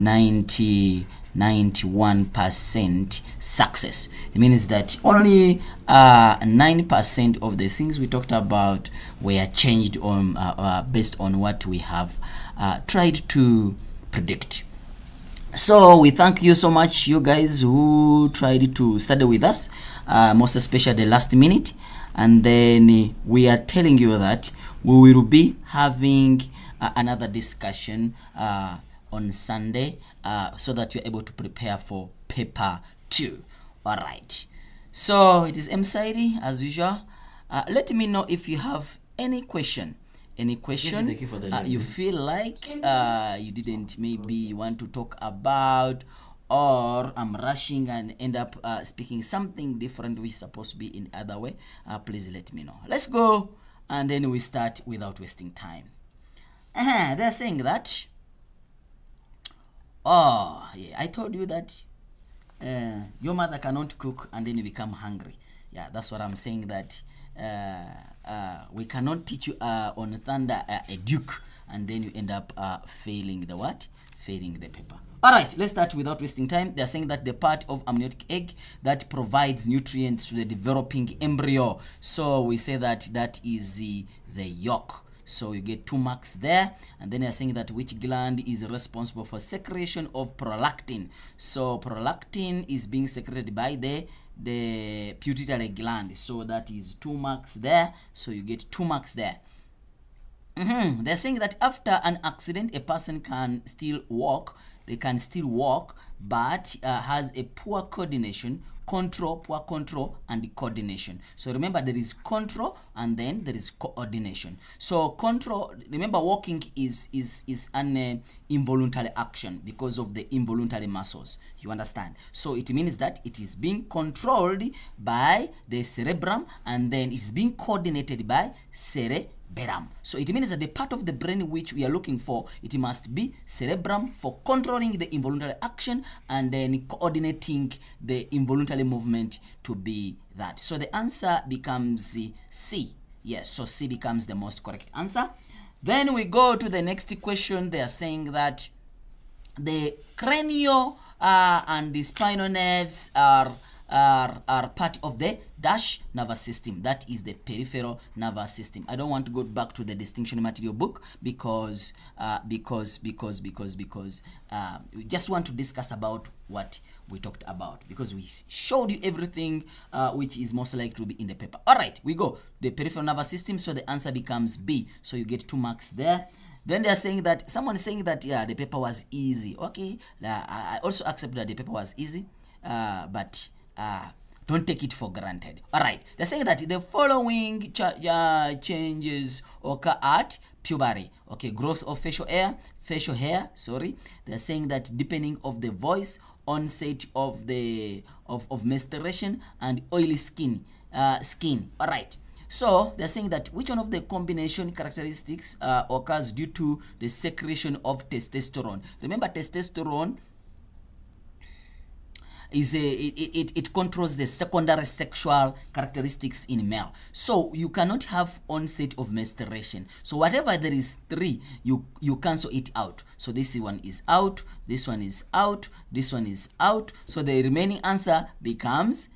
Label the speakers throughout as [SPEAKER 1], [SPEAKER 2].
[SPEAKER 1] 91% success. It means that only 9% of the things we talked about were changed on based on what we have tried to predict. So we thank you so much, you guys who tried to study with us, most especially the last minute. And then we are telling you that we will be having another discussion on Sunday, so that you're able to prepare for paper 2. All right. So it is M. Saidi as usual. Let me know if you have any question. Any question you feel like you didn't maybe want to talk about, or I'm rushing and end up speaking something different which is supposed to be in other way, please let me know. Let's go, and then we start without wasting time. They're saying that, oh yeah, I told you that your mother cannot cook and then you become hungry. Yeah, that's what I'm saying, that we cannot teach you on thunder a duke and then you end up failing the what? Failing the paper. All right, let's start without wasting time. They're saying that the part of amniotic egg that provides nutrients to the developing embryo. So we say that that is the yolk. So you get 2 marks there. And then they're saying that which gland is responsible for secretion of prolactin. So prolactin is being secreted by the pituitary gland. So that is 2 marks there. So you get 2 marks there. They're saying that after an accident, a person can still walk. They can still walk, but has a poor coordination, poor control, and coordination. So remember, there is control and then there is coordination. So control, remember, walking is an involuntary action because of the involuntary muscles. You understand? So it means that it is being controlled by the cerebrum and then it's being coordinated by cerebrum. So it means that the part of the brain which we are looking for, it must be cerebrum for controlling the involuntary action and then coordinating the involuntary movement to be that. So the answer becomes C. Yes, so C becomes the most correct answer. Then we go to the next question. They are saying that the cranial and the spinal nerves are part of the dash nervous system. That is the peripheral nervous system. I don't want to go back to the distinction material book because we just want to discuss about what we talked about, because we showed you everything which is most likely to be in the paper. All right, we go the peripheral nervous system. So the answer becomes B. So you get 2 marks there. Then they are saying that someone is saying that yeah, the paper was easy. Okay, I also accept that the paper was easy, but don't take it for granted. All right, they're saying that the following changes occur at puberty. Okay, growth of facial hair. Sorry, they're saying that depending of the voice, onset of the of menstruation, and oily skin. All right. So they're saying that which one of the combination characteristics occurs due to the secretion of testosterone. Remember, testosterone is it controls the secondary sexual characteristics in male. So you cannot have onset of menstruation. So whatever there is 3, you cancel it out. So this one is out, this one is out, this one is out. So the remaining answer becomes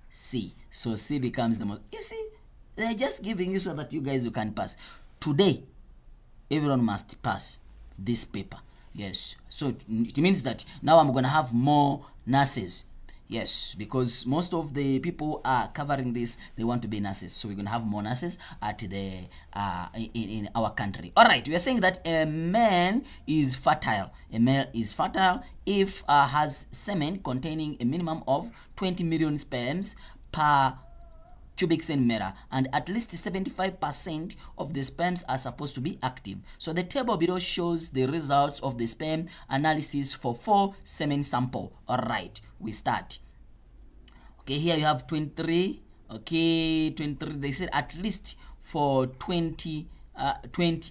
[SPEAKER 1] C. So C becomes the most. You see, they're just giving you so that you guys you can pass. Today, everyone must pass this paper. Yes, so it means that now I'm gonna have more nurses. Yes, because most of the people are covering this, they want to be nurses. So we're gonna have more nurses at the in our country. All right, we are saying that a man is fertile. A male is fertile if has semen containing a minimum of 20 million sperms per cubic centimeter, and at least 75% of the sperms are supposed to be active. So the table below shows the results of the sperm analysis for 4 semen sample. All right, we start. Okay, here you have 23. Okay, 23. They said at least for 20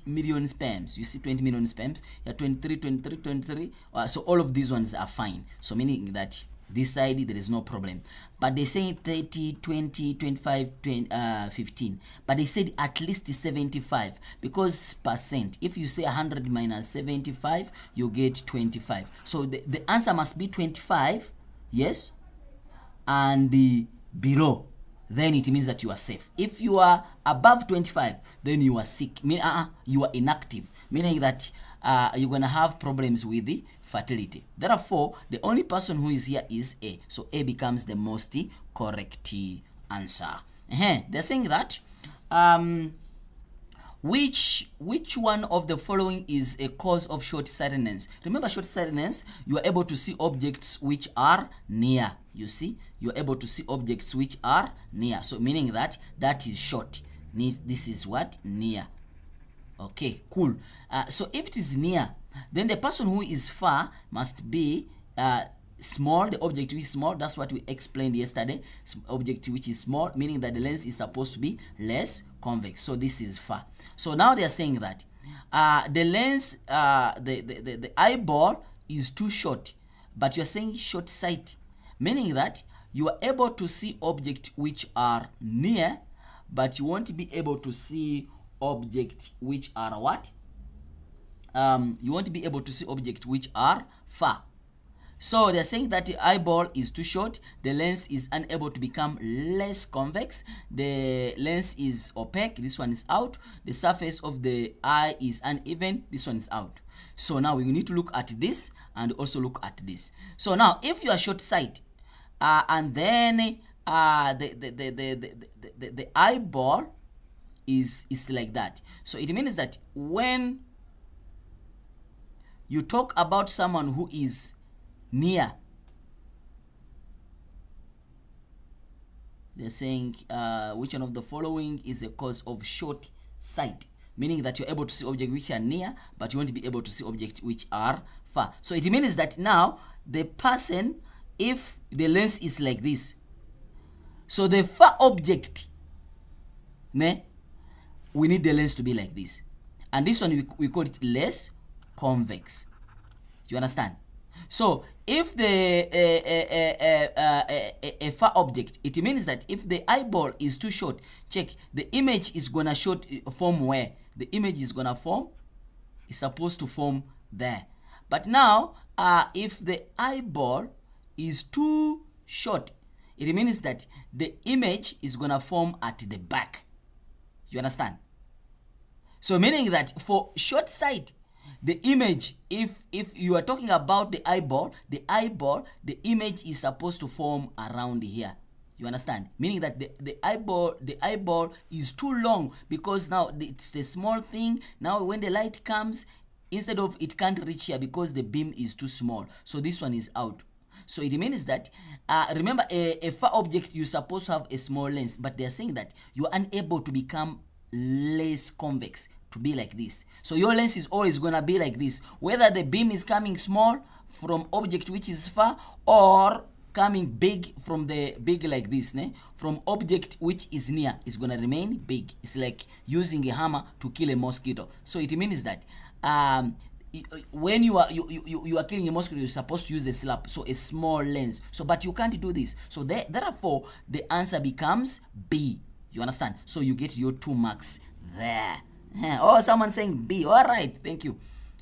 [SPEAKER 1] million sperms. You see 20 million sperms. Yeah, 23. So all of these ones are fine. So meaning that This side there is no problem, but they say 30, 20, 25, 20, 15, but they said at least 75 because percent. If you say 100 minus 75, you get 25. So the answer must be 25, yes, and below, then it means that you are safe. If you are above 25, then you are sick, you are inactive, meaning that you're gonna have problems with the fertility. Therefore, the only person who is here is A. So A becomes the most correct answer. They're saying that which one of the following is a cause of short-sightedness? Remember, short-sightedness, you are able to see objects which are near. You see, you are able to see objects which are near. So meaning that is short. This is what? Near. Okay, cool. So if it is near, then the person who is far must be small. The object which is small, that's what we explained yesterday. Object which is small, meaning that the lens is supposed to be less convex. So this is far. So now they are saying that the lens, the eyeball is too short, but you are saying short sight, meaning that you are able to see objects which are near, but you won't be able to see objects which are what? You won't be able to see objects which are far. So they're saying that the eyeball is too short, the lens is unable to become less convex, the lens is opaque, this one is out, the surface of the eye is uneven, this one is out. So now we need to look at this and also look at this. So now if you are short sight and then the eyeball is like that, so it means that when you talk about someone who is near, they're saying which one of the following is a cause of short sight, meaning that you're able to see objects which are near, but you won't be able to see objects which are far. So it means that now the person, if the lens is like this, so the far object, we need the lens to be like this, and this one we call it less convex. You understand? So if the a far object, it means that if the eyeball is too short, check, the image is gonna form where? The image is gonna form, is supposed to form there. But now if the eyeball is too short, it means that the image is gonna form at the back. You understand? So meaning that for short sight, the image, if you are talking about the eyeball, the image is supposed to form around here. You understand? Meaning that the eyeball is too long, because now it's the small thing. Now when the light comes, instead of it can't reach here because the beam is too small. So this one is out. So it means that, remember, a far object, you're supposed to have a small lens, but they're saying that you're unable to become less convex, to be like this. So your lens is always gonna be like this, whether the beam is coming small from object which is far, or coming big from the big like this, from object which is near, is gonna remain big. It's like using a hammer to kill a mosquito. So it means that when you are killing a mosquito, you're supposed to use a slap, so a small lens. So but you can't do this, so therefore the answer becomes B. You understand? So you get your 2 marks there. Oh, someone saying B. All right, thank you.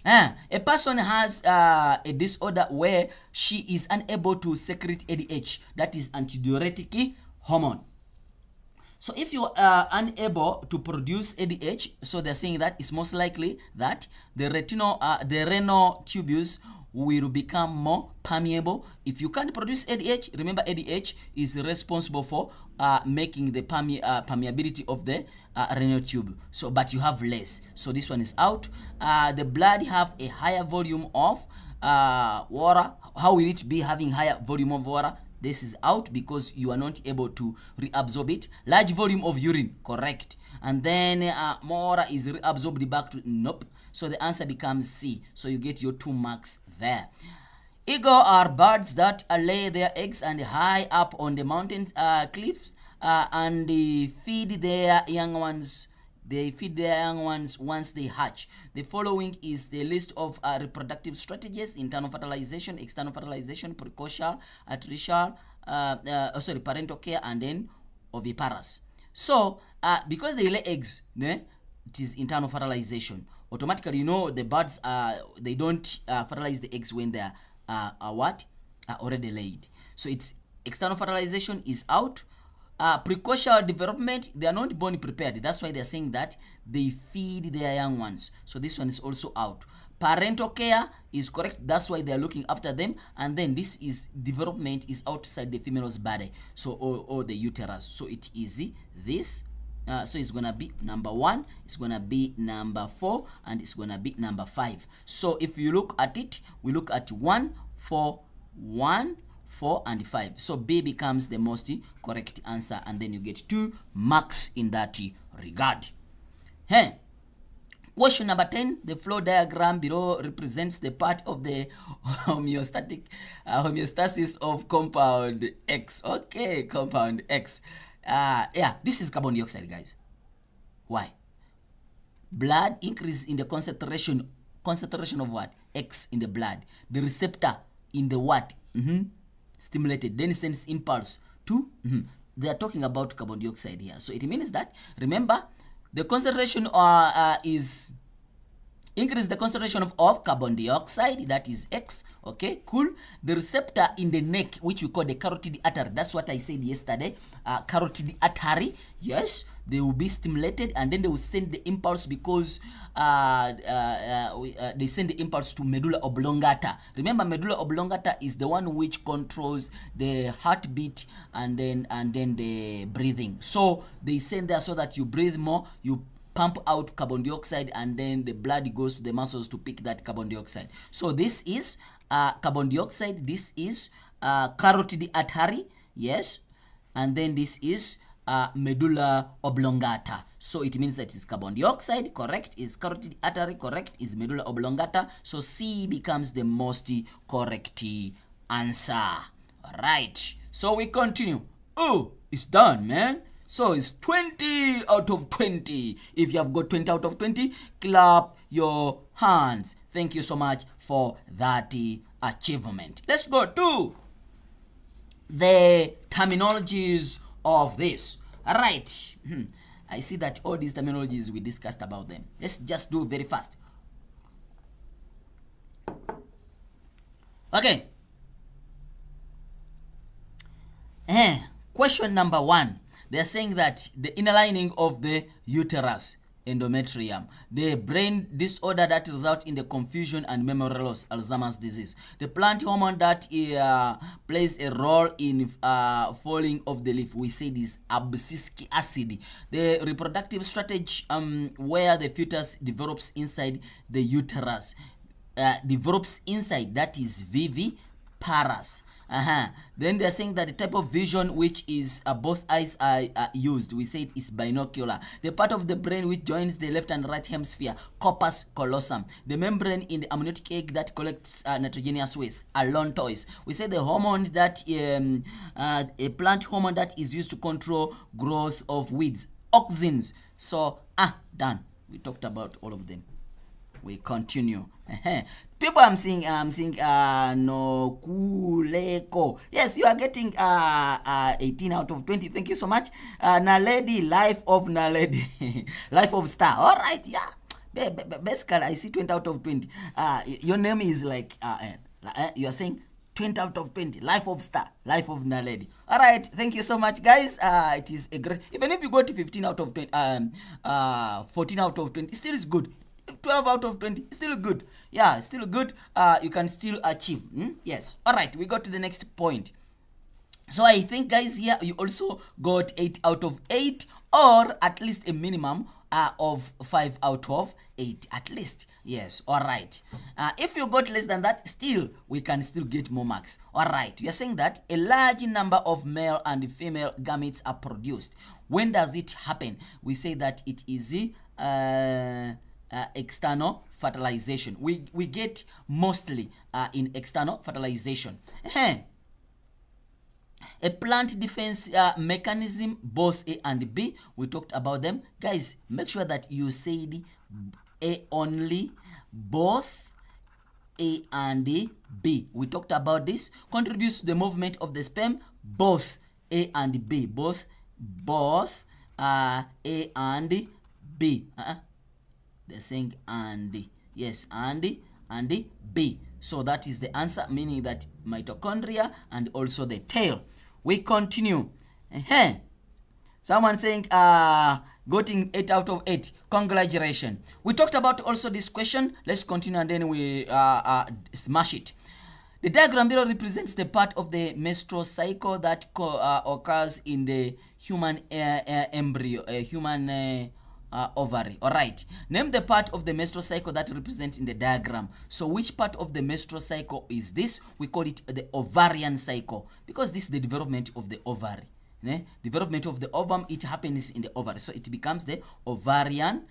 [SPEAKER 1] A person has a disorder where she is unable to secrete ADH, that is antidiuretic hormone. So if you are unable to produce ADH, so they're saying that it's most likely that the renal tubules will become more permeable. If you can't produce ADH, remember ADH is responsible for making the permeability of the renal tube. So, but you have less. So this one is out. The blood have a higher volume of water. How will it be having higher volume of water? This is out because you are not able to reabsorb it. Large volume of urine, correct. And then more water is reabsorbed back to, nope. So the answer becomes C. So you get your 2 marks there. Eagle are birds that lay their eggs and high up on the mountain cliffs and feed their young ones They feed their young ones once they hatch. The following is the list of reproductive strategies: internal fertilization, external fertilization, precocial, artificial, parental care, and then oviparous. So because they lay eggs, it is internal fertilization. Automatically, the birds they don't fertilize the eggs when they are already laid. So it's external fertilization is out. Precocial development, they are not born prepared. That's why they are saying that they feed their young ones. So this one is also out. Parental care is correct. That's why they are looking after them. And then this is development is outside the female's body. So or the uterus. So it is this. So it's gonna be number 1, it's gonna be number 4, and it's gonna be number 5. So if you look at it, we look at 1, 4, 1, 4, and 5. So B becomes the most correct answer, and then you get 2 marks in that regard. Question number 10. The flow diagram below represents the part of the homeostasis of compound X. Okay, compound X. This is carbon dioxide, guys. Why? Blood increase in the concentration of what? X in the blood. The receptor in the what? Stimulated. Then it sends impulse to. They are talking about carbon dioxide here. So it means that, remember, the concentration is increase the concentration of carbon dioxide, that is X. Okay, cool. The receptor in the neck, which we call the carotid artery, that's what I said yesterday. Carotid artery, yes, they will be stimulated, and then they will send the impulse because they send the impulse to medulla oblongata. Remember, medulla oblongata is the one which controls the heartbeat and then the breathing. So they send there so that you breathe more, you pump out carbon dioxide, and then the blood goes to the muscles to pick that carbon dioxide. So this is carbon dioxide, this is carotid artery, yes, and then this is medulla oblongata. So it means that is carbon dioxide, correct, is carotid artery, correct, is medulla oblongata. So C becomes the most correct answer. All right, so we continue. Oh, it's done, man. So it's 20 out of 20. If you have got 20 out of 20, clap your hands. Thank you so much for that achievement. Let's go to the terminologies of this. All right. I see that all these terminologies we discussed about them. Let's just do very fast. Okay. Question number 1. They are saying that the inner lining of the uterus, endometrium, the brain disorder that results in the confusion and memory loss, Alzheimer's disease, the plant hormone that plays a role in falling of the leaf, we say this abscisic acid, the reproductive strategy where the fetus develops inside the uterus, develops inside, that is viviparous. Then they're saying that the type of vision which is both eyes are used, we say it is binocular. The part of the brain which joins the left and right hemisphere, corpus callosum. The membrane in the amniotic egg that collects nitrogenous waste, allantois. We say the hormone that a plant hormone that is used to control growth of weeds, auxins. So done. We talked about all of them. We continue. People, I'm seeing no kuleko. Yes, you are getting 18 out of 20. Thank you so much. Naledi, life of Naledi, life of star. All right, yeah. Basically, I see 20 out of 20. Your name is like you are saying 20 out of 20. Life of star, life of Naledi. All right, thank you so much, guys. It is a great. Even if you go to 15 out of 20, 14 out of 20, still is good. 12 out of 20, still good. Yeah, still good. You can still achieve. Yes. All right, we got to the next point. So I think, guys, here you also got 8 out of 8, or at least a minimum of 5 out of 8 at least. Yes. All right. If you got less than that, still we can still get more marks. All right. We are saying that a large number of male and female gametes are produced. When does it happen? We say that it is external fertilization. We get mostly in external fertilization. A plant defense mechanism, both A and B. We talked about them. Guys, make sure that you said A only, both A and B. We talked about this. Contributes to the movement of the sperm, both A and B. Both A and B. They're saying and. Yes, and B. So that is the answer, meaning that mitochondria and also the tail. We continue. Someone saying getting 8 out of 8. Congratulations. We talked about also this question. Let's continue and then we smash it. The diagram below represents the part of the menstrual cycle that occurs in the human embryo, human ovary. All right, name the part of the menstrual cycle that represents in the diagram. So which part of the menstrual cycle is this? We call it the ovarian cycle, because this is the development of the ovary. Development of the ovum, it happens in the ovary, so it becomes the ovarian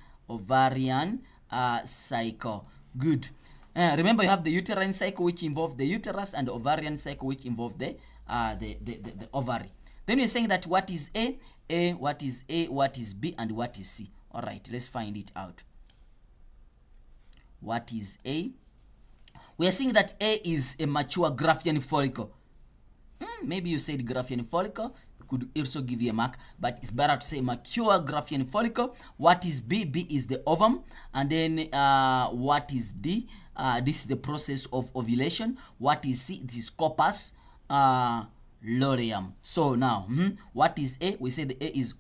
[SPEAKER 1] cycle. Good. Remember, you have the uterine cycle, which involves the uterus, and the ovarian cycle, which involves the ovary. Then you're saying that what is A, what is A, what is B, and what is C. All right, let's find it out. What is A? We are saying that A is a mature Graafian follicle. Maybe you said Graafian follicle. Could also give you a mark, but it's better to say mature Graafian follicle. What is B? B is the ovum. And then what is D? This is the process of ovulation. What is C? It is corpus luteum. So now, what is A? We say the A is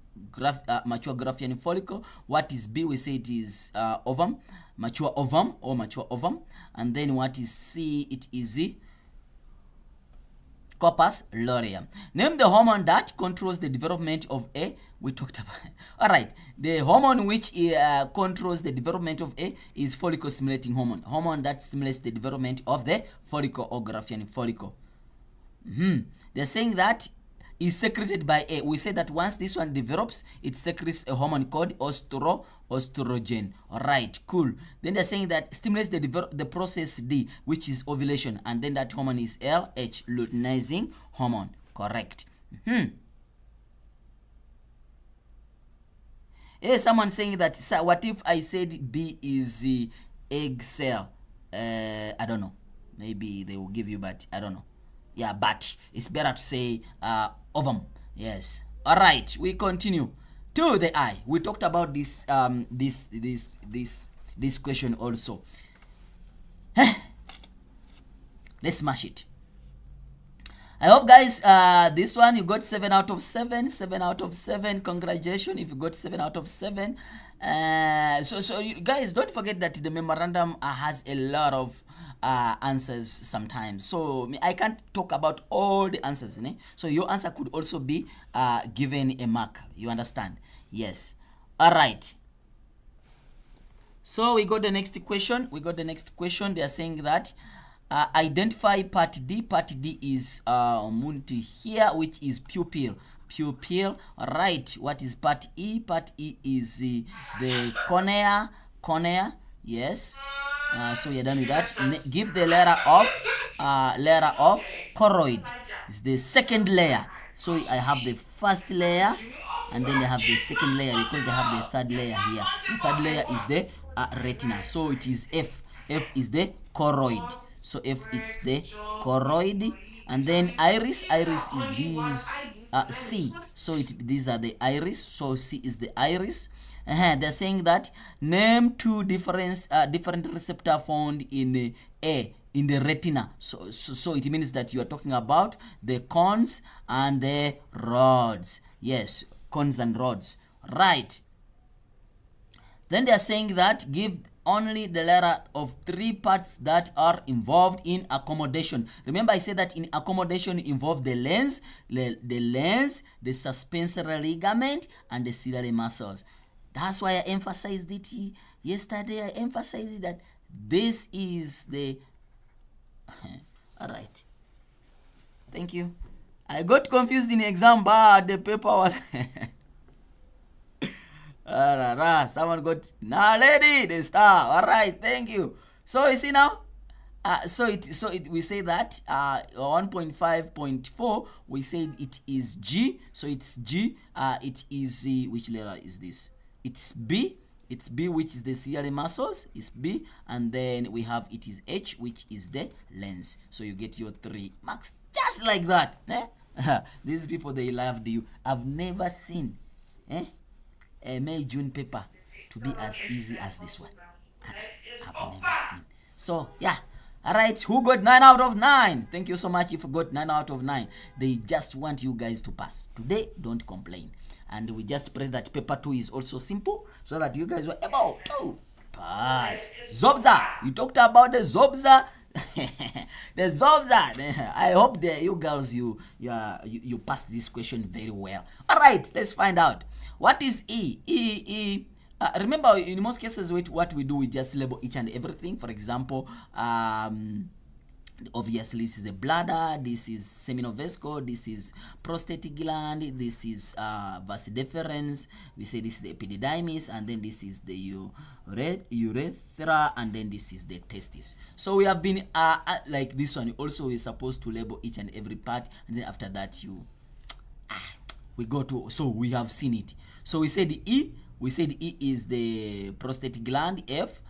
[SPEAKER 1] mature Graafian follicle. What is B? We say it is ovum, mature ovum or mature ovum. And then what is C? It is corpus luteum. Name the hormone that controls the development of A. We talked about. All right, the hormone which controls the development of A is follicle stimulating hormone. Hormone that stimulates the development of the follicle or Graafian follicle. They're saying that is secreted by A. We say that once this one develops, it secretes a hormone called estrogen. All right, cool. Then they're saying that stimulates the process D, which is ovulation, and then that hormone is LH, luteinizing hormone. Correct. Someone saying that, sir, what if I said B is the egg cell? I don't know. Maybe they will give you, but I don't know. Yeah, but it's better to say ovum. Yes. All right, we continue to the eye. We talked about this this question also. Let's smash it. I hope, guys, this one you got 7 out of 7. 7 out of 7. Congratulations if you got 7 out of 7. So you guys, don't forget that the memorandum has a lot of answers sometimes, so I can't talk about all the answers, so your answer could also be given a mark. You understand? Yes. All right, so we got the next question. They are saying that identify part D. Part D is Munte here, which is pupil. All right, what is part E? Part E is the cornea. Yes. So we are done with that. Give the layer of choroid. It's the second layer. So I have the first layer, and then they have the second layer, because they have the third layer here. The third layer is the retina. So it is F. F is the choroid. So F it's the choroid, and then iris. Iris is these C. So these are the iris. So C is the iris. They're saying that name 2 different receptor found in in the retina. So it means that you are talking about the cones and the rods. Yes, cones and rods. Right. Then they are saying that give only the letter of 3 parts that are involved in accommodation. Remember, I said that in accommodation involve the lens, the suspensory ligament, and the ciliary muscles. That's why I emphasized it yesterday. I emphasized that this is the... All right. Thank you. I got confused in exam, but the paper was... Someone got... Nah, lady, the star. All right, thank you. So you see now, we say that 1.5.4 we said it is G, so it's G. It is which letter is this? It's B. It's B, which is the ciliary muscles, is B, and then we have it is H, which is the lens. So you get your 3 marks just like that. These people, they loved you. I've never seen a May June paper to be as easy as this one. I've never seen. So yeah. Alright, who got 9 out of 9? Thank you so much if you got 9 out of 9. They just want you guys to pass. Today, don't complain. And we just pray that paper 2 is also simple, so that you guys were able to pass. Zobza, you talked about the Zobza. The Zobza. I hope that you girls, you passed this question very well. Alright, let's find out. What is E? Remember, in most cases, what we do, we just label each and everything. For example, obviously this is the bladder, this is seminovesical, this is prostate gland, this is vas deferens, we say this is the epididymis, and then this is the urethra, and then this is the testis. So we have been like this one. Also, we're supposed to label each and every part, and then after that we go to, so we have seen it. So we said E. We said E is the prostate gland. F,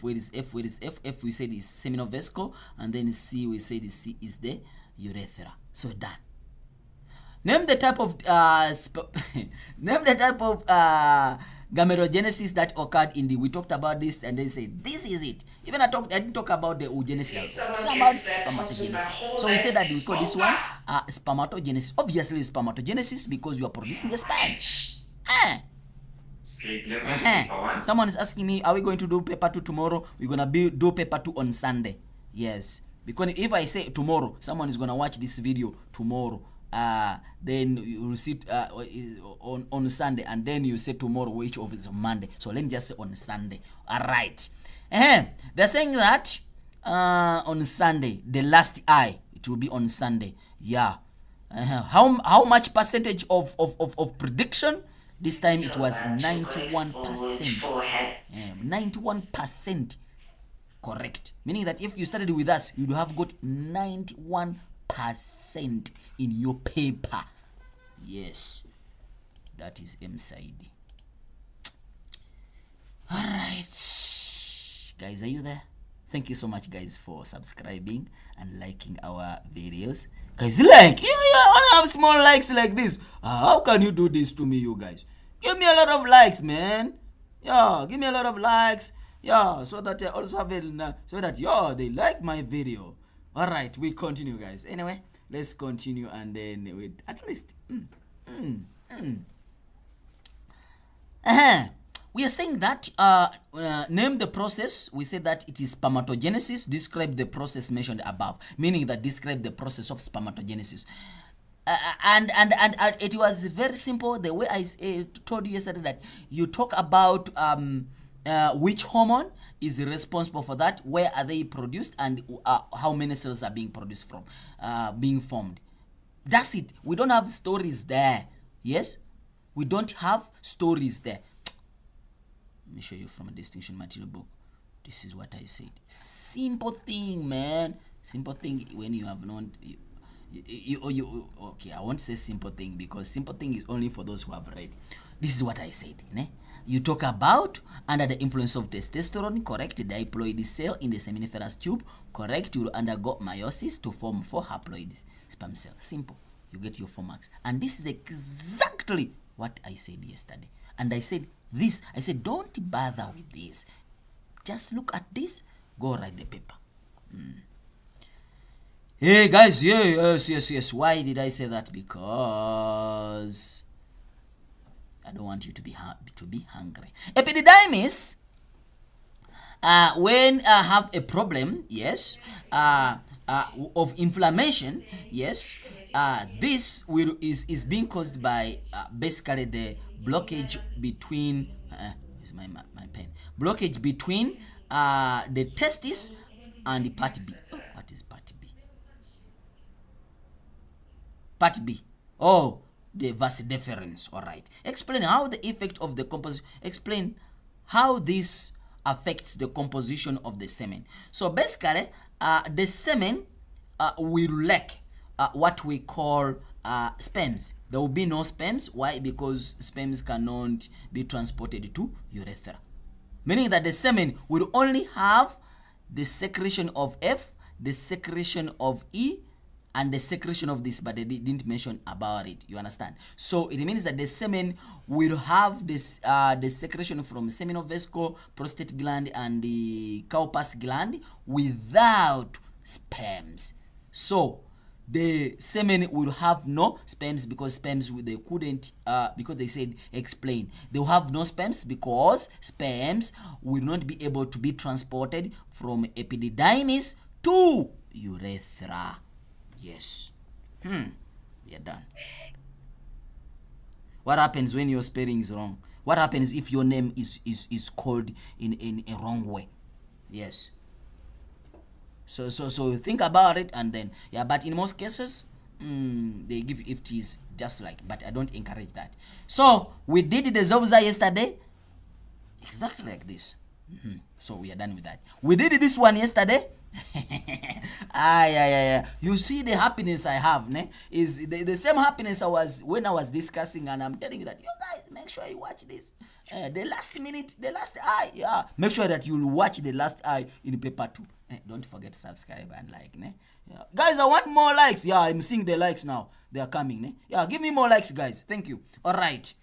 [SPEAKER 1] where is F? Where is F? F, we said is seminovesical, and then C, we said C is the urethra. So done. Name the type of gametogenesis that occurred in the. We talked about this, and they said this is it. Even I didn't talk about the oogenesis. I was talking about spermatogenesis. So we said that we call this one spermatogenesis. Obviously, spermatogenesis because you are producing the sperm. Someone is asking me, are we going to do paper 2 tomorrow? We're gonna do paper 2 on Sunday. Yes, because if I say tomorrow, someone is gonna watch this video tomorrow. Then you will see on Sunday, and then you say tomorrow, which of is Monday. So let me just say on Sunday. All right. They're saying that on Sunday, the last I, it will be on Sunday. Yeah. How much percentage of prediction? This time it was 91%. 91% correct. Meaning that if you studied with us, you'd have got 91% in your paper. Yes. That is MSID. Alright. Guys, are you there? Thank you so much, guys, for subscribing and liking our videos. Guys, like, I want to have small likes like this. How can you do this to me, you guys? Give me a lot of likes, man. Yeah, give me a lot of likes. Yeah, so that I also have so that they like my video. All right, we continue, guys. Anyway, let's continue, and then with at least. We are saying that name the process. We say that it is spermatogenesis. Describe the process mentioned above, meaning that describe the process of spermatogenesis. And it was very simple. The way I told you yesterday, that you talk about which hormone is responsible for that, where are they produced, and how many cells are being produced from, being formed. That's it. We don't have stories there. Yes, we don't have stories there. Let me show you from a distinction material book. This is what I said. Simple thing, man. Simple thing when you have known. Okay, I won't say simple thing, because simple thing is only for those who have read. This is what I said. You talk about under the influence of testosterone, correct, diploid cell in the seminiferous tube, correct, you will undergo meiosis to form 4 haploid sperm cells. Simple. You get your 4 marks. And this is exactly what I said yesterday. And I said this. I said, don't bother with this. Just look at this. Go write the paper. Hey guys, yes. Why did I say that? Because I don't want you to be hungry. Epididymis, when have a problem, yes, of inflammation, yes, this is being caused by basically the blockage between where's my pen? Blockage between the testis and the part B. Oh, what is part B? Part B. Oh, the vas deferens. All right. Explain how the effect of the composition. Explain how this affects the composition of the semen. So basically, the semen will lack what we call sperms. There will be no sperms. Why? Because sperms cannot be transported to urethra. Meaning that the semen will only have the secretion of F, the secretion of E, and the secretion of this, but they didn't mention about it. You understand? So it means that the semen will have this the secretion from seminal-vesicle, prostate gland, and the Cowper's gland without sperms. So the semen will have no sperms because sperms they couldn't because they said explain. They will have no sperms because sperms will not be able to be transported from epididymis to urethra. Yes. We are done. What happens when your spelling is wrong? What happens if your name is called in a wrong way? Yes. So think about it, and then but in most cases they give ifts just like, but I don't encourage that. So we did the Zobza yesterday exactly like this. So we are done with that. We did this one yesterday. You see the happiness I have, ne? Is the same happiness I was when I was discussing, and I'm telling you that you guys make sure you watch this. The last minute, the last eye, make sure that you'll watch the last eye in paper 2. Don't forget to subscribe and like, ne? Guys, I want more likes. I'm seeing the likes now. They are coming, ne? Give me more likes, guys. Thank you. All right.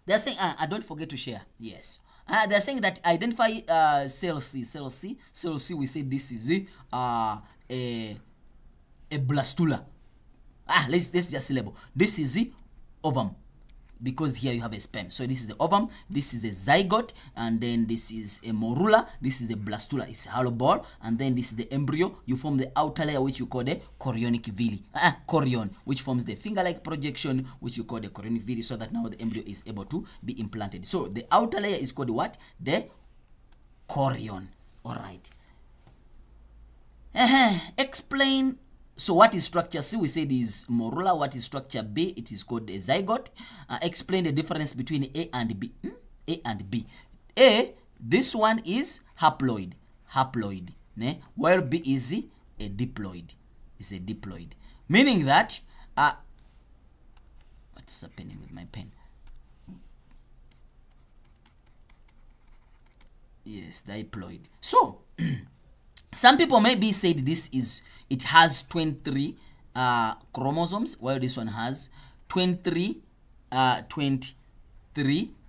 [SPEAKER 1] They're saying, don't forget to share. Yes. They're saying that identify cell C. Cell C, we say this is a blastula. Let's just label. This is the ovum, because here you have a sperm. So this is the ovum, this is the zygote, and then this is a morula, this is the blastula, it's a hollow ball, and then this is the embryo. You form the outer layer, which you call the chorionic villi, chorion, which forms the finger-like projection, which you call the chorionic villi, so that now the embryo is able to be implanted. So the outer layer is called what? The chorion. All right. Explain. So what is structure C? We said is morula. What is structure B? It is called a zygote. Explain the difference between A and B. A and B. A, this one is haploid. Ne? While B is a diploid. It's a diploid. Meaning that, what's happening with my pen? Yes, diploid. So, some people maybe said it has 23 chromosomes, while this one has 23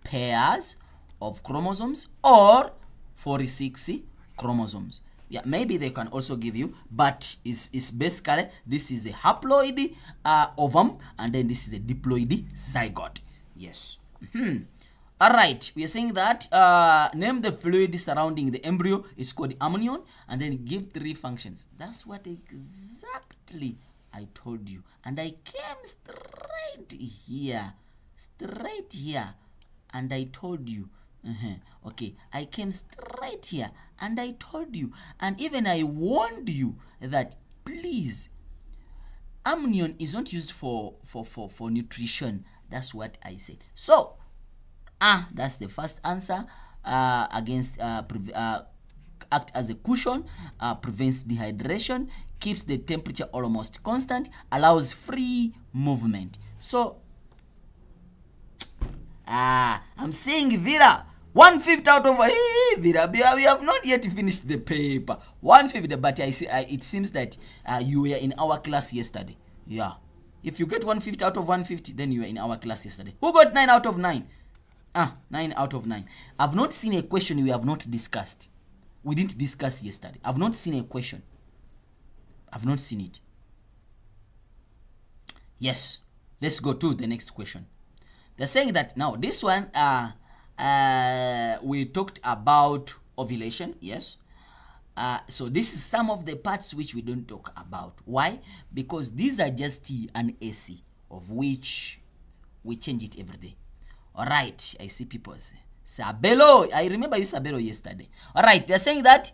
[SPEAKER 1] pairs of chromosomes, or 46 chromosomes. Maybe they can also give you, but it's basically this is a haploid ovum, and then this is a diploid zygote. Yes. All right, we are saying that name the fluid surrounding the embryo. It's called amnion, and then give 3 functions. That's what exactly I told you, and I came straight here, and I told you. Okay, I came straight here, and I told you, and even I warned you that please, amnion is not used for nutrition. That's what I said. So. That's the first answer. Against act as a cushion, prevents dehydration, keeps the temperature almost constant, allows free movement. So I'm saying Vera, 1/5 out of Vera. We have not yet finished the paper. 1/5, but I see. It seems that you were in our class yesterday. Yeah. If you get 1/5 out of 150, then you were in our class yesterday. Who got 9 out of 9? 9 out of 9. I've not seen a question we have not discussed. We didn't discuss yesterday. I've not seen a question. I've not seen it. Yes. Let's go to the next question. They're saying that now this one, we talked about ovulation. Yes. So this is some of the parts which we don't talk about. Why? Because these are just an AC, of which we change it every day. All right, I see people say Sabelo. I remember you Sabelo yesterday. All right, they're saying that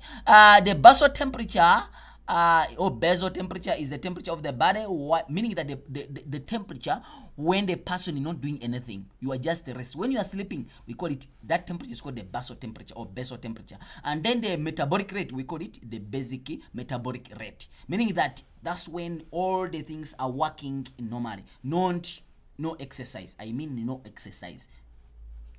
[SPEAKER 1] the basal temperature or basal temperature is the temperature of the body, meaning that the temperature when the person is not doing anything, you are just rest. When you are sleeping, we call it, that temperature is called the basal temperature or basal temperature. And then the metabolic rate, we call it the basic metabolic rate, meaning that that's when all the things are working normally. No exercise. I mean no exercise.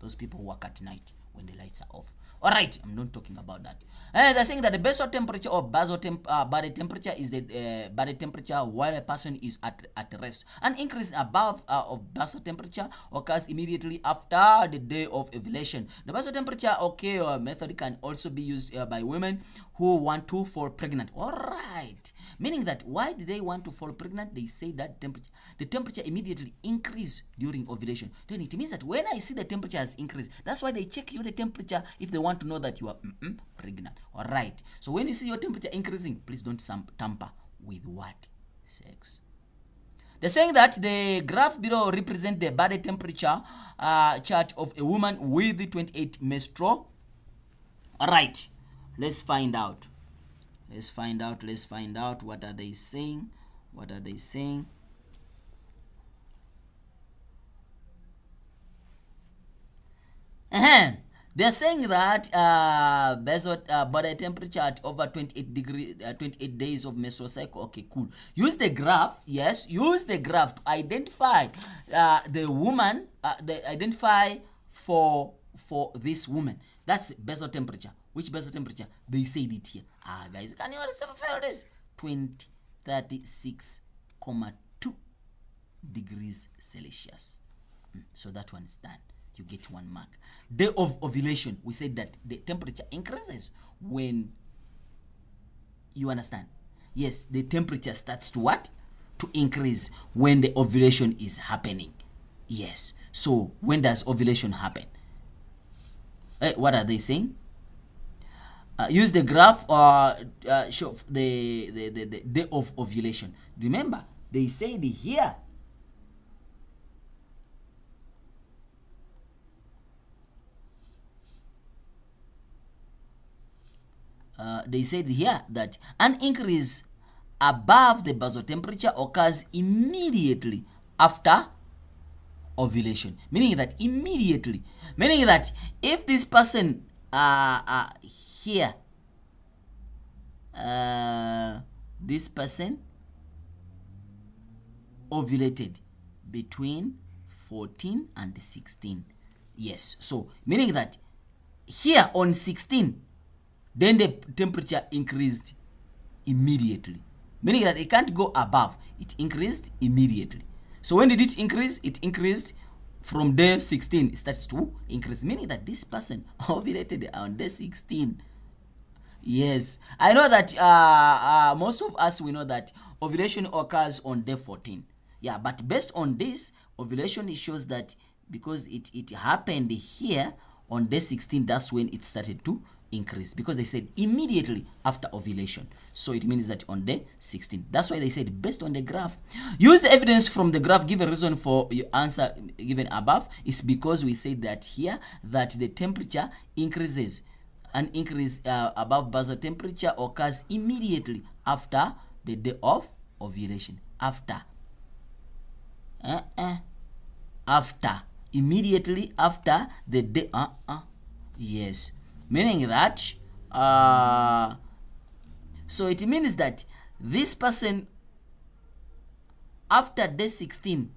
[SPEAKER 1] Those people work at night when the lights are off. All right, I'm not talking about that. They're saying that the basal temperature or body temperature is the body temperature while a person is at rest. An increase above of basal temperature occurs immediately after the day of ovulation. The basal temperature method can also be used by women who want to fall pregnant. All right, meaning that why do they want to fall pregnant? They say that the temperature immediately increase during ovulation. Then it means that when I see the temperature has increased, that's why they check you the temperature if they want to know that you are pregnant. All right, so when you see your temperature increasing, please don't tamper with what? Sex. They're saying that the graph below represents the body temperature chart of a woman with the 28 menstrual. All right, let's find out. Let's find out what are they saying. What are they saying? They're saying that basal body temperature at over 28 days of menstrual cycle. Okay, cool. Use the graph. Yes, use the graph to identify the woman. Identify for this woman. That's basal temperature. Which basal temperature? They said it here. Guys, can you feel this? 36.2 degrees Celsius. So that one is done. You get 1 mark. Day of ovulation, we said that the temperature increases when, you understand? Yes, the temperature starts to what? To increase when the ovulation is happening. Yes. So when does ovulation happen? What are they saying? Use the graph or show the day of ovulation. Remember, they said here. They said here that an increase above the basal temperature occurs immediately after ovulation, meaning that if this person here, this person ovulated between 14 and 16. Yes, so meaning that here on 16, then the temperature increased immediately, meaning that it can't go above. It increased immediately. So when did it increase? It increased from day 16. It starts to increase, meaning that this person ovulated on day 16. Yes, I know that most of us, we know that ovulation occurs on day 14. Yeah, but based on this ovulation, it shows that because it happened here on day 16, that's when it started to increase, because they said immediately after ovulation. So it means that on day 16. That's why they said based on the graph. Use the evidence from the graph. Give a reason for your answer given above. It's because we said that here that the temperature increases. An increase above basal temperature occurs immediately after the day of ovulation. Immediately after the day. Yes. Meaning that, so it means that this person after day 16,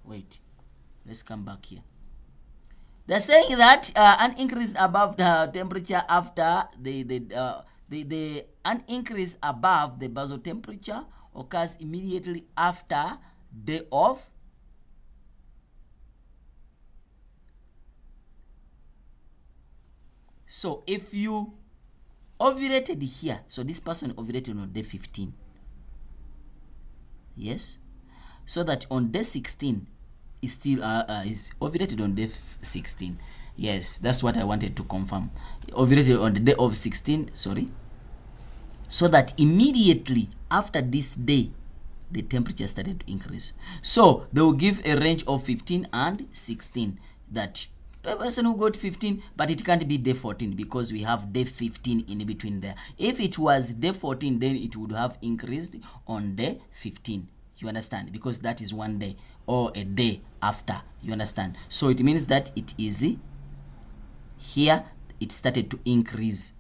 [SPEAKER 1] wait, let's come back here. They're saying that an increase above the temperature after an increase above the basal temperature occurs immediately after day of So if you ovulated here, so this person ovulated on day 15. Yes. So that on day 16 is still is ovulated on day 16. Yes, that's what I wanted to confirm. Ovulated on the day of 16, sorry. So that immediately after this day, the temperature started to increase. So they will give a range of 15 and 16 that person who got 15, but it can't be day 14 because we have day 15 in between there. If it was day 14, then it would have increased on day 15. You understand? Because that is one day or a day after. You understand? So it means that it is here. It started to increase,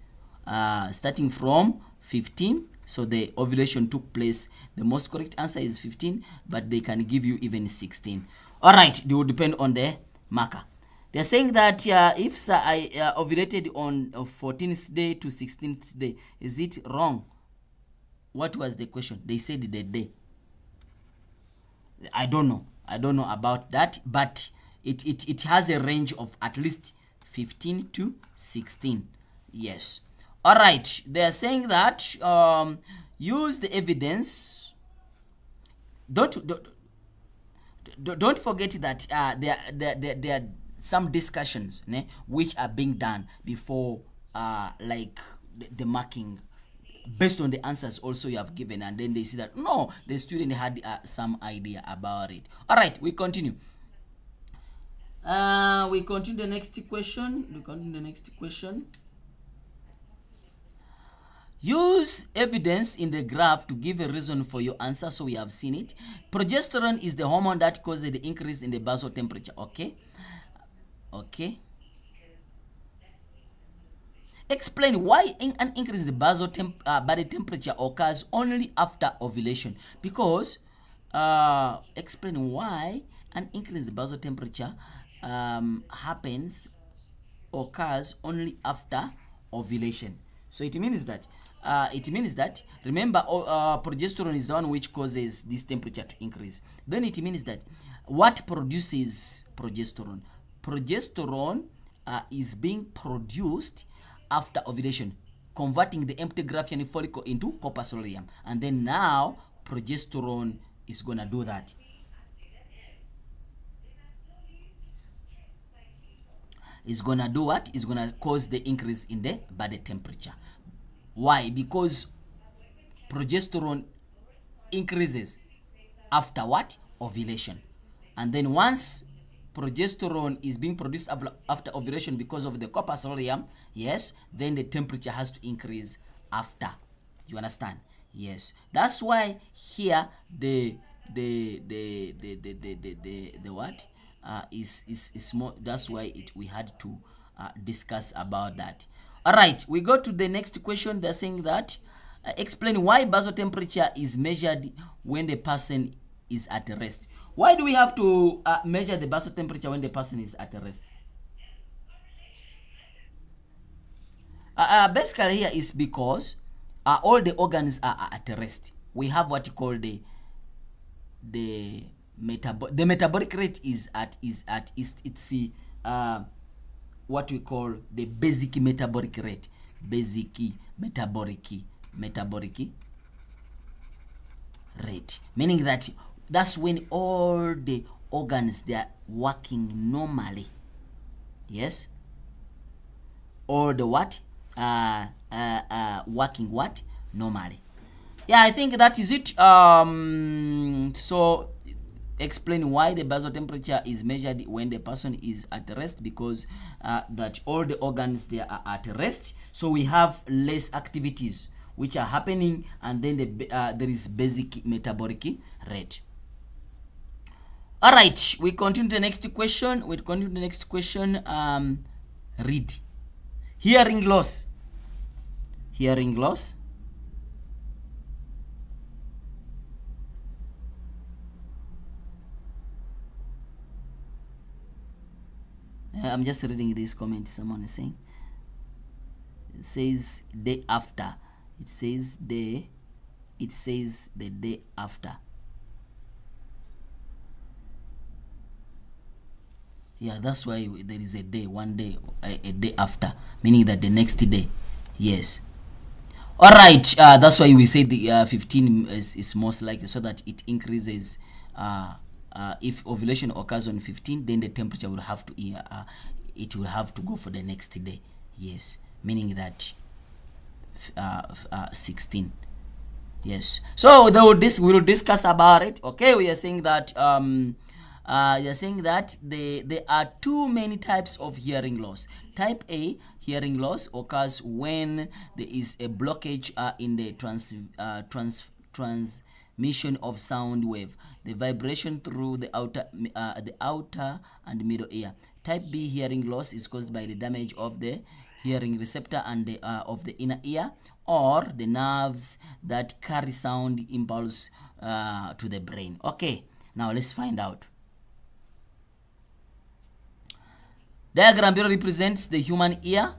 [SPEAKER 1] starting from 15. So the ovulation took place. The most correct answer is 15, but they can give you even 16. All right, it will depend on the marker. They're saying that if I ovulated on 14th day to 16th day, is it wrong? What was the question? They said the day. I don't know. I don't know about that, but it has a range of at least 15 to 16. Yes. All right. They are saying that use the evidence. Don't forget that there are some discussions which are being done before like the marking, based on the answers also you have given, and then they see that no, the student had some idea about it. All right, we continue. We continue the next question. Use evidence in the graph to give a reason for your answer. So we have seen it. Progesterone is the hormone that causes the increase in the basal temperature. Okay. Explain why an increase in the basal body temperature occurs only after ovulation. Because explain why an increase in the basal temperature occurs only after ovulation. So it means that remember, progesterone is the one which causes this temperature to increase. Then it means that what produces progesterone? Progesterone is being produced after ovulation, converting the empty Graafian follicle into corpus luteum, and then now progesterone is gonna do that. Is gonna do what? Is gonna cause the increase in the body temperature. Why? Because progesterone increases after what? Ovulation. And then once progesterone is being produced after ovulation because of the corpus luteum, yes, then the temperature has to increase after. You understand? Yes. That's why here the what is more. That's why we had to discuss about that. All right, we go to the next question. They're saying that explain why basal temperature is measured when the person is at rest. Why do we have to measure the basal temperature when the person is at rest? Basically here is because all the organs are at rest. We have what you call the metabolic rate is what we call the basic metabolic rate. Basic metabolic rate, meaning that that's when all the organs, they are working normally. Yes, all the what working what normally. Yeah, I think that is it. So explain why the basal temperature is measured when the person is at rest, because that all the organs, they are at rest, so we have less activities which are happening, and then there is basic metabolic rate. All right, we continue the next question. Read. Hearing loss. I'm just reading this comment someone is saying. It says day after. It says the day after. Yeah, that's why there is a day, one day, a day after, meaning that the next day. Yes. All right. That's why we say the 15 is most likely, so that it increases. If ovulation occurs on 15, then the temperature will have to it will have to go for the next day. Yes, meaning that 16. Yes. So we will discuss about it. Okay, we are saying that you're saying that there are too many types of hearing loss. Type A hearing loss occurs when there is a blockage in the transmission of sound wave, the vibration through the outer and middle ear. Type B hearing loss is caused by the damage of the hearing receptor and of the inner ear, or the nerves that carry sound impulse to the brain. Okay, now let's find out. Diagram below represents the human ear.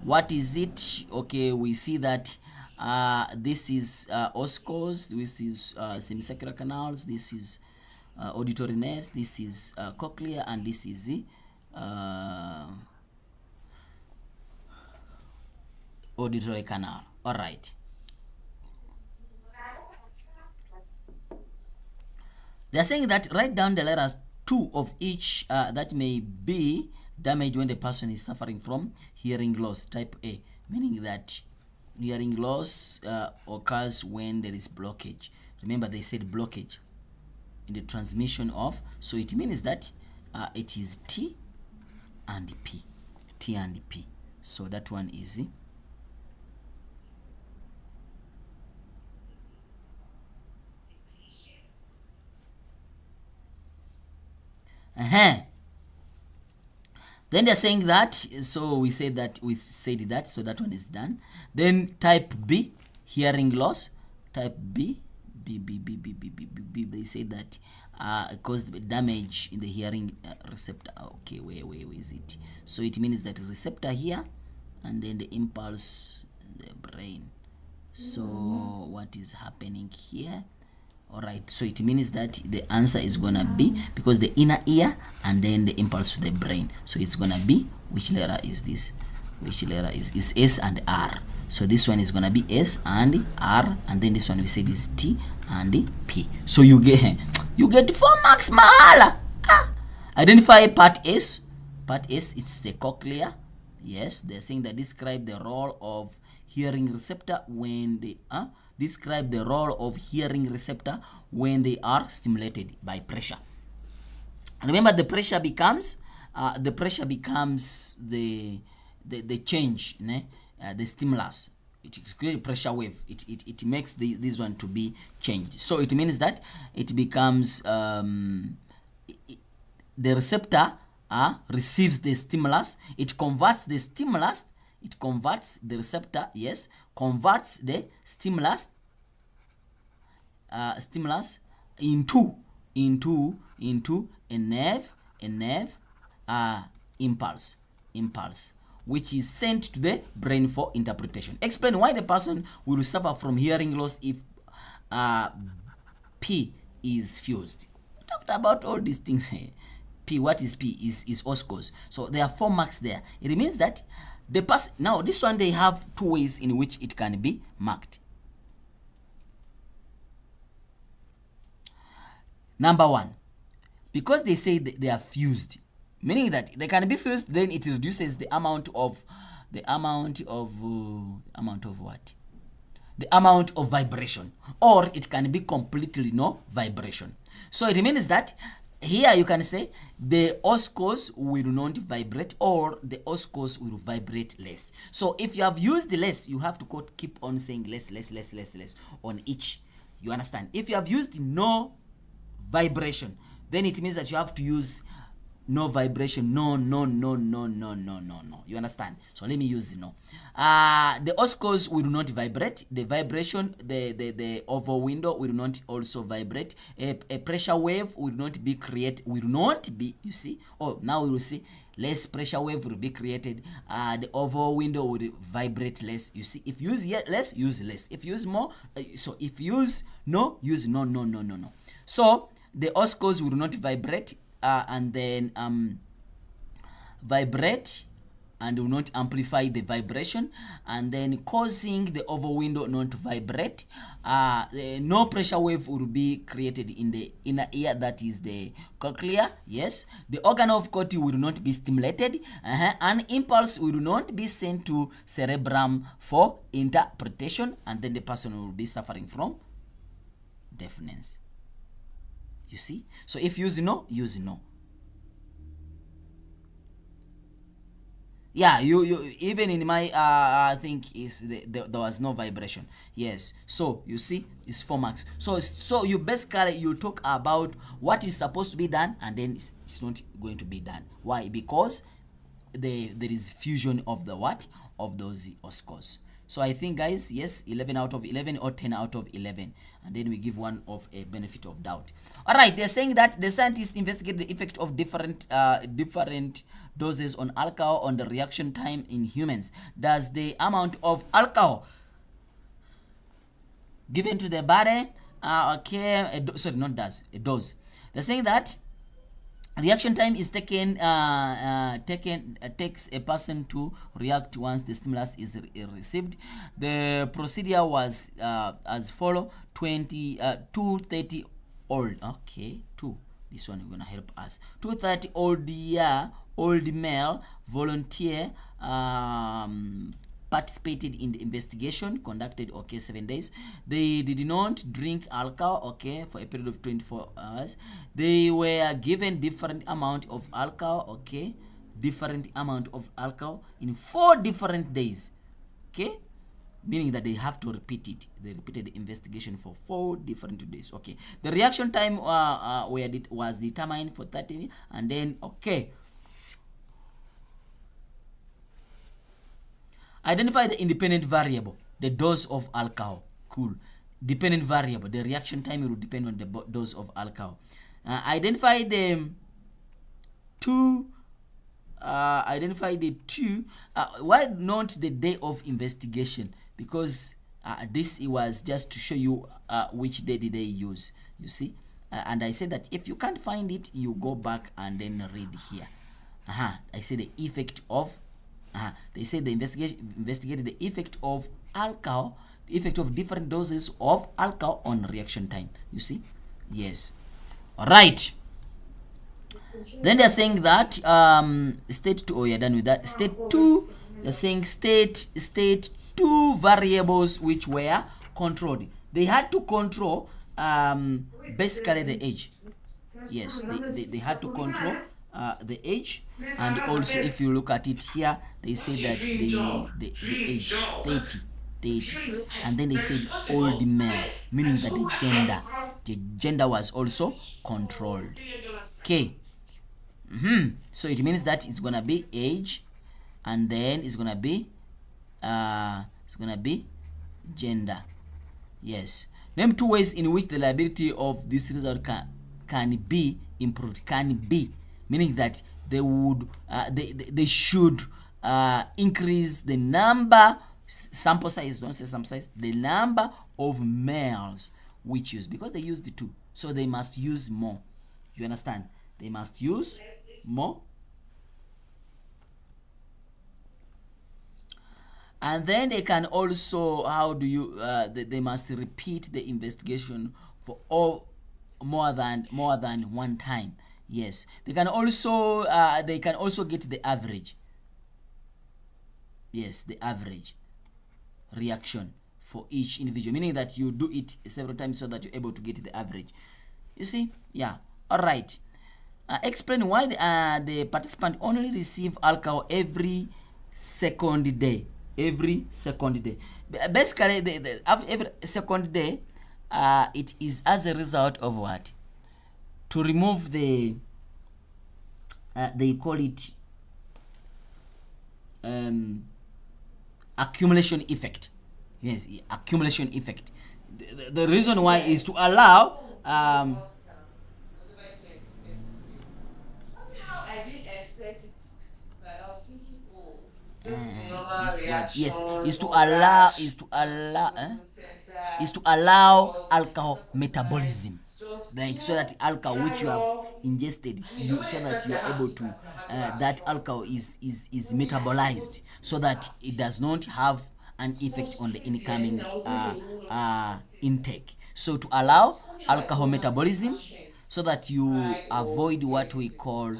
[SPEAKER 1] What is it? Okay, we see that this is oscars, this is semicircular canals, this is auditory nerves, this is cochlea, and this is auditory canal. All right. They are saying that write down the letters 2 of each that may be damaged when the person is suffering from hearing loss. Type A, meaning that hearing loss occurs when there is blockage. Remember, they said blockage in the transmission of, so it means that it is T and P. T and P. So that one is then they're saying that, so we said that, so that one is done. Then type B, hearing loss. Type B, they say that caused damage in the hearing receptor. Okay, where is it? So it means that receptor here, and then the impulse in the brain. So what is happening here? All right, so it means that the answer is gonna be, because the inner ear and then the impulse to the brain, so it's gonna be, which letter is this? Which letter is S and R? So this one is gonna be S and R, and then this one we said is T and P. So you get 4 marks, mahala. Identify part S. Part S, it's the cochlea. Yes, they're saying that describe the role of hearing receptor when they describe the role of hearing receptor when they are stimulated by pressure. And remember, the pressure becomes the change, the stimulus. It creates a pressure wave. It makes this one to be changed. So it means that it becomes the receptor receives the stimulus. It converts the stimulus. It converts the receptor, yes, converts the stimulus into a nerve impulse, which is sent to the brain for interpretation. Explain why the person will suffer from hearing loss if P is fused. We talked about all these things here. P, what is P? Is oscars. So there are 4 marks there. It means that the person, now this one, they have 2 ways in which it can be marked. Number 1, because they say they are fused, meaning that they can be fused, then it reduces the amount of what? The amount of vibration, or it can be completely no vibration. So it means that here you can say the oscars will not vibrate, or the oscars will vibrate less. So if you have used the less, you have to keep on saying less on each. You understand? If you have used no vibration, then it means that you have to use no vibration. No. You understand? So let me use no. The oscars will not vibrate. The vibration, the oval window will not also vibrate. A pressure wave will not be created. You see? Oh, now we will see less pressure wave will be created. The oval window will vibrate less. You see? If you use less, use less. If you use more, so if you use no, use no. So the oscars will not vibrate. And then vibrate and will not amplify the vibration, and then causing the oval window not to vibrate. No pressure wave will be created in the inner ear, that is the cochlea. Yes, the organ of Corti will not be stimulated, and impulse will not be sent to cerebrum for interpretation, and then the person will be suffering from deafness. You see? So if you use no, use no. Yeah, you even in my I think there was no vibration. Yes, so you see it's 4 marks. So you basically you talk about what is supposed to be done, and then it's not going to be done. Why? Because there is fusion of the what of those scores. So I think, guys, yes, 11 out of 11 or 10 out of 11, and then we give one of a benefit of doubt. All right, they're saying that the scientists investigate the effect of different doses on alcohol on the reaction time in humans. Does the amount of alcohol given to the body sorry, not does, a dose. They're saying that reaction time is takes a person to react once the stimulus is received. The procedure was as follow: 230 old. Okay, this one is gonna help us. 230 old male volunteer participated in the investigation conducted 7 days. They did not drink alcohol for a period of 24 hours. They were given different amount of alcohol different amount of alcohol in 4 different days, meaning that they have to repeat it. They repeated the investigation for 4 different days. The reaction time was determined for 30, and then identify the independent variable, the dose of alcohol. Cool. Dependent variable, the reaction time will depend on the dose of alcohol. Identify the two. Why not the day of investigation? Because this was just to show you which day did they use. You see, and I said that if you can't find it, you go back and then read here. I say the effect of. They say they investigated the effect of alcohol, the effect of different doses of alcohol on reaction time. You see? Yes. All right. Then they're saying that state 2. You're done with that. State 2. They're saying state 2 variables which were controlled. They had to control basically the age. Yes, they had to control the age, and also if you look at it here, they say that the age 30, and then they said old male, meaning that the gender was also controlled. So it means that it's gonna be age, and then it's gonna be gender. Yes. Name 2 ways in which the liability of this result can be improved. Can be, meaning that they would they should increase the number, sample size, don't say sample size, the number of males which use, because they use the 2, so they must use more. You understand? They must use more. And then they can also, they must repeat the investigation for more than one time. Yes, they can also get the average. Yes, the average reaction for each individual, meaning that you do it several times so that you're able to get the average. You see? Yeah. All right. Explain why the participant only receive alcohol every second day. Every second day. Basically, every second day, it is as a result of what? To remove the, they call it accumulation effect. Yes, accumulation effect. The reason why is to allow yes, is to allow alcohol metabolism, like so that alcohol which you have ingested, so that you are able to that alcohol is metabolized, so that it does not have an effect on the incoming intake. So to allow alcohol metabolism, so that you avoid what we call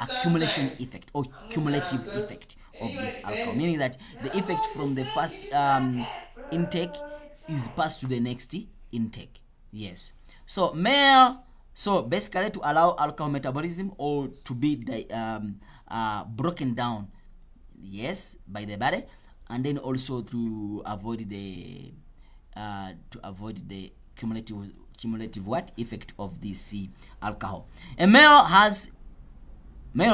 [SPEAKER 1] accumulation effect or cumulative effect of this alcohol, meaning that the effect from the first intake is passed to the next intake. Yes. So male, so basically to allow alcohol metabolism or to be broken down, yes, by the body, and then also to avoid the cumulative what effect of this alcohol. A male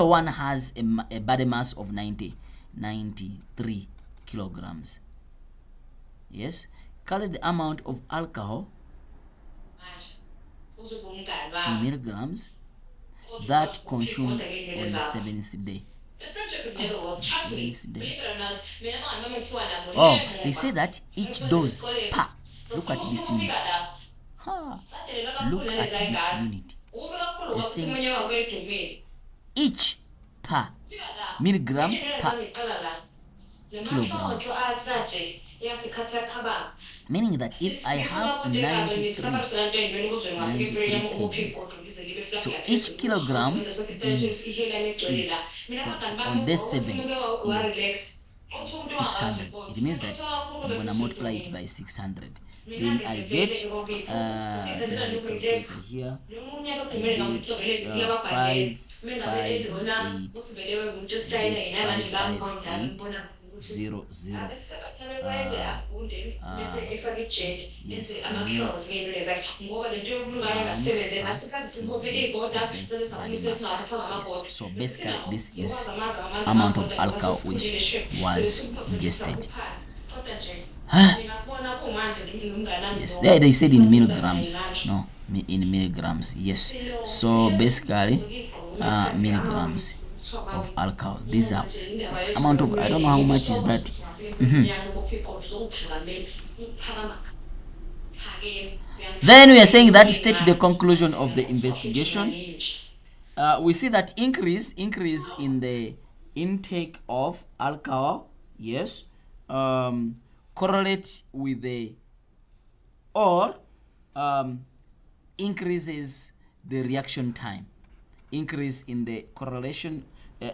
[SPEAKER 1] one has a body mass of 93 kilograms. Yes, calculate the amount of alcohol in milligrams that consumed on the 7th day. Oh, they say that each dose per. Look at this unit. Look at this unit. They're saying each per milligrams per kilograms. Meaning that if I have 93 kgs, so each kilogram is on day 7 is 600. It means that I'm gonna multiply it by 600. Then I get the calculator here. I get 558. I get 55800. Yes, milligrams per body mass. Yes. So basically, this is amount of alcohol which was ingested. Yes, they said in milligrams. No, in milligrams. Yes. So basically, milligrams of alcohol. These are this amount of, I don't know how much is that. Then we are saying that state the conclusion of the investigation. We see that increase in the intake of alcohol, yes, correlate with the or increases the reaction time. Increase in the correlation,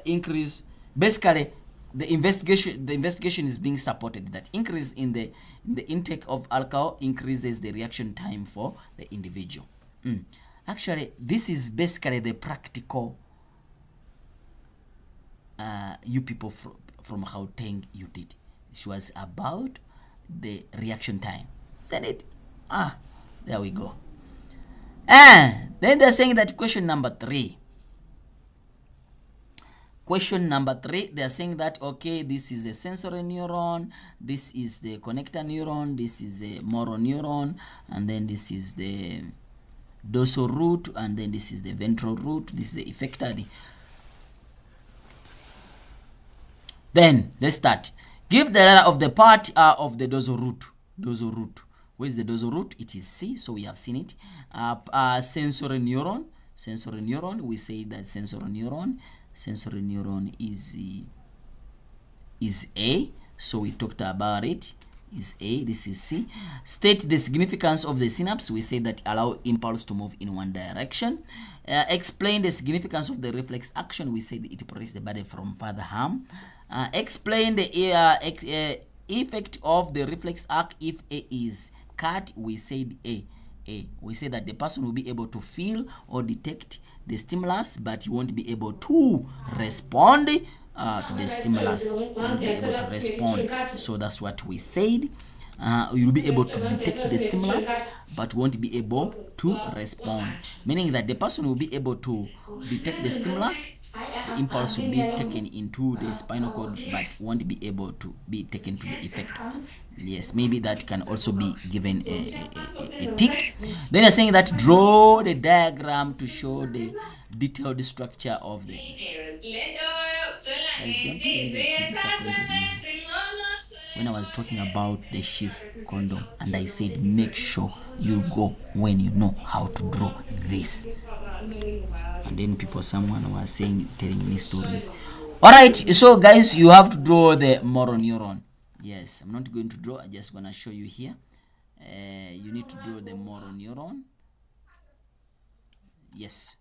[SPEAKER 1] increase basically the investigation is being supported that increase in the intake of alcohol increases the reaction time for the individual. Actually, this is basically the practical you people from Gauteng you did. It was about the reaction time. Isn't it? There we go. And then they're saying that question number 3. Question number 3, they are saying that, okay, this is a sensory neuron, this is the connector neuron, this is a motor neuron, and then this is the dorsal root, and then this is the ventral root, this is the effector. Then, let's start. Give the letter of the part of the dorsal root. Dorsal root. Where is the dorsal root? It is C, so we have seen it. Sensory neuron. Sensory neuron, we say that sensory neuron is A, so we talked about it, is A, this is C. State the significance of the synapse, we say that allow impulse to move in one direction. Explain the significance of the reflex action, we said it protects the body from further harm. Explain the effect of the reflex act if A is cut, we said A. We say that the person will be able to feel or detect the stimulus, but you won't be able to respond to the stimulus. You won't be able to respond. So that's what we said. You'll be able to detect the stimulus, but won't be able to respond. Meaning that the person will be able to detect the stimulus, the impulse will be taken into the spinal cord, but won't be able to be taken to the effector. Yes, maybe that can also be given a tick. Then you're saying that draw the diagram to show the detailed structure of the. Guys, don't worry that you disappointed me when I was talking about the sheath condom, and I said make sure you go when you know how to draw this. And then someone was telling me stories. Alright, so guys, you have to draw the motor neuron. Yes, I'm not going to draw, I'm just gonna show you here. You need to draw the motor neuron. Yes,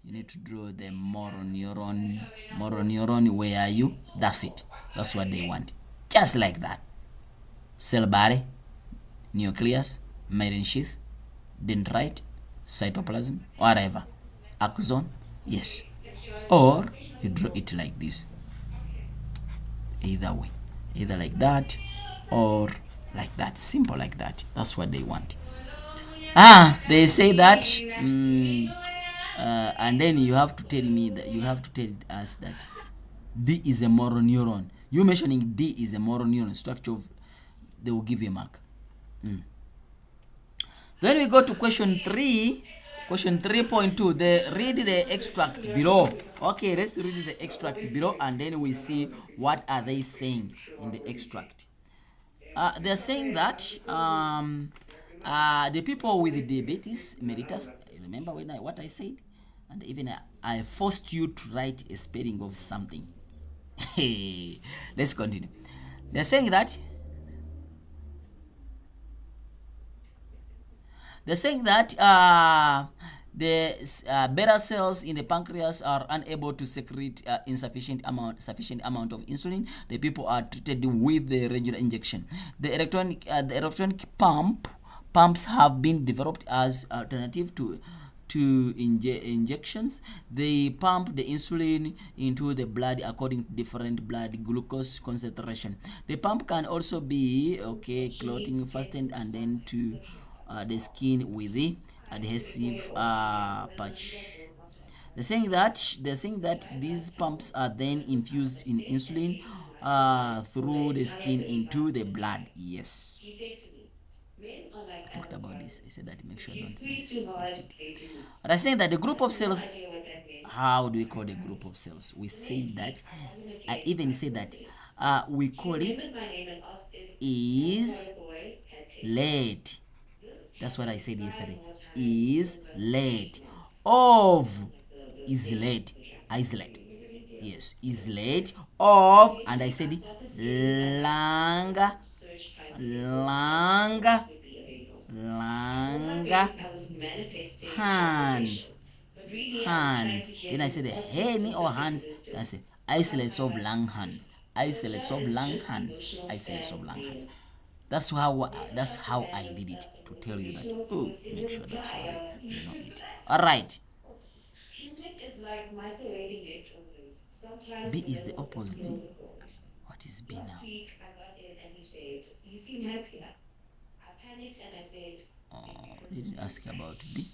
[SPEAKER 1] you need to draw the motor neuron. Motor neuron, where are you? That's it. That's what they want. Just like that. Cell body, nucleus, myelin sheath, dendrite, cytoplasm, whatever, axon, yes, or you draw it like this, either way, either like that or like that, simple like that. That's what they want. They say that and then you have to tell me that, you have to tell us that D is a motor neuron. You mentioning D is a motor neuron structure of, they will give you a mark. Then we go to question 3. Question 3.2. They read the extract below. Okay, let's read the extract below and then we see what are they saying in the extract. They're saying that the people with diabetes mellitus, remember when what I said? And even I forced you to write a spelling of something. Let's continue. They're saying that the beta cells in the pancreas are unable to secrete sufficient amount of insulin. The people are treated with the regular injection. The electronic pumps have been developed as alternative to injections. They pump the insulin into the blood according to different blood glucose concentration. The pump can also be clotting fastened and then to the skin with the adhesive patch. They're saying that these pumps are then infused in insulin through the skin into the blood. Yes, I talked about this. I said that make sure I don't miss it. But I saying that the group of cells, how do we call the group of cells? We say that, I even say that we call it is lead. That's what I said yesterday. Is lead. Of is lead. Isolate. Yes, is lead. Of, and I said lung hands. Then I said hen or hands. I said isolates of lung hands. Isolates of lung hands. Isolates of lung hands. That's how I did it, to tell you that. Oh, make sure that you know it. All right. B is the opposite. What is B now? They didn't ask about B.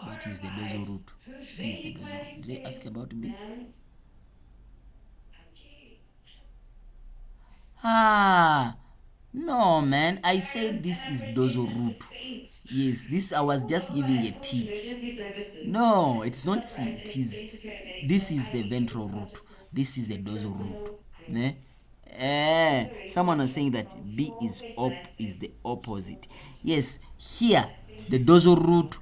[SPEAKER 1] What is the dorsal root? B is the dorsal root. Did they ask about B? No, man. I said this is dorsal root. Yes, this I was just giving a tick. No, it's not C. It is. This is the ventral root. This is the dorsal root. Someone was saying that B is the opposite. Yes, here the dorsal root.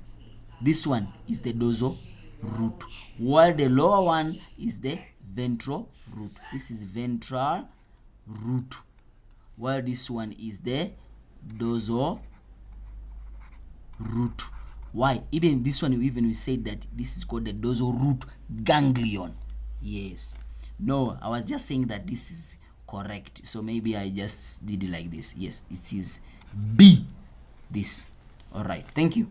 [SPEAKER 1] This one is the dorsal root, while the lower one is the ventral root. This is ventral root, while this one is the dorsal root. Why? Even this one, we said that this is called the dorsal root ganglion. Yes. No, I was just saying that this is correct. So maybe I just did it like this. Yes, it is B. This. All right. Thank you.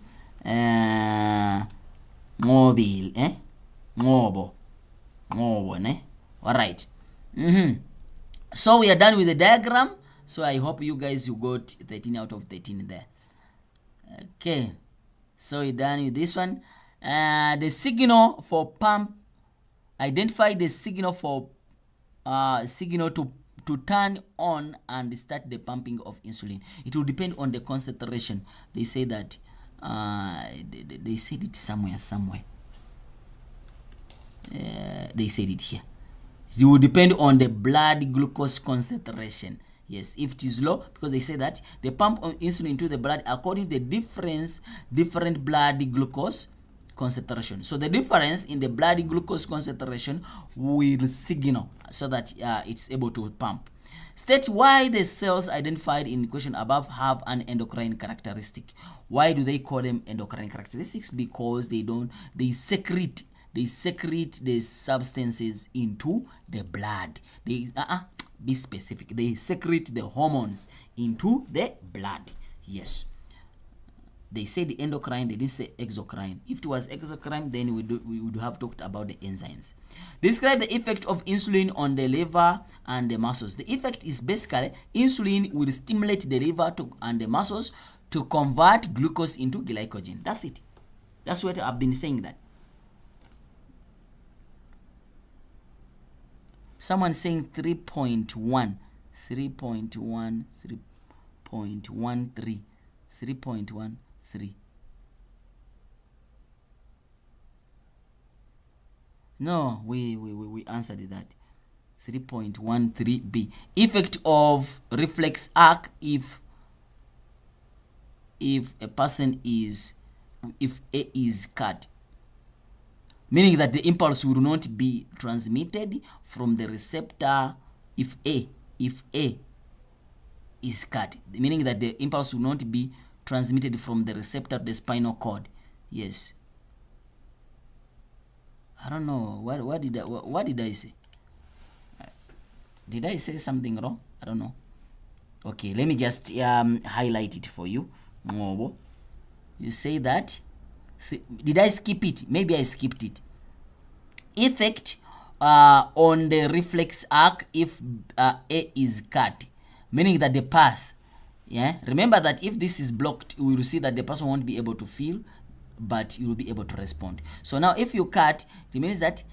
[SPEAKER 1] Mobile, Mobo, ne? All right. So we are done with the diagram. So I hope you guys, you got 13 out of 13 there. Okay. So we're done with this one. The signal for pump. Identify the signal for signal to turn on and start the pumping of insulin. It will depend on the concentration. They say that. They said it somewhere. They said it here. It will depend on the blood glucose concentration. Yes, if it is low, because they say that they pump insulin into the blood according to the different blood glucose concentration. So the difference in the blood glucose concentration will signal so that it's able to pump. State why the cells identified in the question above have an endocrine characteristic. Why do they call them endocrine characteristics? Because they secrete the substances into the blood. They be specific. They secrete the hormones into the blood. Yes. They said the endocrine, they didn't say exocrine. If it was exocrine, then we would have talked about the enzymes. Describe the effect of insulin on the liver and the muscles. The effect is basically insulin will stimulate the liver and the muscles to convert glucose into glycogen. That's it. That's what I've been saying that. Someone saying 3.1, 3.1, 3.13, 3.13. No, we answered that. 3.13b. Effect of reflex arc if a person is, if A is cut, meaning that the impulse will not be transmitted from the receptor if A is cut, meaning that the impulse will not be transmitted from the receptor to the spinal cord. Yes. I don't know what did I say? Did I say something wrong? I don't know. Okay, let me just highlight it for you. You say that. Did I skip it? Maybe I skipped it. Effect on the reflex arc if A is cut, meaning that the path. Yeah. Remember that if this is blocked, we will see that the person won't be able to feel, but you will be able to respond. So now if you cut, it means that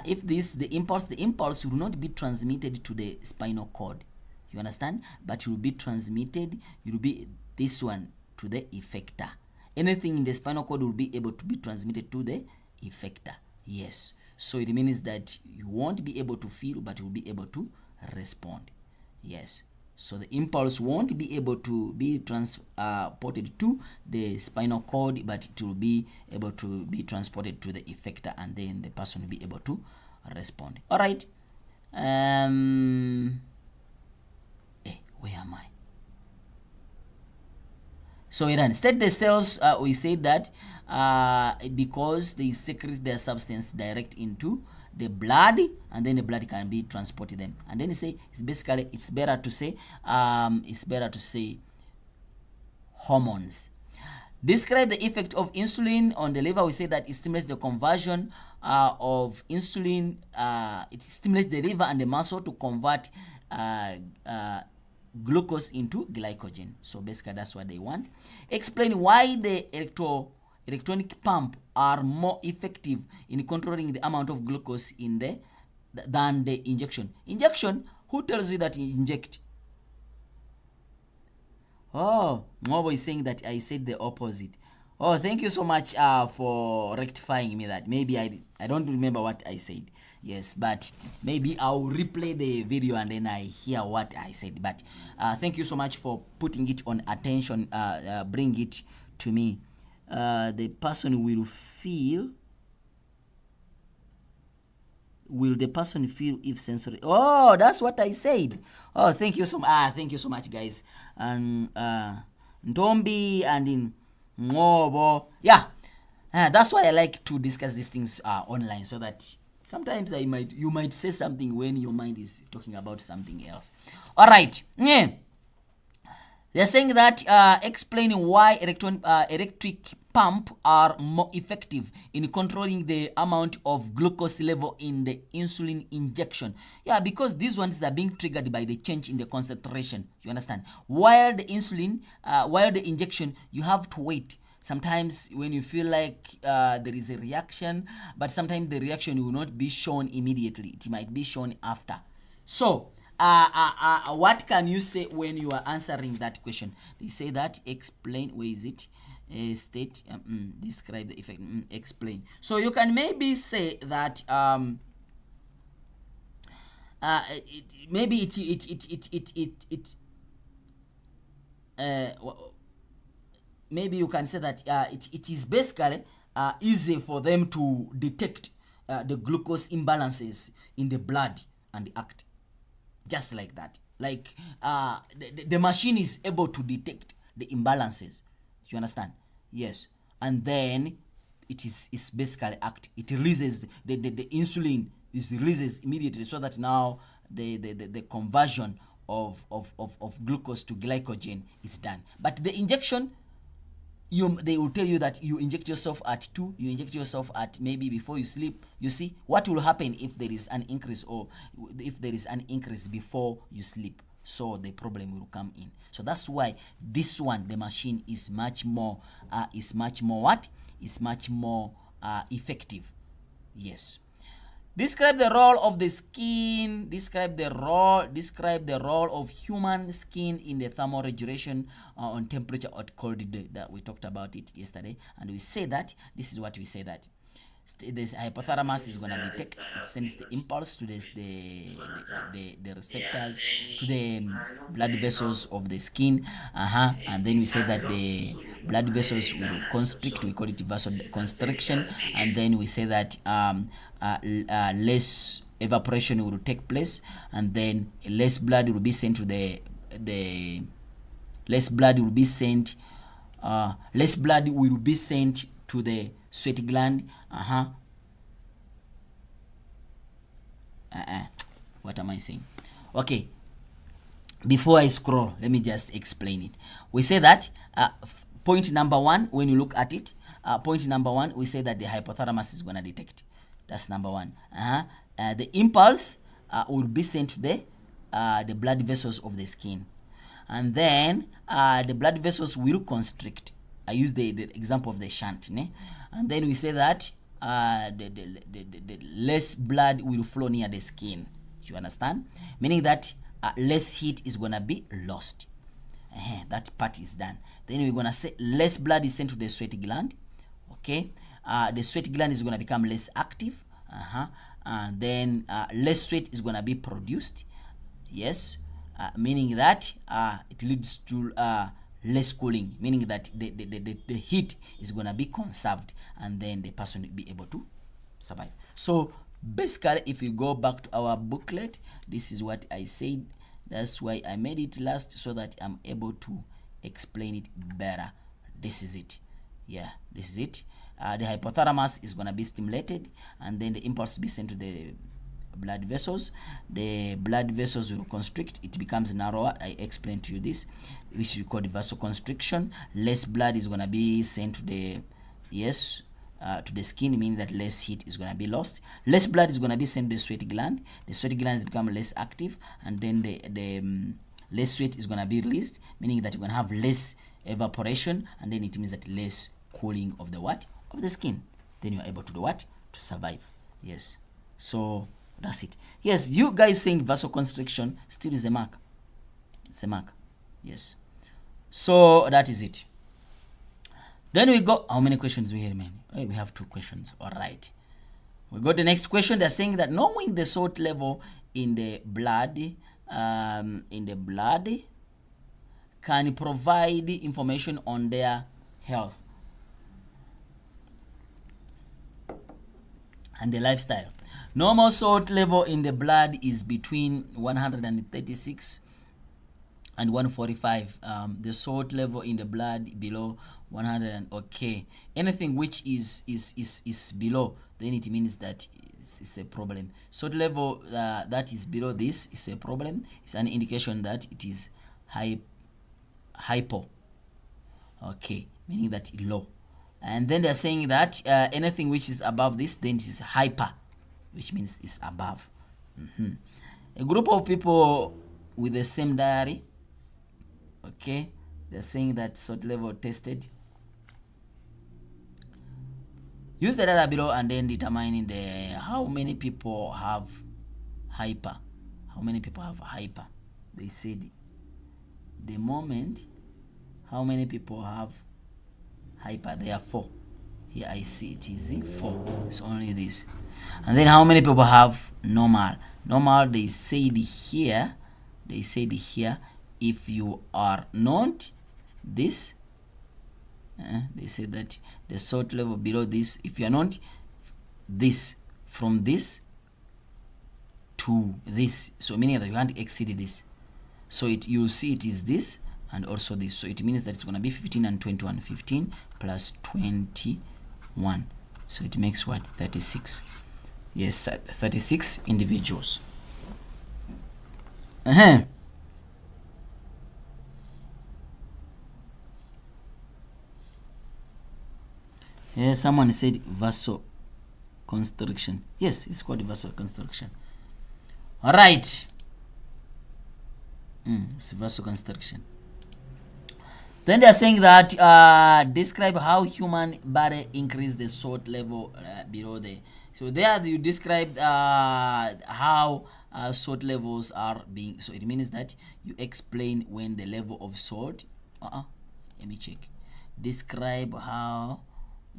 [SPEAKER 1] if the impulse will not be transmitted to the spinal cord. You understand? But it will be transmitted, it will be this one to the effector. Anything in the spinal cord will be able to be transmitted to the effector. Yes. So it means that you won't be able to feel, but you will be able to respond. Yes. So the impulse won't be able to be transported to the spinal cord, but it will be able to be transported to the effector, and then the person will be able to respond. All right. Where am I? So Iran, state the cells. We said that because they secrete their substance direct into the blood, and then the blood can be transported them. And then you say it's basically it's better to say hormones. Describe the effect of insulin on the liver. We say that it stimulates the conversion of insulin. It stimulates the liver and the muscle to convert glucose into glycogen. So basically that's what they want. Explain why the electronic pump are more effective in controlling the amount of glucose in than the injection. Injection, who tells you that you inject? Oh, Mobo is saying that I said the opposite. Oh, thank you so much for rectifying me that. Maybe I don't remember what I said. Yes, but maybe I'll replay the video and then I hear what I said. But thank you so much for putting it on attention, bring it to me. The person will feel. Will the person feel if sensory? Oh, that's what I said. Oh, thank you so much. Thank you so much, guys. And Ntombi and in Ngobo. Yeah, that's why I like to discuss these things online, so that sometimes you might say something when your mind is talking about something else. All right. Yeah. They're saying that explaining why electric pump are more effective in controlling the amount of glucose level in the insulin injection. Yeah, because these ones are being triggered by the change in the concentration. You understand? While the injection, you have to wait. Sometimes when you feel like there is a reaction, but sometimes the reaction will not be shown immediately. It might be shown after. So, what can you say when you are answering that question? They say that explain. Where is it? State. Describe the effect. Explain. So you can maybe say that maybe maybe you can say that it is basically easy for them to detect the glucose imbalances in the blood and act. Just like that. Like the machine is able to detect the imbalances. You understand? Yes. And then it's basically act. It releases the insulin is releases immediately, so that now the conversion of glucose to glycogen is done. But the injection, they will tell you that you inject yourself at 2, you inject yourself at maybe before you sleep. You see what will happen if there is an increase, or if there is an increase before you sleep. So the problem will come in. So that's why this one, the machine, is much more effective. Yes. Describe the role of the skin. Describe the role of human skin in the thermal regulation on temperature or cold day. That we talked about it yesterday, and we say that this is what we say, that this hypothalamus is going to detect, it sends the impulse to the receptors, to the blood vessels of the skin, and then we say that the blood vessels will constrict. We call it vasoconstriction, and then we say that less evaporation will take place, and then less blood will be sent to the sweat gland. What am I saying? Okay, before I scroll, let me just explain it. We say that point number 1, when you look at it, point number 1, we say that the hypothalamus is going to detect. That's number 1. The impulse will be sent to the blood vessels of the skin, and then the blood vessels will constrict. I use the example of the shunt, and then we say that the less blood will flow near the skin. You understand? Meaning that less heat is gonna be lost. That part is done. Then we're gonna say less blood is sent to the sweat gland. Okay, the sweat gland is gonna become less active. And then less sweat is gonna be produced. Yes, meaning that it leads to less cooling, meaning that the heat is gonna be conserved, and then the person will be able to survive. So basically, if you go back to our booklet, this is what I said. That's why I made it last, so that I'm able to explain it better. This is it. Yeah, this is it. The hypothalamus is gonna be stimulated, and then the impulse will be sent to the blood vessels. The blood vessels will constrict, it becomes narrower. I explained to you this, which we call the vasoconstriction. Less blood is going to be sent to the to the skin, meaning that less heat is going to be lost. Less blood is going to be sent to the sweat gland. The sweat gland has become less active, and then the less sweat is going to be released, meaning that you're going to have less evaporation, and then it means that less cooling of the of the skin. Then you're able to do what? To survive. Yes. So that's it. Yes, you guys saying vasoconstriction still is a mark. It's a mark. Yes. So that is it. Then we go. How many questions we remain? Oh, we have 2 questions. All right. We got the next question. They're saying that knowing the salt level in the blood, can provide information on their health and the lifestyle. Normal salt level in the blood is between 136 and 145. The salt level in the blood below 100. Okay, anything which is below, then it means that it's a problem. Salt level that is below this is a problem. It's an indication that it is hypo. Okay, meaning that low. And then they're saying that anything which is above this, then it is hyper, which means it's above. A group of people with the same diary, okay, they're saying that salt level tested. Use the data below and then determining how many people have hyper. How many people have hyper? They said the moment. How many people have hyper? There are 4. Here I see it is 4. It's only this. And then how many people have normal? Normal, they said here, if you are not this, they say that the salt level below this, if you are not this, from this to this, so meaning that you can't exceed this. So you see it is this and also this. So it means that it's going to be 15 and 21. 15 plus 21. So it makes what? 36. Yes, 36 individuals. Someone said vasoconstriction. Yes, it's called vasoconstriction. All right. It's vasoconstriction. Then they are saying that describe how human body increase the salt level below there. So there you described how salt levels are being. So it means that you explain when the level of salt. Let me check. Describe how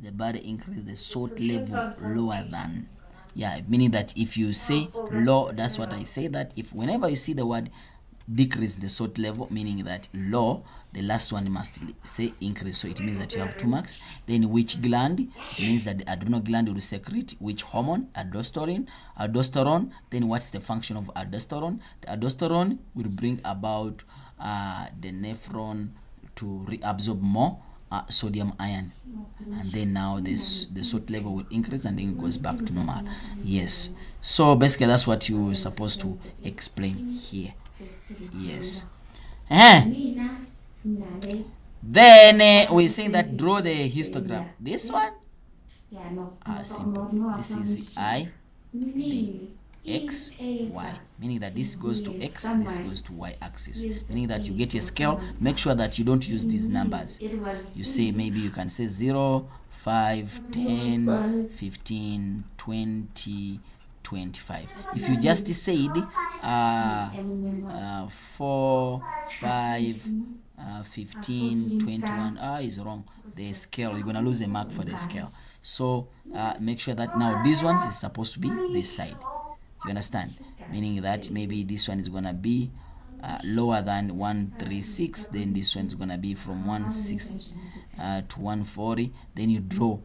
[SPEAKER 1] the body increase the salt level lower than. Yeah, meaning that if you say low, that's what I say, that if whenever you see the word decrease the salt level, meaning that low, the last one must say increase. So it means that you have 2 marks. Then which gland? It means that the adrenal gland will secrete which hormone? Aldosterone. Then what's the function of aldosterone? The aldosterone will bring about the nephron to reabsorb more sodium ion, and then now the salt level will increase and then it goes back to normal. Yes, so basically that's what you're supposed to explain here. Yes. Then we say that draw the histogram. This one simple. This is I, D, X, Y, meaning that this goes to X, this goes to Y axis, meaning that you get a scale. Make sure that you don't use these numbers. You say, maybe you can say 0, 5, 10, 15, 20, 25. If you just said 4, 5, 15, 21, is wrong. The scale, you're gonna lose a mark for the scale. So make sure that now these ones is supposed to be this side. You understand? Meaning that maybe this one is gonna be lower than 136, then this one is gonna be from 160 to 140. Then you draw.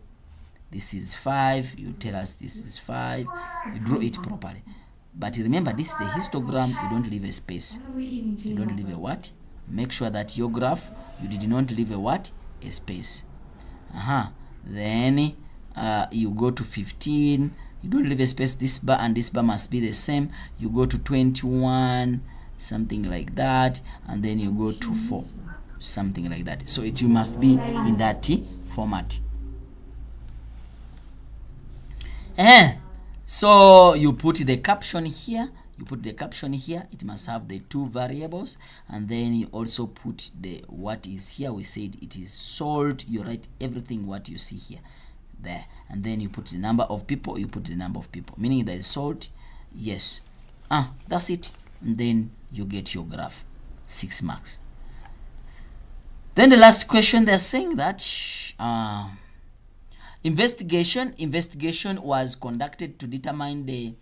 [SPEAKER 1] This is 5. You tell us this is 5. You draw it properly. But remember, this is the histogram. You don't leave a space. You don't leave a what? Make sure that your graph, you did not leave a what? A space. Then you go to 15. You don't leave a space. This bar and this bar must be the same. You go to 21, something like that, and then you go to 4, something like that. So you must be in that format. So you put the caption here. It must have the 2 variables, and then you also put the what is here. We said it is salt. You write everything what you see here, there, and then you put the number of people. Meaning that is salt. Yes. That's it. And then you get your graph. 6 marks. Then the last question, they're saying that investigation was conducted to determine the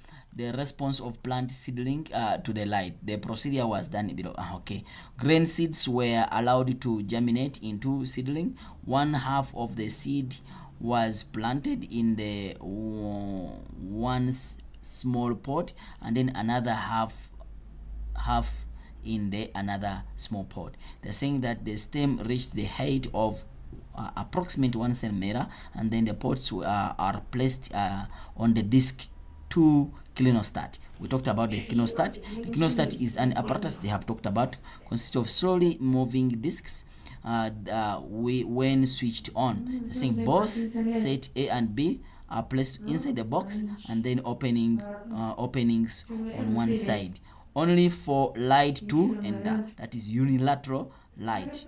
[SPEAKER 1] response of plant seedling to the light. The procedure was done below. Okay. Grain seeds were allowed to germinate into seedling. One half of the seed was planted in the one small pot, and then another half in the another small pot. They're saying that the stem reached the height of approximately 1 centimeter, and then the pots are placed on the disc to clinostat. We talked about the clinostat. The clinostat is an apparatus they have talked about, consists of slowly moving discs when switched on. They're saying both set A and B are placed inside the box, and then openings on one side, only for light to enter. That is unilateral light.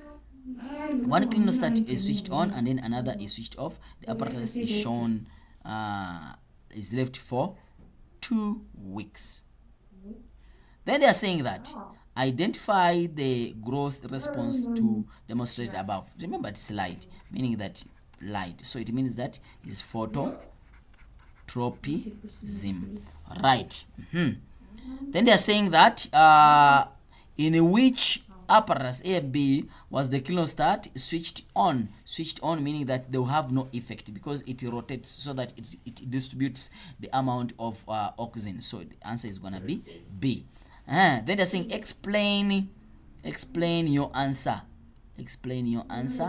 [SPEAKER 1] One clinostat is switched on and then another is switched off. The apparatus is shown is left for 2 weeks. Then they are saying that identify the growth response to demonstrate above. Remember, it's light, meaning that light. So it means that is phototropism. Right. Then they are saying that in which apparatus A, B was the clinostat switched on, meaning that they will have no effect because it rotates so that it distributes the amount of oxygen. So the answer is gonna be B. Then they're saying explain your answer. Explain your answer,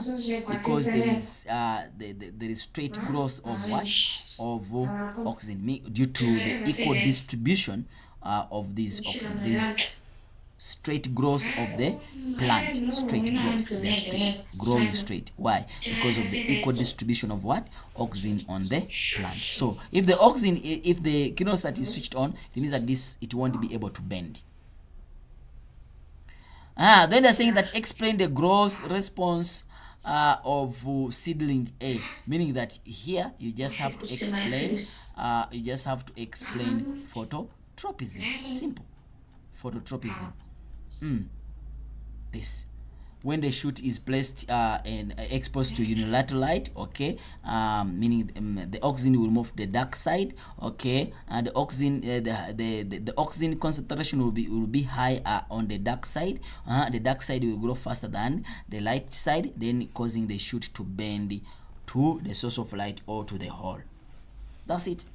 [SPEAKER 1] because there is straight growth of what? Of oxygen due to the equal distribution of these oxygen. straight growth of the plant. Straight growth. They're straight, growing straight. Why? Because of the equal distribution of what? Oxygen on the plant. So if the oxygen, if the clinostat is switched on, it means that it won't be able to bend. Then they're saying that explain the growth response of seedling A, meaning that here you just have to explain phototropism. Simple. Phototropism. This, when the shoot is placed and exposed to unilateral light, okay, meaning the oxygen will move to the dark side, okay, and the oxygen the oxygen concentration will be high on the dark side. The dark side will grow faster than the light side, then causing the shoot to bend to the source of light or to the hole. That's it.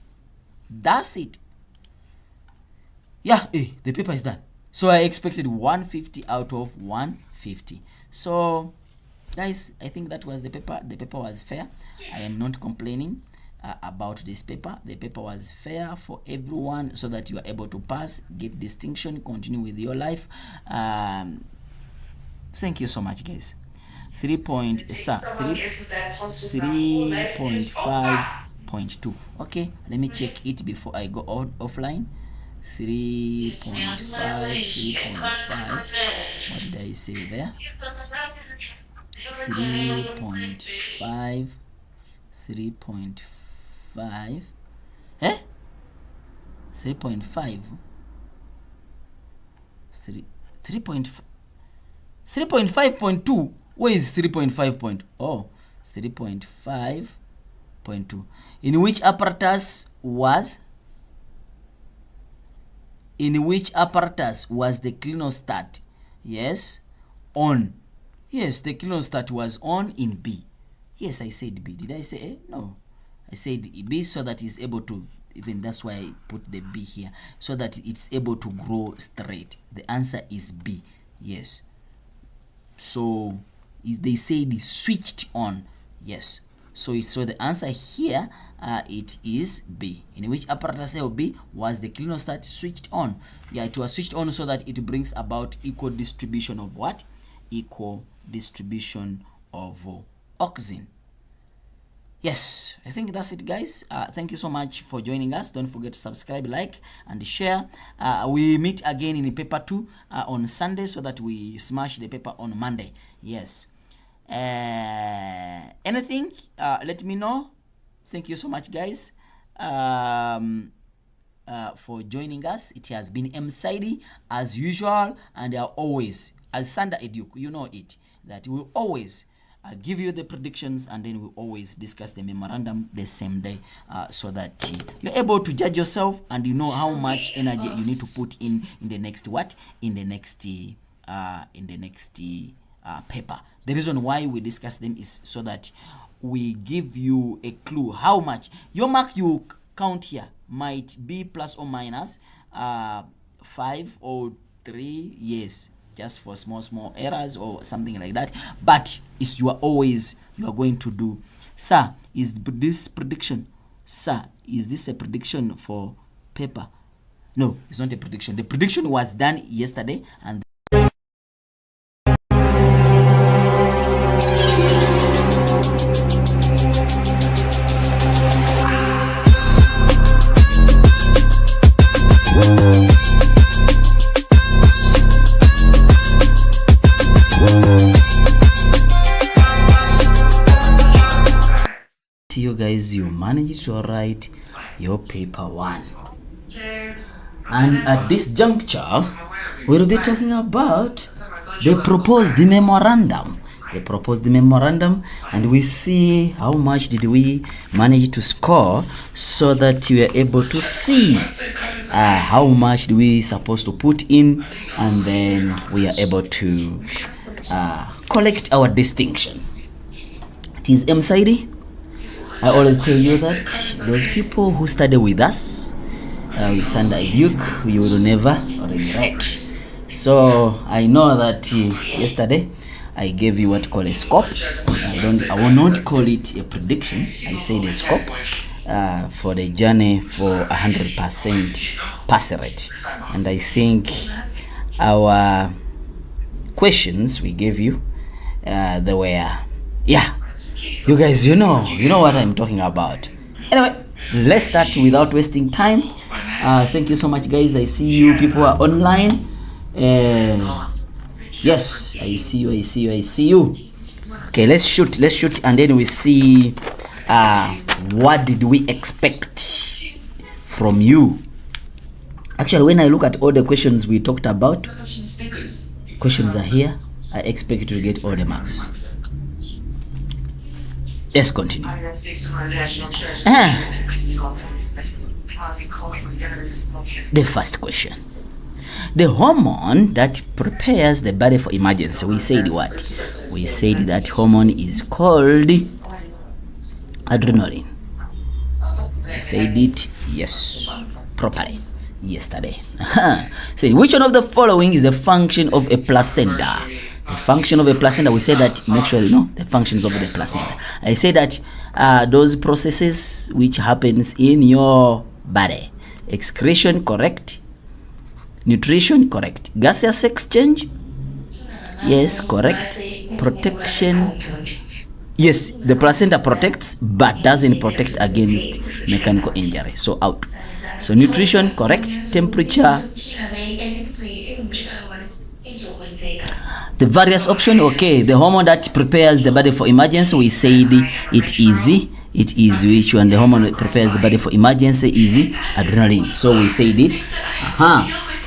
[SPEAKER 1] Yeah, the paper is done. So I expected 150 out of 150. So guys, I think that was the paper. The paper was fair. I am not complaining about this paper. The paper was fair for everyone, so that you are able to pass, get distinction, continue with your life. Thank you so much, guys. 3.5.2. Okay, let me check it before I go offline. 3.5. What did I say there? 3.5. 3.5. 3.5.2. Where is 3.5 point? Oh, 3.5.2. In which apparatus was the clinostat? Yes, on. Yes, the clinostat was on in B. Yes, I said B. Did I say A? No, I said B, so that it's able to, even that's why I put the B here, so that it's able to grow straight. The answer is B. Yes. So they said switched on. Yes. So the answer here, it is B. In which apparatus A or B was the clinostat switched on? Yeah, it was switched on so that it brings about equal distribution of what? Equal distribution of oxygen. Yes, I think that's it, guys. Thank you so much for joining us. Don't forget to subscribe, like, and share. We meet again in paper 2 on Sunday, so that we smash the paper on Monday. Yes. Anything, let me know. Thank you so much, guys, for joining us. It has been MSID as usual, and always, as Thunder Edu, you know it, that we'll always give you the predictions, and then we'll always discuss the memorandum the same day, so that you're able to judge yourself, and you know how much energy you need to put in the next paper. The reason why we discuss them is so that we give you a clue how much your mark you count here might be plus or minus 5 or 3. Yes, just for small errors or something like that. But you are going to do, sir, is this prediction? Sir, is this a prediction for paper? No, it's not a prediction. The prediction was done yesterday, and you guys, you managed to write your paper 1, and at this juncture we'll be talking about the proposed memorandum. And we see how much did we manage to score, so that we are able to see how much do we supposed to put in, and then we are able to collect our distinction. It is MSID. I always tell you that those people who study with us, with Thunder Duke, you will never regret. So I know that yesterday I gave you what called a scope. I will not call it a prediction. I said a scope for the journey for 100% pass rate. And I think our questions we gave you, they were, yeah, you guys, you know what I'm talking about. Anyway, let's start without wasting time. Thank you so much, guys. I see you people are online. Yes, I see you. Okay, let's shoot, and then we see what did we expect from you. Actually, when I look at all the questions we talked about, questions are here. I expect you to get all the marks. Let's continue. The first question. The hormone that prepares the body for emergency. We said what? We said that hormone is called adrenaline. I said it, yes, properly yesterday. So which one of the following is the function of a placenta? The function of a placenta, we say that, make sure you know the functions of the placenta. I say that those processes which happens in your body. Excretion, correct. Nutrition, correct. Gaseous exchange, yes, correct. Protection, yes, the placenta protects but doesn't protect against mechanical injury, so out. So nutrition, correct. Temperature, the various option, okay. The hormone that prepares the body for emergency, we said it is which one? The hormone that prepares the body for emergency is adrenaline. So we said it.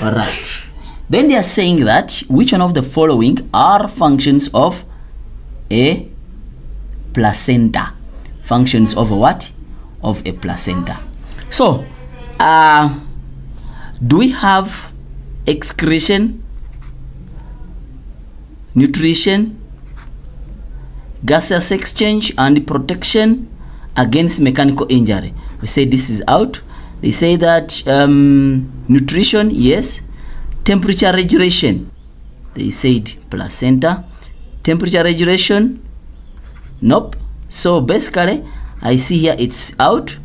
[SPEAKER 1] All right. Then they are saying that which one of the following are functions of a placenta? Functions of what? Of a placenta. So, do we have excretion, nutrition, gaseous exchange, and protection against mechanical injury? We say this is out. They say that nutrition, yes. Temperature regulation, they said placenta. Temperature regulation, nope. So basically, I see here it's out.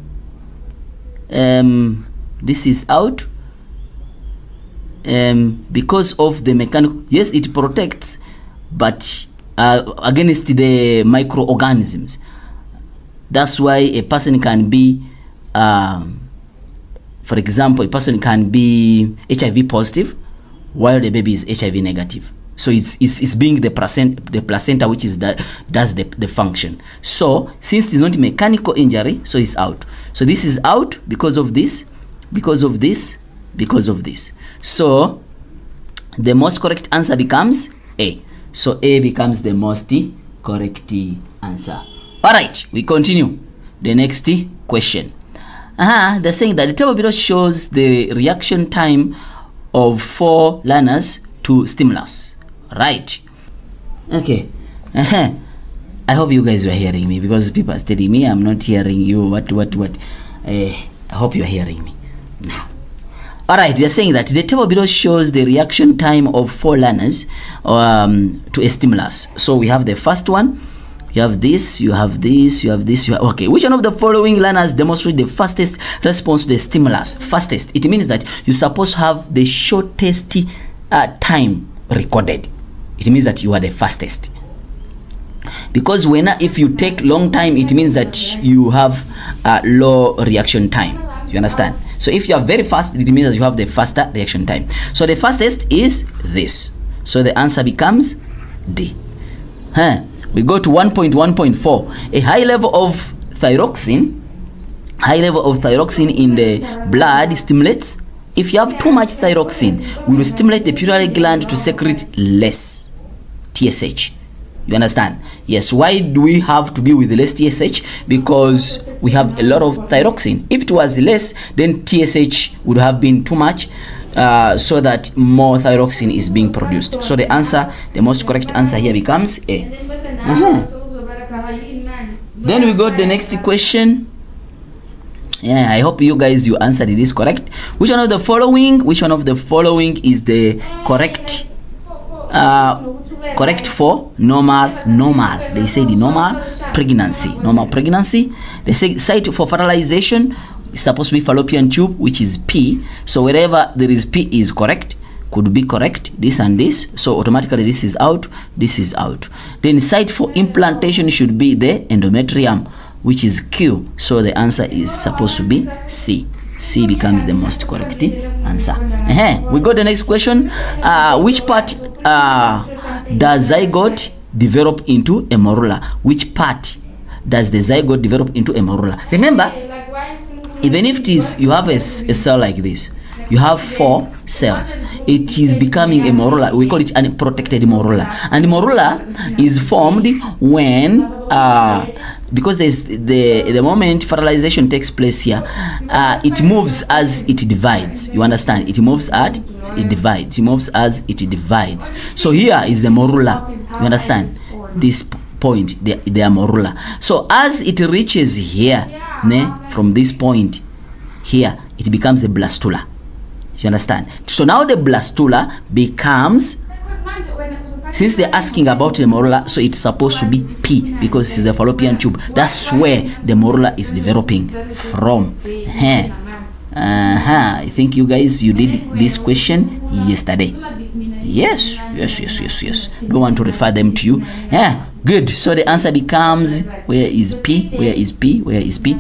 [SPEAKER 1] This is out. Because of the mechanical, yes, it protects, but against the microorganisms. That's why a person can be, for example, a person can be HIV positive while the baby is HIV negative. So it's being the placenta which is that does the function. So since it's not mechanical injury, so it's out. So this is out because of this, because of this, because of this. So the most correct answer becomes A. So A becomes the most correct answer. All right, we continue. The next question. They're saying that the table below shows the reaction time of 4 learners to stimulus. Right. Okay. I hope you guys were hearing me, because people are telling me I'm not hearing you. What? I hope you're hearing me now. All right, they're saying that the table below shows the reaction time of 4 learners to a stimulus. So we have the first one. You have this, you have this, you have this, you have, okay. Which one of the following learners demonstrate the fastest response to the stimulus? Fastest, it means that you're supposed to have the shortest time recorded. It means that you are the fastest. Because if you take long time, it means that you have low reaction time. You understand? So if you are very fast, it means that you have the faster reaction time. So the fastest is this. So the answer becomes D. We go to 1.1.4. A high level of thyroxine in the blood stimulates. If you have too much thyroxine, we will stimulate the pituitary gland to secrete less TSH. You understand? Yes. Why do we have to be with less TSH? Because we have a lot of thyroxine. If it was less, then TSH would have been too much, so that more thyroxine is being produced. So the answer, the most correct answer here becomes A. Then we got the next question. Yeah, I hope you guys you answered this correct. Which one of the following is the correct correct for normal? They say the normal pregnancy. They say site for fertilization is supposed to be fallopian tube, which is P. So wherever there is P is correct. could be correct, this and this, so automatically this is out, this is out. Then site for implantation should be the endometrium, which is Q, so the answer is supposed to be C. C becomes the most correct answer. We got the next question. Which part does zygote develop into a morula? Which part does the zygote develop into a morula? Remember, even if it is, you have a cell like this, you have 4 cells, it is becoming a morula. We call it an protected morula, and the morula is formed when because there's the moment fertilization takes place here, it moves as it divides. You understand? It moves as it divides. It moves as it divides. So here is the morula. You understand? This point, the morula. So as it reaches here, from this point here, it becomes a blastula. You understand? So now the blastula becomes, since they're asking about the morula, so it's supposed to be P, because it's the fallopian tube. That's where the morula is developing from. I think you guys, you did this question yesterday. Yes. Don't want to refer them to you. Good. So the answer becomes, where is P? Where is P? Where is P?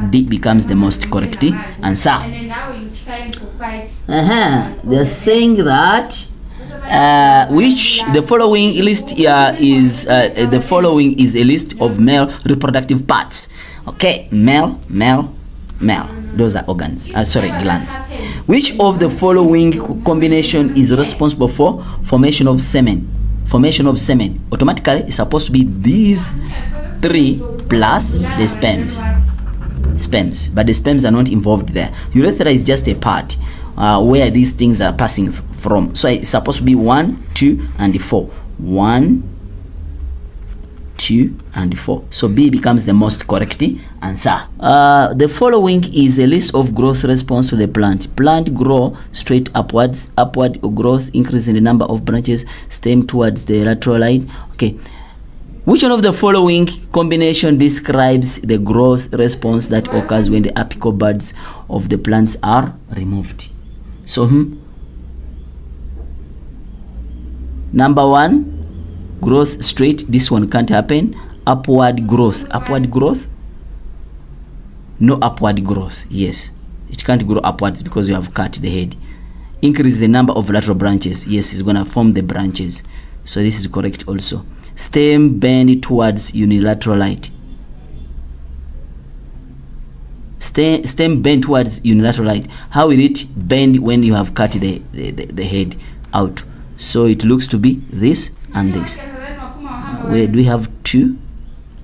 [SPEAKER 1] D becomes the most correct answer. They're saying that which the following list is the following is a list of male reproductive parts. Okay, male. Those are organs. Glands. Which of the following combination is responsible for formation of semen? Formation of semen. Automatically, it's supposed to be these 3 plus the sperms. But the sperms are not involved there. Urethra is just a part where these things are passing from. So it's supposed to be 1, 2, and 4. 1, 2, and 4. So B becomes the most correct answer. The following is a list of growth response to the plant. Plant grow straight upwards. Upward growth increase in the number of branches. Stem towards the lateral line. Okay. Which one of the following combination describes the growth response that occurs when the apical buds of the plants are removed? So, number 1, growth straight. This one can't happen. Upward growth. Upward growth? No upward growth. Yes. It can't grow upwards because you have cut the head. Increase the number of lateral branches. Yes, it's going to form the branches. So this is correct also. Stem bend towards unilateralite. Stem bend towards unilateralite. How will it bend when you have cut the head out? So it looks to be this and this. Where do we have 2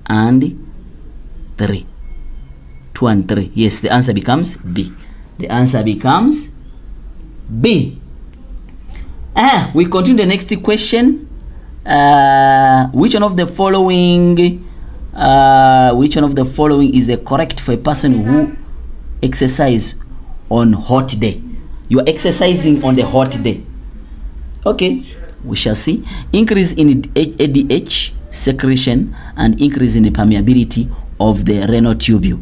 [SPEAKER 1] and 3? 2 and 3. Yes, the answer becomes B. The answer becomes B. We continue the next question. Which one of the following is a correct for a person who exercise on hot day? You are exercising on the hot day. Okay, we shall see. Increase in ADH secretion and increase in the permeability of the renal tubule.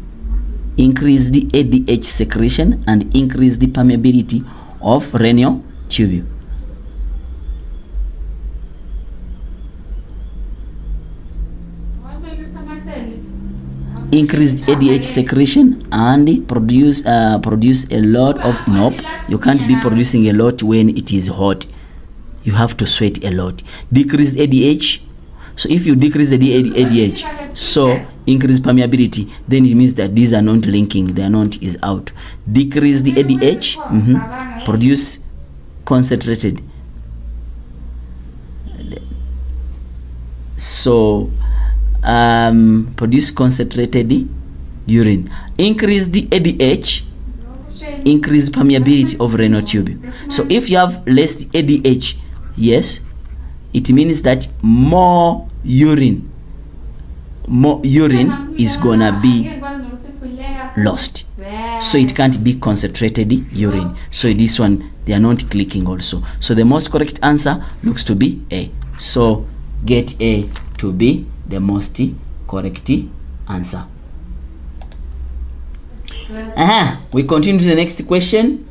[SPEAKER 1] Increase the ADH secretion and increase the permeability of renal tubule. Increased ADH secretion and produce a lot of, nope, you can't be producing a lot when it is hot. You have to sweat a lot. Decreased ADH. So if you decrease the ADH, so increase permeability, then it means that these are not linking. They are not, is out. Decrease the ADH, produce concentrated. So produce concentrated urine. Increase the ADH, increase permeability of renal tubule. So if you have less ADH, yes, it means that more urine is gonna be lost. So it can't be concentrated urine. So this one, they are not clicking also. So the most correct answer looks to be A. So get A to be the most correct answer. We continue to the next question.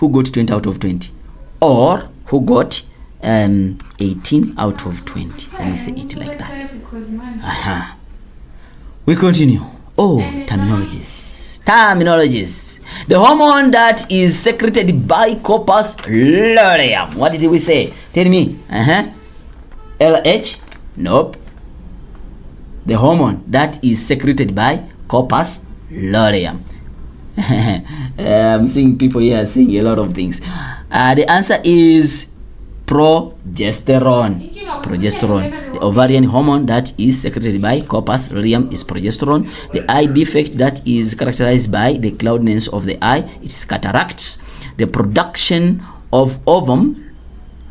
[SPEAKER 1] who got 20 out of 20, or who got 18 out of 20. Let me say it like that. We continue. Oh, terminologies. The hormone that is secreted by corpus luteum. What did we say? Tell me. LH? Nope. The hormone that is secreted by corpus luteum. I'm seeing people here saying a lot of things. The answer is progesterone. Progesterone. The ovarian hormone that is secreted by corpus luteum is progesterone. The eye defect that is characterized by the cloudiness of the eye, it is cataracts. The production of ovum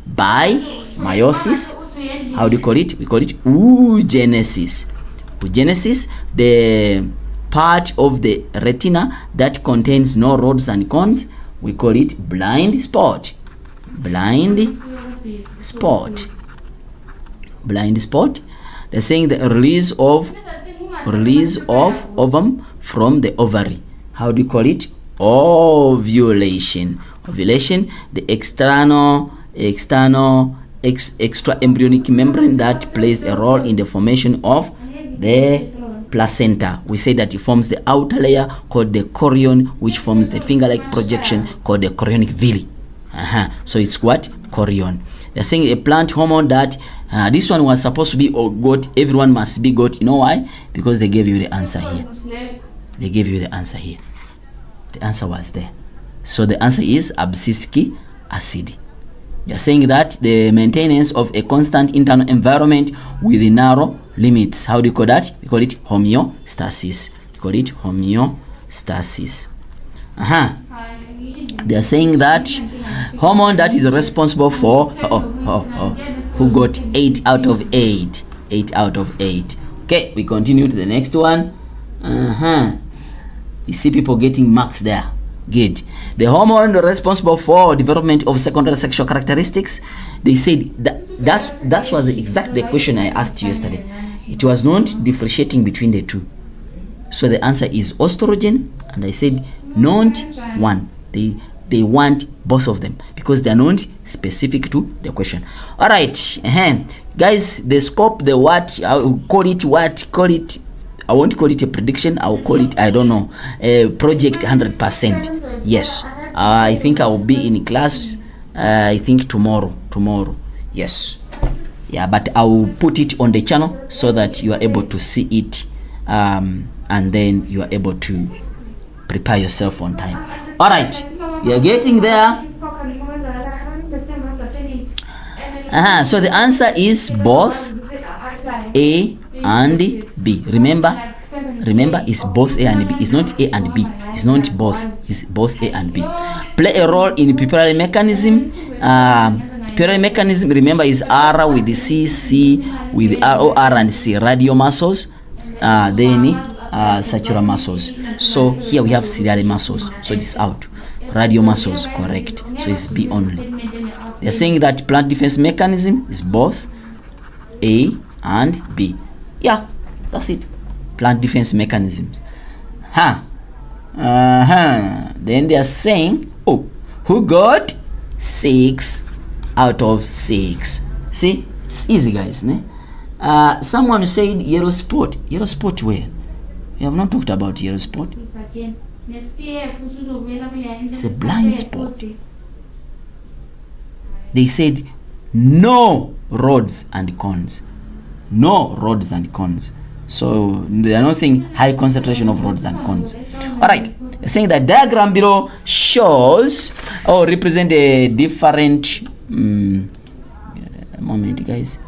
[SPEAKER 1] by meiosis, how do you call it? We call it oogenesis. Oogenesis, the part of the retina that contains no rods and cones, we call it blind spot. Blind spot. Blind spot. They're saying the release of ovum from the ovary. How do you call it? Ovulation. Ovulation, the extra embryonic membrane that plays a role in the formation of the placenta. We say that it forms the outer layer called the chorion, which forms the finger-like projection called the chorionic villi. So it's what? Chorion. They're saying a plant hormone that this one was supposed to be got. Everyone must be got. You know why? Because they gave you the answer here. They gave you the answer here. The answer was there. So the answer is abscisic acid. They are saying that the maintenance of a constant internal environment with narrow limits. How do you call that? We call it homeostasis. We call it homeostasis. They are saying that hormone that is responsible for who got 8 out of 8. 8 out of 8. Okay, we continue to the next one. You see people getting marks there. Good. The hormone responsible for development of secondary sexual characteristics. They said that was the question I asked you yesterday. It was not differentiating between the two. So the answer is estrogen, and I said not one. They want both of them because they are not specific to the question. All right, guys, the scope, the what, I will call it what, call it. I won't call it a prediction. I will call it, I don't know, a project 100%. Yes, I think I will be in class. I think tomorrow. Yes, yeah, but I will put it on the channel so that you are able to see it, and then you are able to prepare yourself on time. All right, you are getting there. So the answer is both A and B. Remember, it's both A and B. It's not A and B. It's not both. It's both A and B. Play a role in pupillary mechanism. Pupillary mechanism, remember, is R with the C with the R and C. Radio muscles, then sacral muscles. So here we have ciliary muscles. So it's out. Radio muscles, correct. So it's B only. They're saying that plant defense mechanism is both A and B. Yeah, that's it. Plant defense mechanisms. Then they are saying, oh, who got 6 out of 6? See, it's easy, guys. Someone said yellow spot. Yellow spot where? We have not talked about yellow spot. It's a blind spot. They said no rods and cones. No rods and cones. So they are not saying high concentration of rods and cones. All right, they're saying that diagram below shows or represent a different moment, guys.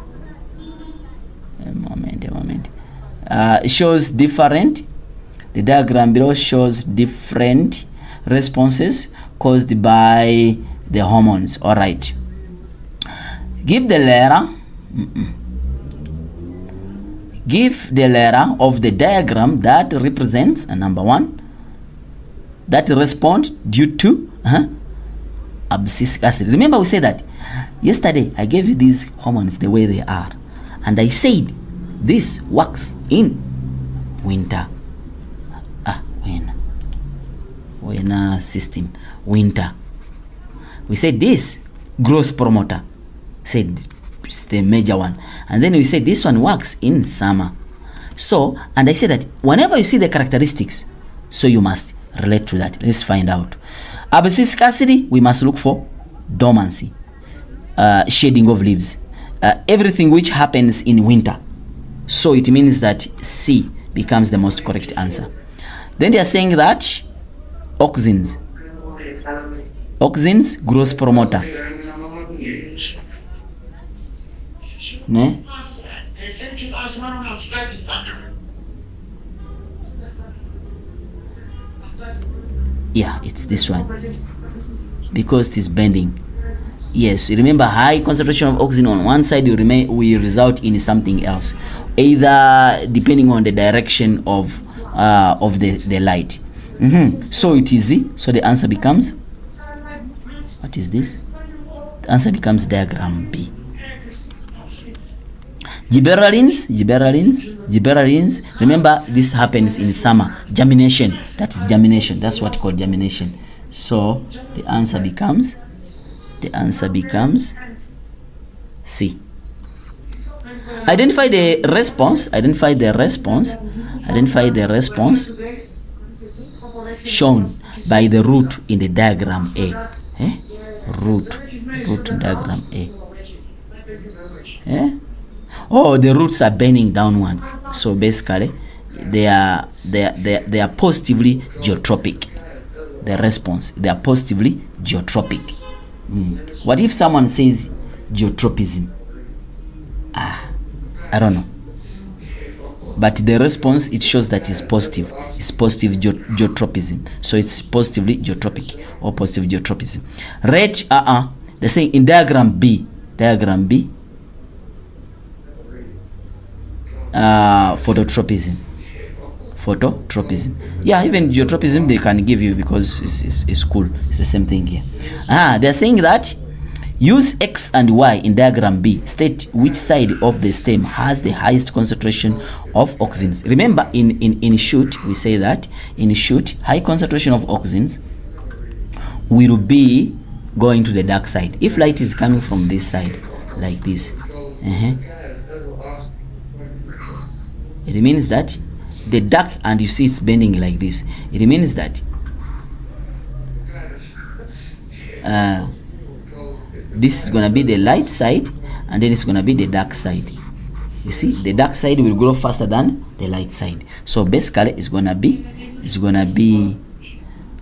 [SPEAKER 1] A moment. It shows different. The diagram below shows different responses caused by the hormones. All right. Give the letter. Give the letter of the diagram that represents number 1 that respond due to abscisic acid. Remember, we said that yesterday. I gave you these hormones the way they are, and I said this works in winter. Winter system. Winter. We said this growth promoter, said it's the major one. And then we said this one works in summer. So, and I said that whenever you see the characteristics, so you must relate to that. Let's find out. Abscisic scarcity, we must look for dormancy, shading of leaves, everything which happens in winter. So it means that C becomes the most correct answer. Then they are saying that auxins, growth promoter. Ne? Yeah, it's this one because it is bending. Yes, remember high concentration of oxygen on one side will result in something else, either depending on the direction of the light. So it is Z. So the answer becomes, what is this? The answer becomes diagram B. Gibberellins. Remember, this happens in summer. Germination. That is germination. That's what called germination. So the answer becomes C. Identify the response shown by the root in the diagram A. Root in diagram A. Oh, the roots are bending downwards. So basically, they are positively geotropic. The response, they are positively geotropic. What if someone says geotropism? I don't know. But the response, it shows that it's positive. It's positive geotropism. So it's positively geotropic or positive geotropism. Rate, they're saying in diagram B, phototropism. Yeah, even geotropism they can give you because it's cool. It's the same thing here. They're saying that use X and Y in diagram B. State which side of the stem has the highest concentration of auxins. Remember, in shoot, we say that in shoot, high concentration of auxins will be going to the dark side. If light is coming from this side, like this, it means that the dark, and you see it's bending like this, it means that this is gonna be the light side, and then it's gonna be the dark side. You see, the dark side will grow faster than the light side. So basically, it's gonna be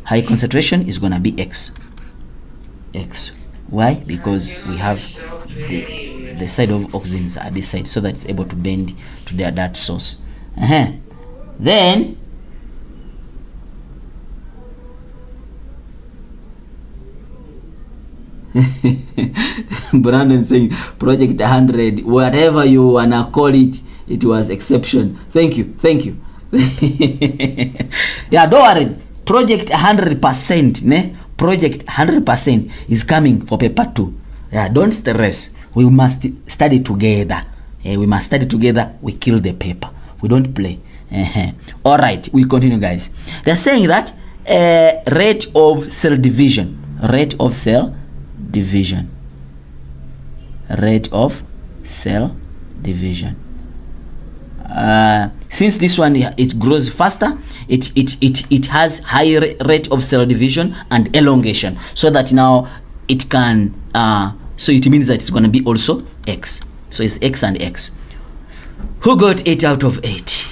[SPEAKER 1] high concentration is gonna be X. Why? Because we have the side of auxins at this side, so that it's able to bend to that source. Then Brandon saying project 100, whatever you wanna call it, it was exception. Thank you. Yeah, don't worry. Project 100%, ne? Project 100% is coming for paper 2. Yeah, don't stress. We must study together. We must study together. We kill the paper. We don't play. All right, we continue, guys. They're saying that rate of cell division. Since this one it grows faster, it has higher rate of cell division and elongation, so that now it can so it means that it's going to be also X. So it's X and X. Who got 8 out of 8?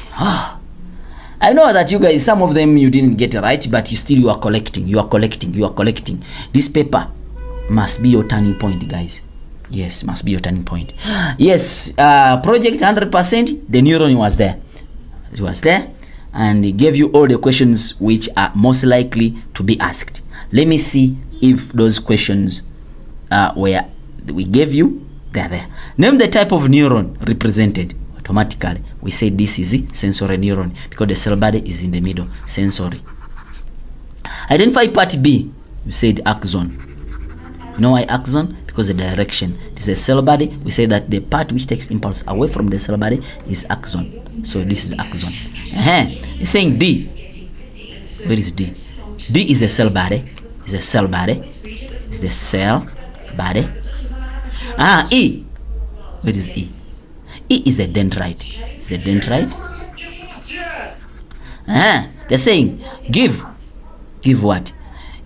[SPEAKER 1] I know that you guys, some of them you didn't get it right, but you are collecting. This paper must be your turning point, guys. Yes, must be your turning point. Yes, project 100%, the neuron was there. It was there, and it gave you all the questions which are most likely to be asked. Let me see if those questions where we gave you, they're there. Name the type of neuron represented. Automatically, we say this is a sensory neuron because the cell body is in the middle. Sensory. Identify part B. You said axon. You know why axon? Because the direction. This is a cell body. We say that the part which takes impulse away from the cell body is axon. So this is axon. It's saying D. Where is D? D is a cell body. It's the cell body. E. What is E? E is the dendrite. It's the dendrite. They're saying give what?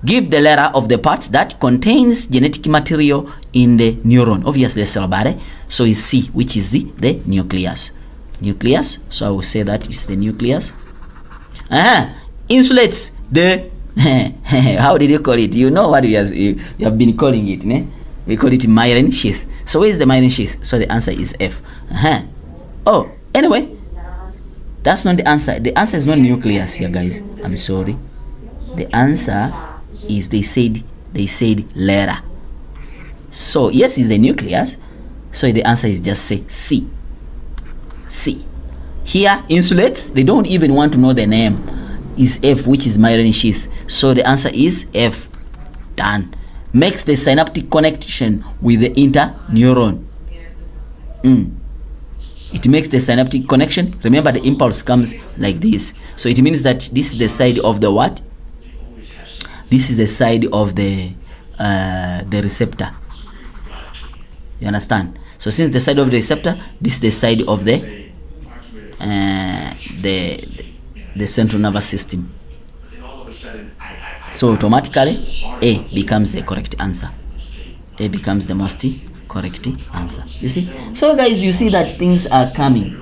[SPEAKER 1] Give the letter of the part that contains genetic material in the neuron. Obviously the cell body. So is C, which is the nucleus. Nucleus. So I will say that it's the nucleus. Insulates the how did you call it? You know what you have been calling it, ne? We call it myelin sheath. So where is the myelin sheath? So the answer is F. Oh, anyway, that's not the answer. The answer is not nucleus here, guys. I'm sorry. The answer is they said letter. So yes, is the nucleus. So the answer is just say C. C. Here insulates. They don't even want to know the name. Is F, which is myelin sheath. So the answer is F. Done. Makes the synaptic connection with the interneuron. It makes the synaptic connection. Remember, the impulse comes like this. So it means that this is the side of the what? This is the side of the receptor. You understand? So since the side of the receptor, this is the side of the central nervous system. So automatically A becomes the correct answer. A becomes the most correct answer. You see? So guys, you see that things are coming.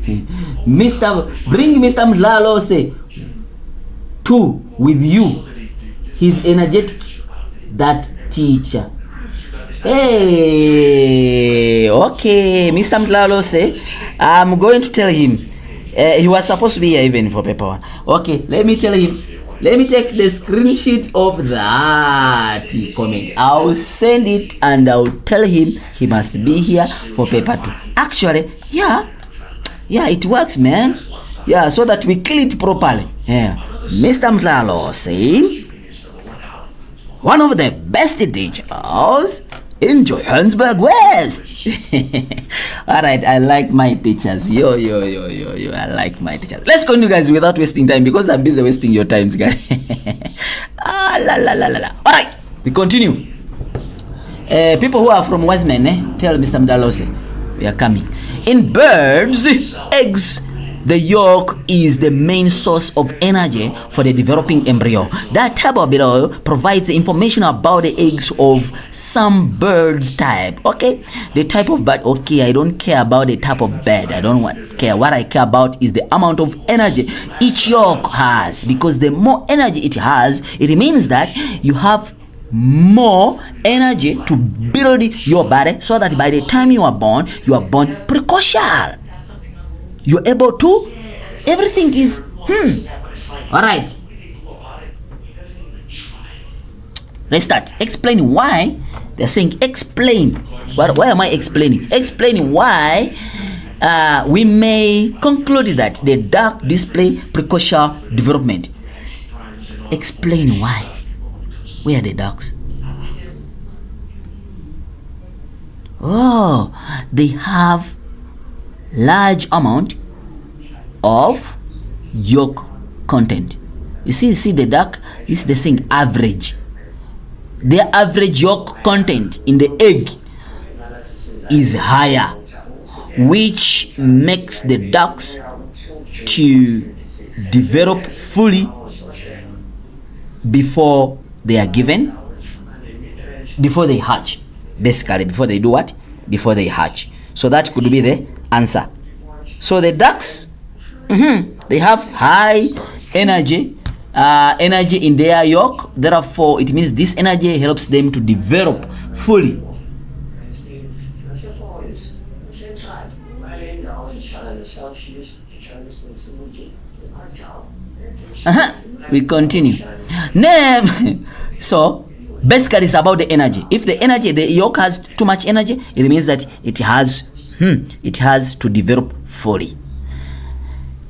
[SPEAKER 1] Bring Mr. Mdlalo say 2 with you. He's energetic, that teacher. Hey, okay, Mr. Mdlalo say I'm going to tell him. He was supposed to be here even for paper 1. Okay, let me tell him. Let me take the screenshot of that comment. I'll send it and I'll tell him he must be here for paper 2. Actually, yeah, it works, man. Yeah, so that we kill it properly. Yeah, Mr. Mdlalo say one of the best teachers in Johannesburg West. Alright, I like my teachers. Yo, I like my teachers. Let's continue, guys, without wasting time, because I'm busy wasting your times, guys. Alright, we continue. People who are from Wiseman, tell Mr. Mdalose we are coming. In birds' eggs, the yolk is the main source of energy for the developing embryo. That table below provides the information about the eggs of some birds type. Okay, the type of bird. Okay, I don't care about the type of bird. I don't care. What I care about is the amount of energy each yolk has. Because the more energy it has, it means that you have more energy to build your body, so that by the time you are born precocial. You're able to, everything is, all right. Let's start. Explain why. They're saying explain. Why am I explaining? Explain why we may conclude that the duck display precocial development. Explain why. Where are the ducks? Oh, they have large amount of yolk content. You see the duck is the thing average. Their average yolk content in the egg is higher, which makes the ducks to develop fully before they are given, before they hatch. Basically, before they do what? Before they hatch. So that could be the answer. So the ducks, they have high energy in their yolk. Therefore, it means this energy helps them to develop fully. We continue. Name. So basically, it's about the energy. If the yolk has too much energy, it means that it has to develop fully.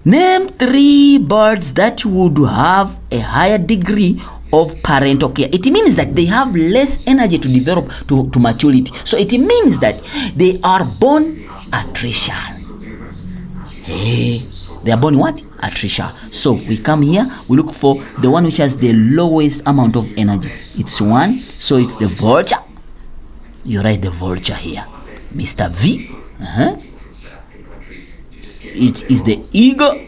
[SPEAKER 1] Name 3 birds that would have a higher degree of parental care. It means that they have less energy to develop to maturity. So it means that they are born artificial. Hey, they are born what? attrition. So we come here, we look for the one which has the lowest amount of energy. It's 1, so it's the vulture. You write the vulture here, Mr. V. It is the eagle.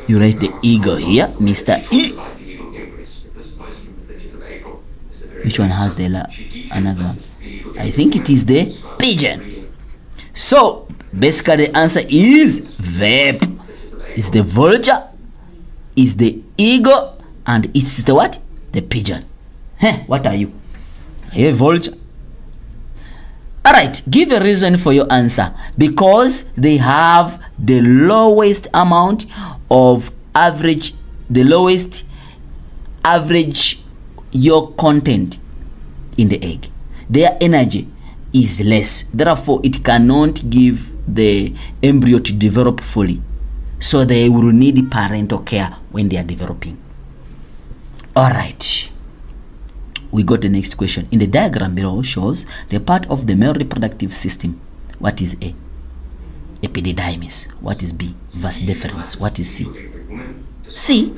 [SPEAKER 1] You write the eagle here, Mr. E. Which one has the another one? I think it is the pigeon. So basically the answer is verb. It's the vulture, is the eagle, and it's the what? The pigeon. What are you? Are you a vulture? Alright, give a reason for your answer. Because they have the lowest amount of average, the lowest average yolk content in the egg. Their energy is less. Therefore, it cannot give the embryo to develop fully. So they will need parental care when they are developing. Alright. We got the next question. In the diagram below shows the part of the male reproductive system. What is A? Epididymis. What is B? Vas deferens. What is C? C?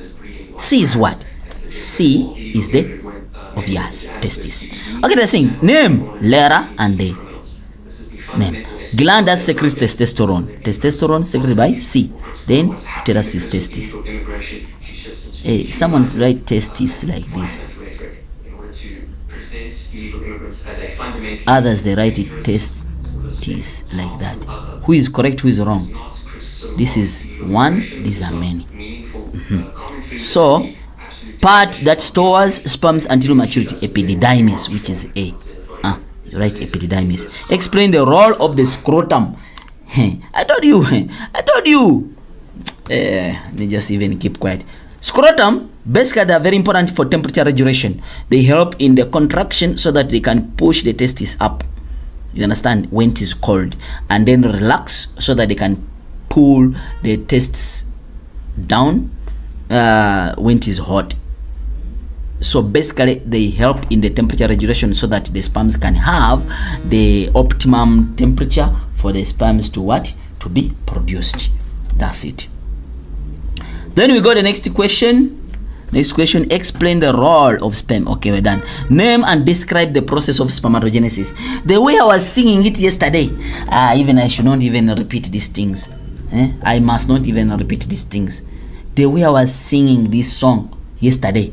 [SPEAKER 1] C is what? C is the obvious testis. Okay, they're saying name, letter, and the name. Gland that secretes testosterone. Testosterone secreted by C. Then uterus is testis. Hey, someone write testis like this. Others they write it testis like that. Who is correct? Who is wrong? This is one. These are many. So part that stores sperms until maturity, epididymis, which is A. Right, epididymis. Explain the role of the scrotum. I told you. Let me just even keep quiet. Scrotum, basically they are very important for temperature regulation. They help in the contraction so that they can push the testes up. You understand? When it is cold, and then relax so that they can pull the testes down when it is hot. So basically they help in the temperature regulation so that the sperms can have the optimum temperature for the sperms to what? To be produced. That's it. Then we got the next question. Next question, explain the role of sperm. Okay, we're done. Name and describe the process of spermatogenesis. The way I was singing it yesterday, even I should not even repeat these things. I must not even repeat these things. The way I was singing this song yesterday.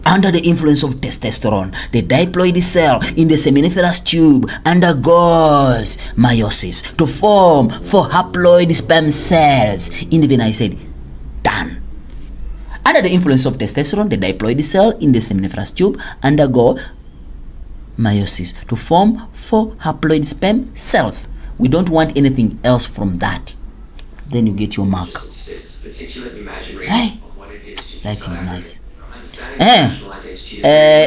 [SPEAKER 1] Under the influence of testosterone, the diploid cell in the seminiferous tube undergoes meiosis to form 4 haploid sperm cells. Even I said, done. Under the influence of testosterone, the diploid cell in the seminiferous tube undergo meiosis to form 4 haploid sperm cells. We don't want anything else from that. Then you get your mark. Hey, life is nice.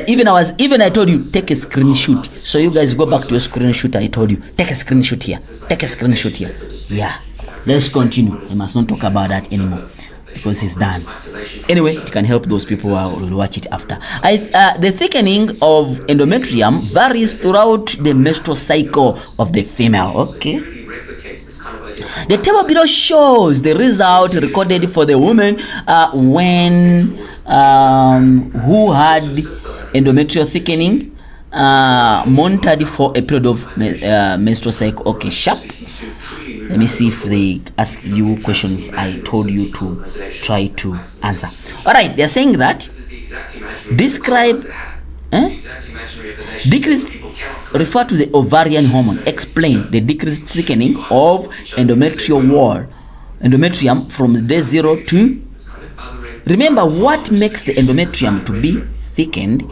[SPEAKER 1] Even I told you take a screenshot. So you guys go back to a screenshot. I told you take a screenshot here. Take a screenshot here. Yeah. Let's continue. I must not talk about that anymore because it's done. Anyway, it can help those people who will watch it after. The thickening of endometrium varies throughout the menstrual cycle of the female. Okay. The table below shows the result recorded for the woman who had endometrial thickening monitored for a period of menstrual cycle. Okay, sharp. Let me see if they ask you questions I told you to try to answer. All right, they're saying that describe decreased, refer to the ovarian hormone. Explain the decreased thickening of endometrium from day 0 to. Remember, what makes the endometrium to be thickened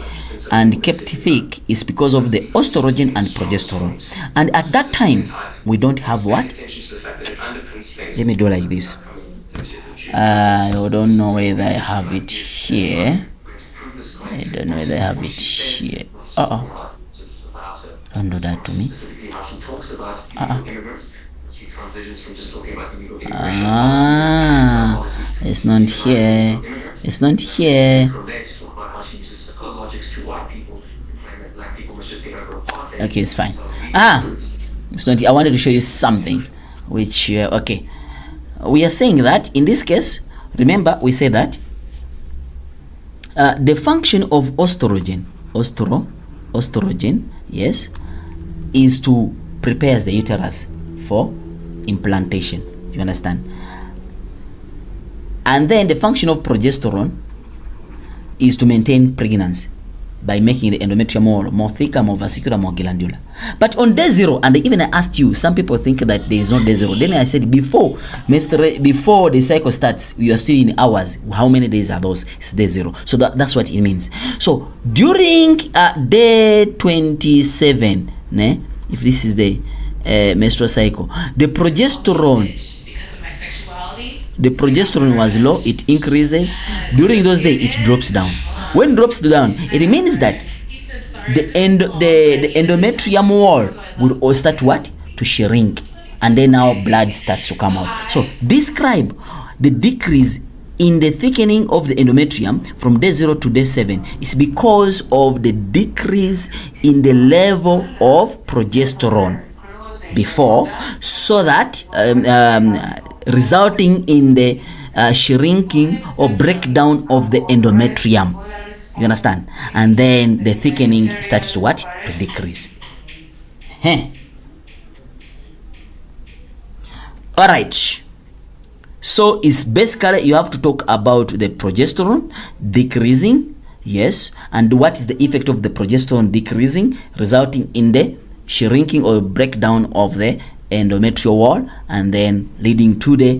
[SPEAKER 1] and kept thick is because of the estrogen and progesterone. And at that time, we don't have what? Let me do like this. I don't know whether I have it here. I don't know whether I have it here. Don't do that to me. It's not here. It's not here. Okay, it's fine. It's not. I wanted to show you something, which okay. we are saying that in this case, remember we say that the function of estrogen, yes, is to prepare the uterus for implantation. You understand? And then the function of progesterone is to maintain pregnancy by making the endometrium wall more thicker, more vascular, more glandular. But on day 0, and even I asked you, some people think that there is no day 0. Then I said before the cycle starts, you are still in hours. How many days are those? It's day 0. So that's what it means. So during day 27, if this is the menstrual cycle, the progesterone was low, it increases. During those days, it drops down. When it drops down, it means that the endometrium wall will all start what? To shrink. And then now blood starts to come out. So describe the decrease in the thickening of the endometrium from day 0 to day 7 is because of the decrease in the level of progesterone before, so that resulting in the shrinking or breakdown of the endometrium. You understand? And then the thickening starts to what? To decrease. All right. So it's basically you have to talk about the progesterone decreasing, yes, and what is the effect of the progesterone decreasing, resulting in the shrinking or breakdown of the endometrial wall, and then leading to the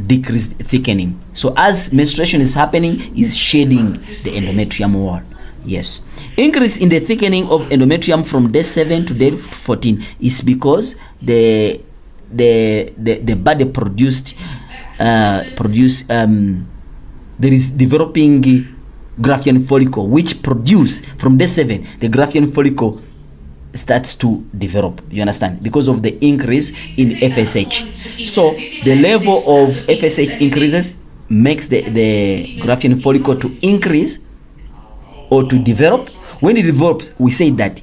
[SPEAKER 1] decreased thickening. So as menstruation is happening, is shading the endometrium wall. Yes. Increase in the thickening of endometrium from day 7 to day 14 is because the body there is developing Graafian follicle, which produce from day 7, the Graafian follicle starts to develop. You understand? Because of the increase in FSH. So the level of FSH increases, makes the Graafian follicle to increase or to develop. When it develops, we say that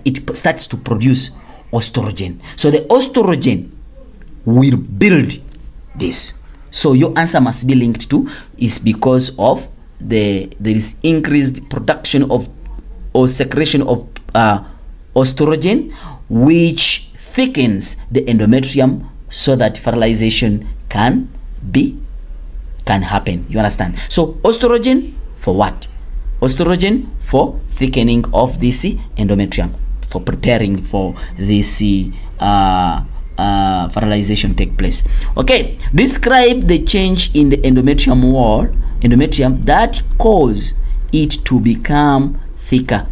[SPEAKER 1] it starts to produce estrogen. So the estrogen will build this. So your answer must be linked to is because of there is increased production of or secretion of estrogen, which thickens the endometrium so that fertilization can happen. You understand? So estrogen for what? Estrogen for thickening of this endometrium, for preparing for this fertilization take place. Okay, describe the change in the endometrium wall, that cause it to become thicker.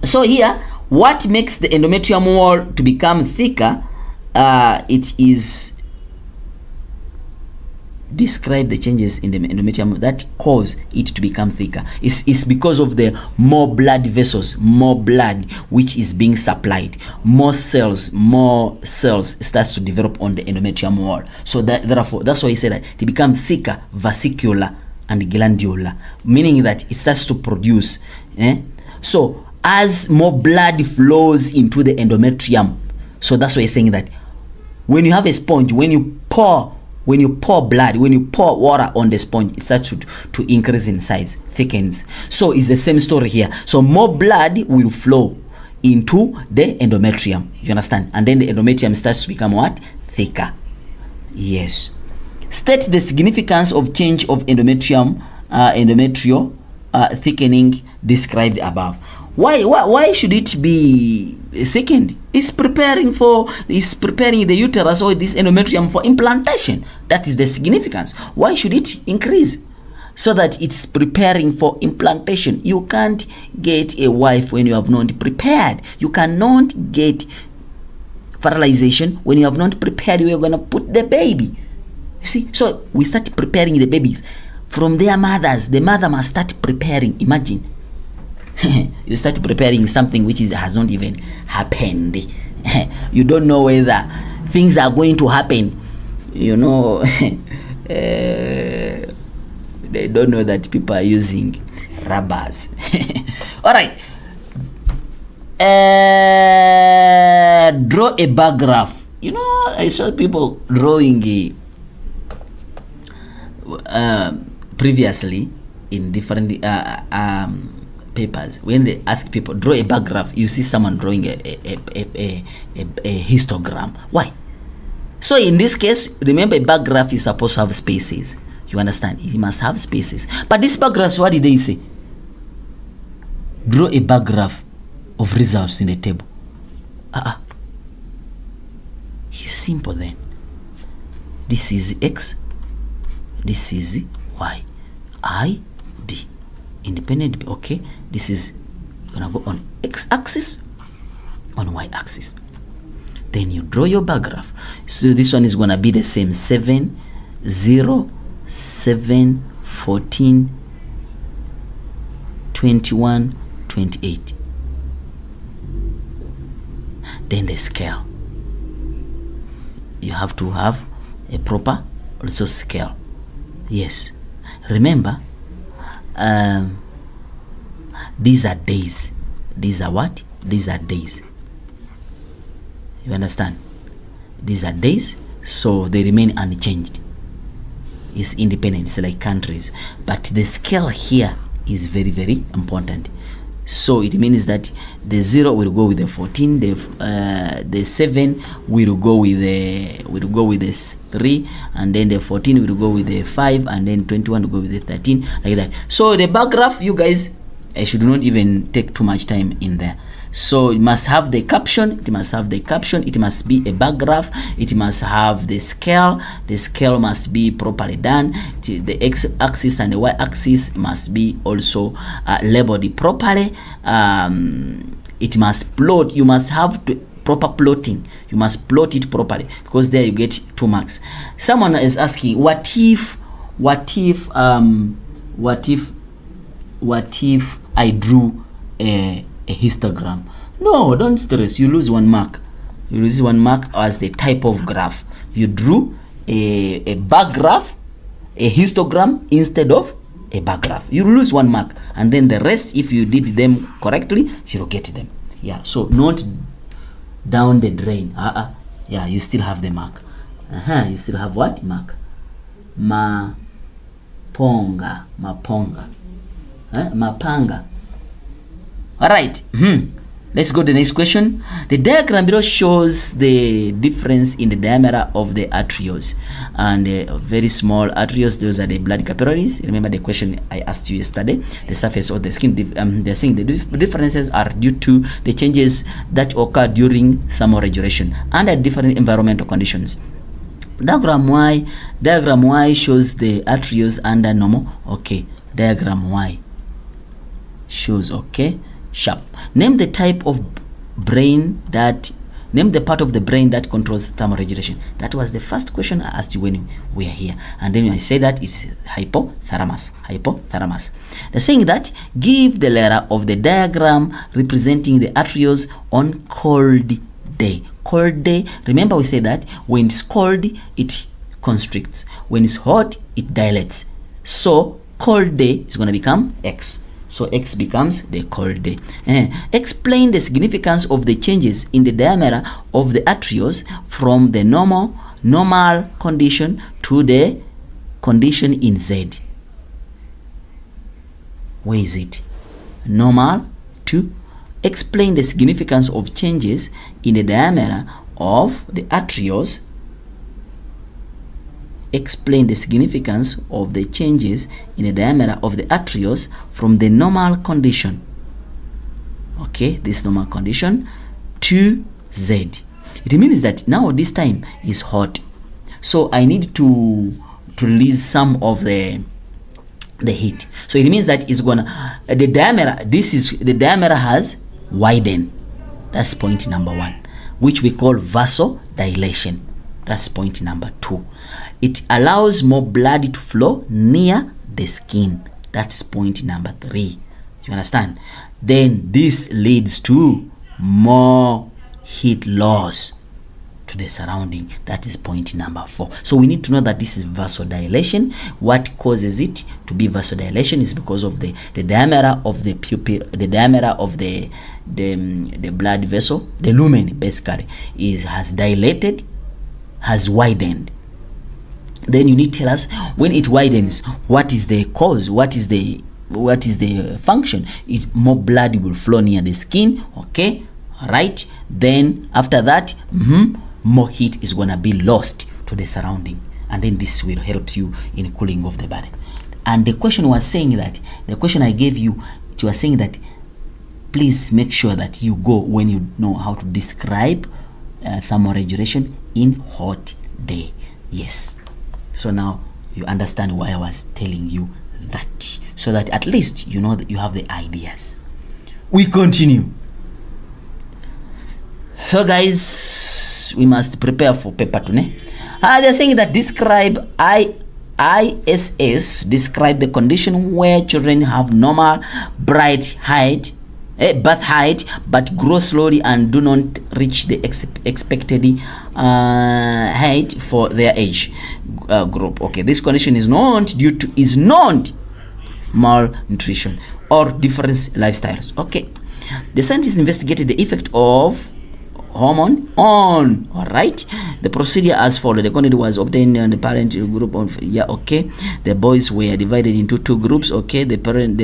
[SPEAKER 1] So here, what makes the endometrium wall to become thicker? It is describe the changes in the endometrium that cause it to become thicker. It's because of the more blood vessels, more blood which is being supplied, more cells starts to develop on the endometrium wall. So therefore, that's why he said that it becomes thicker, vascular and glandular, meaning that it starts to produce. So as more blood flows into the endometrium, so that's why he's saying that when you have a sponge, when you pour blood, when you pour water on the sponge, it starts to increase in size, thickens. So it's the same story here. So more blood will flow into the endometrium. You understand? And then the endometrium starts to become what? Thicker. Yes. State the significance of change of endometrial thickening described above. Why should it be thickened? It's preparing the uterus or this endometrium for implantation. That is the significance. Why should it increase? So that it's preparing for implantation. You can't get a wife when you have not prepared. You cannot get fertilization when you have not prepared where you're going to put the baby. You see? So we start preparing the babies from their mothers. The mother must start preparing. Imagine. You start preparing something which has not even happened. You don't know whether things are going to happen. You know, they don't know that people are using rubbers. All right. Draw a bar graph. You know, I saw people drawing previously in different papers, when they ask people draw a bar graph, you see someone drawing a histogram. Why? So in this case, remember, a bar graph is supposed to have spaces. You understand? It must have spaces. But this bar graphs, what did they say? Draw a bar graph of results in the table. It's simple then. This is X, this is Y, I, D. Independent, okay? This is gonna go on X axis, on Y axis. Then you draw your bar graph. So this one is gonna be the same: 7, 0, 7, 14, 21, 28. Then the scale. You have to have a proper also scale. Yes. Remember, these are days. These are what? These are days. You understand? These are days, so they remain unchanged. It's independent. It's like countries. But the scale here is very, very important. So it means that the 0 will go with the 14, the 7 will go with the 3, and then the 14 will go with the 5, and then 21 will go with the 13, like that. So the bar graph, you guys, I should not even take too much time in there. So it must have the caption. It must have the caption. It must be a bar graph. It must have the scale. The scale must be properly done. The x-axis and the y-axis must be also labeled properly. It must plot. You must have proper plotting. You must plot it properly, because there you get 2 marks. Someone is asking, what if I drew a histogram? No, don't stress. You lose 1 mark. You lose 1 mark as the type of graph. You drew a bar graph, a histogram instead of a bar graph. You lose 1 mark, and then the rest, if you did them correctly, you'll get them. Yeah. So not down the drain. Yeah, you still have the mark. You still have what? Mark. Maponga. Mapanga. All right. Let's go to the next question. The diagram below shows the difference in the diameter of the arterioles, and very small arterioles, those are the blood capillaries. Remember the question I asked you yesterday. The surface of the skin, they're saying the differences are due to the changes that occur during thermoregulation under different environmental conditions. Diagram Y shows the arterioles under normal. Okay. Diagram Y shows, okay, sharp. Name the type of brain that, name the part of the brain that controls thermoregulation. That was the first question I asked you when we are here, and then I say that it's hypothalamus. They're saying that give the letter of the diagram representing the arterioles on cold day. Cold day, remember we say that when it's cold it constricts, when it's hot it dilates. So cold day is going to become X. So X becomes the cold day. Explain the significance of the changes in the diameter of the arterioles from the normal condition to the condition in Z. Where is it? Normal to. Explain the significance of changes in the diameter of the arterioles. Explain the significance of the changes in the diameter of the arterioles from the normal condition. Okay, this normal condition to Z. It means that now this time is hot, so I need to release some of the heat. So it means that it's gonna the diameter has widened. That's point number 1, which we call vasodilation. That's point number 2. It allows more blood to flow near the skin. That's point number 3. You understand? Then this leads to more heat loss to the surrounding. That is point number 4. So we need to know that this is vasodilation. What causes it to be vasodilation is because of the diameter of the pupil, the diameter of the blood vessel, the lumen basically has dilated, has widened. then you need to tell us when it widens, what is the cause, what is the function. More blood will flow near the skin. Okay, right. Then after that, more heat is gonna be lost to the surrounding, and then this will help you in cooling off the body. And the question was saying that, the question I gave you, it was saying that please make sure that you go when you know how to describe thermal regulation in hot day. Yes, so now you understand why I was telling you that, so that at least you know that you have the ideas. We continue. So guys, we must prepare for paper today. They're saying that describe ISS, describe the condition where children have normal birth height, but grow slowly and do not reach the expected height for their age group. Okay, this condition is not malnutrition or different lifestyles. Okay, the scientists investigated the effect of hormone on, all right, the procedure as followed. The quantity was obtained on the parent group on, yeah, okay. The boys were divided into two groups. Okay, the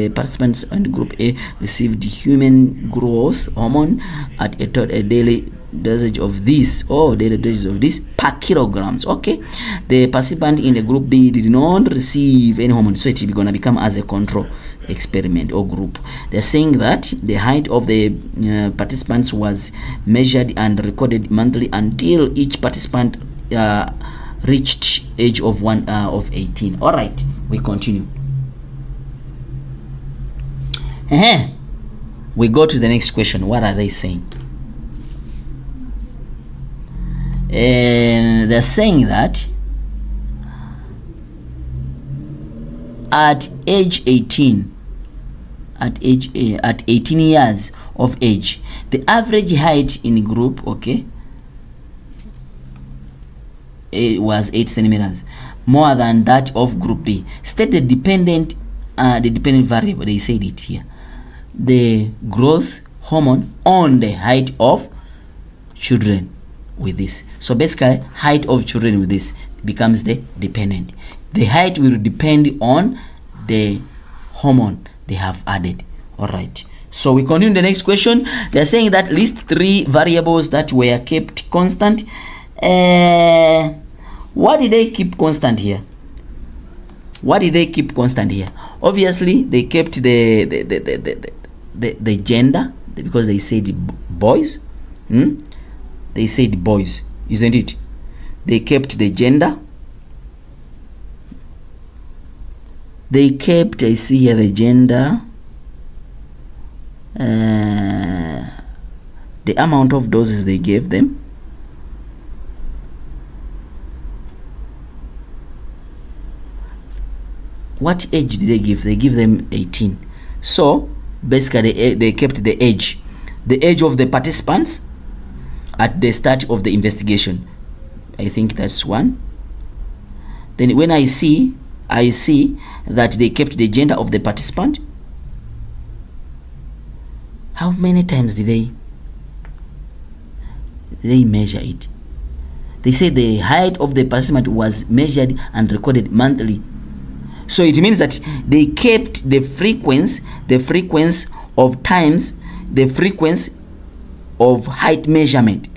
[SPEAKER 1] participants in group A received human growth hormone at a daily dosage of this, per kilograms. Okay, the participant in the group B did not receive any hormone, so it's gonna become as a control experiment or group. They're saying that the height of the participants was measured and recorded monthly until each participant reached age of 18. All right, we continue. We go to the next question. What are they saying? They're saying that at age 18, at 18 years of age, the average height in group, okay, it was 8 centimeters more than that of group B. State the dependent variable. They said it here, the growth hormone on the height of children with this. So basically, height of children with this becomes the dependent. The height will depend on the hormone they have added. All right, so we continue the next question. They're saying that list 3 variables that were kept constant. What did they keep constant here? What did they keep constant here? Obviously, they kept the gender, because they said boys. They said boys, isn't it? They kept the gender. They kept, I see here, the gender, the amount of doses they gave them, what age did they give? They give them 18. So basically they kept the age of the participants at the start of the investigation. I think that's one. Then when I see that they kept the gender of the participant. How many times did they measure it? They say the height of the participant was measured and recorded monthly. So it means that they kept the frequency of times, the frequency of height measurement.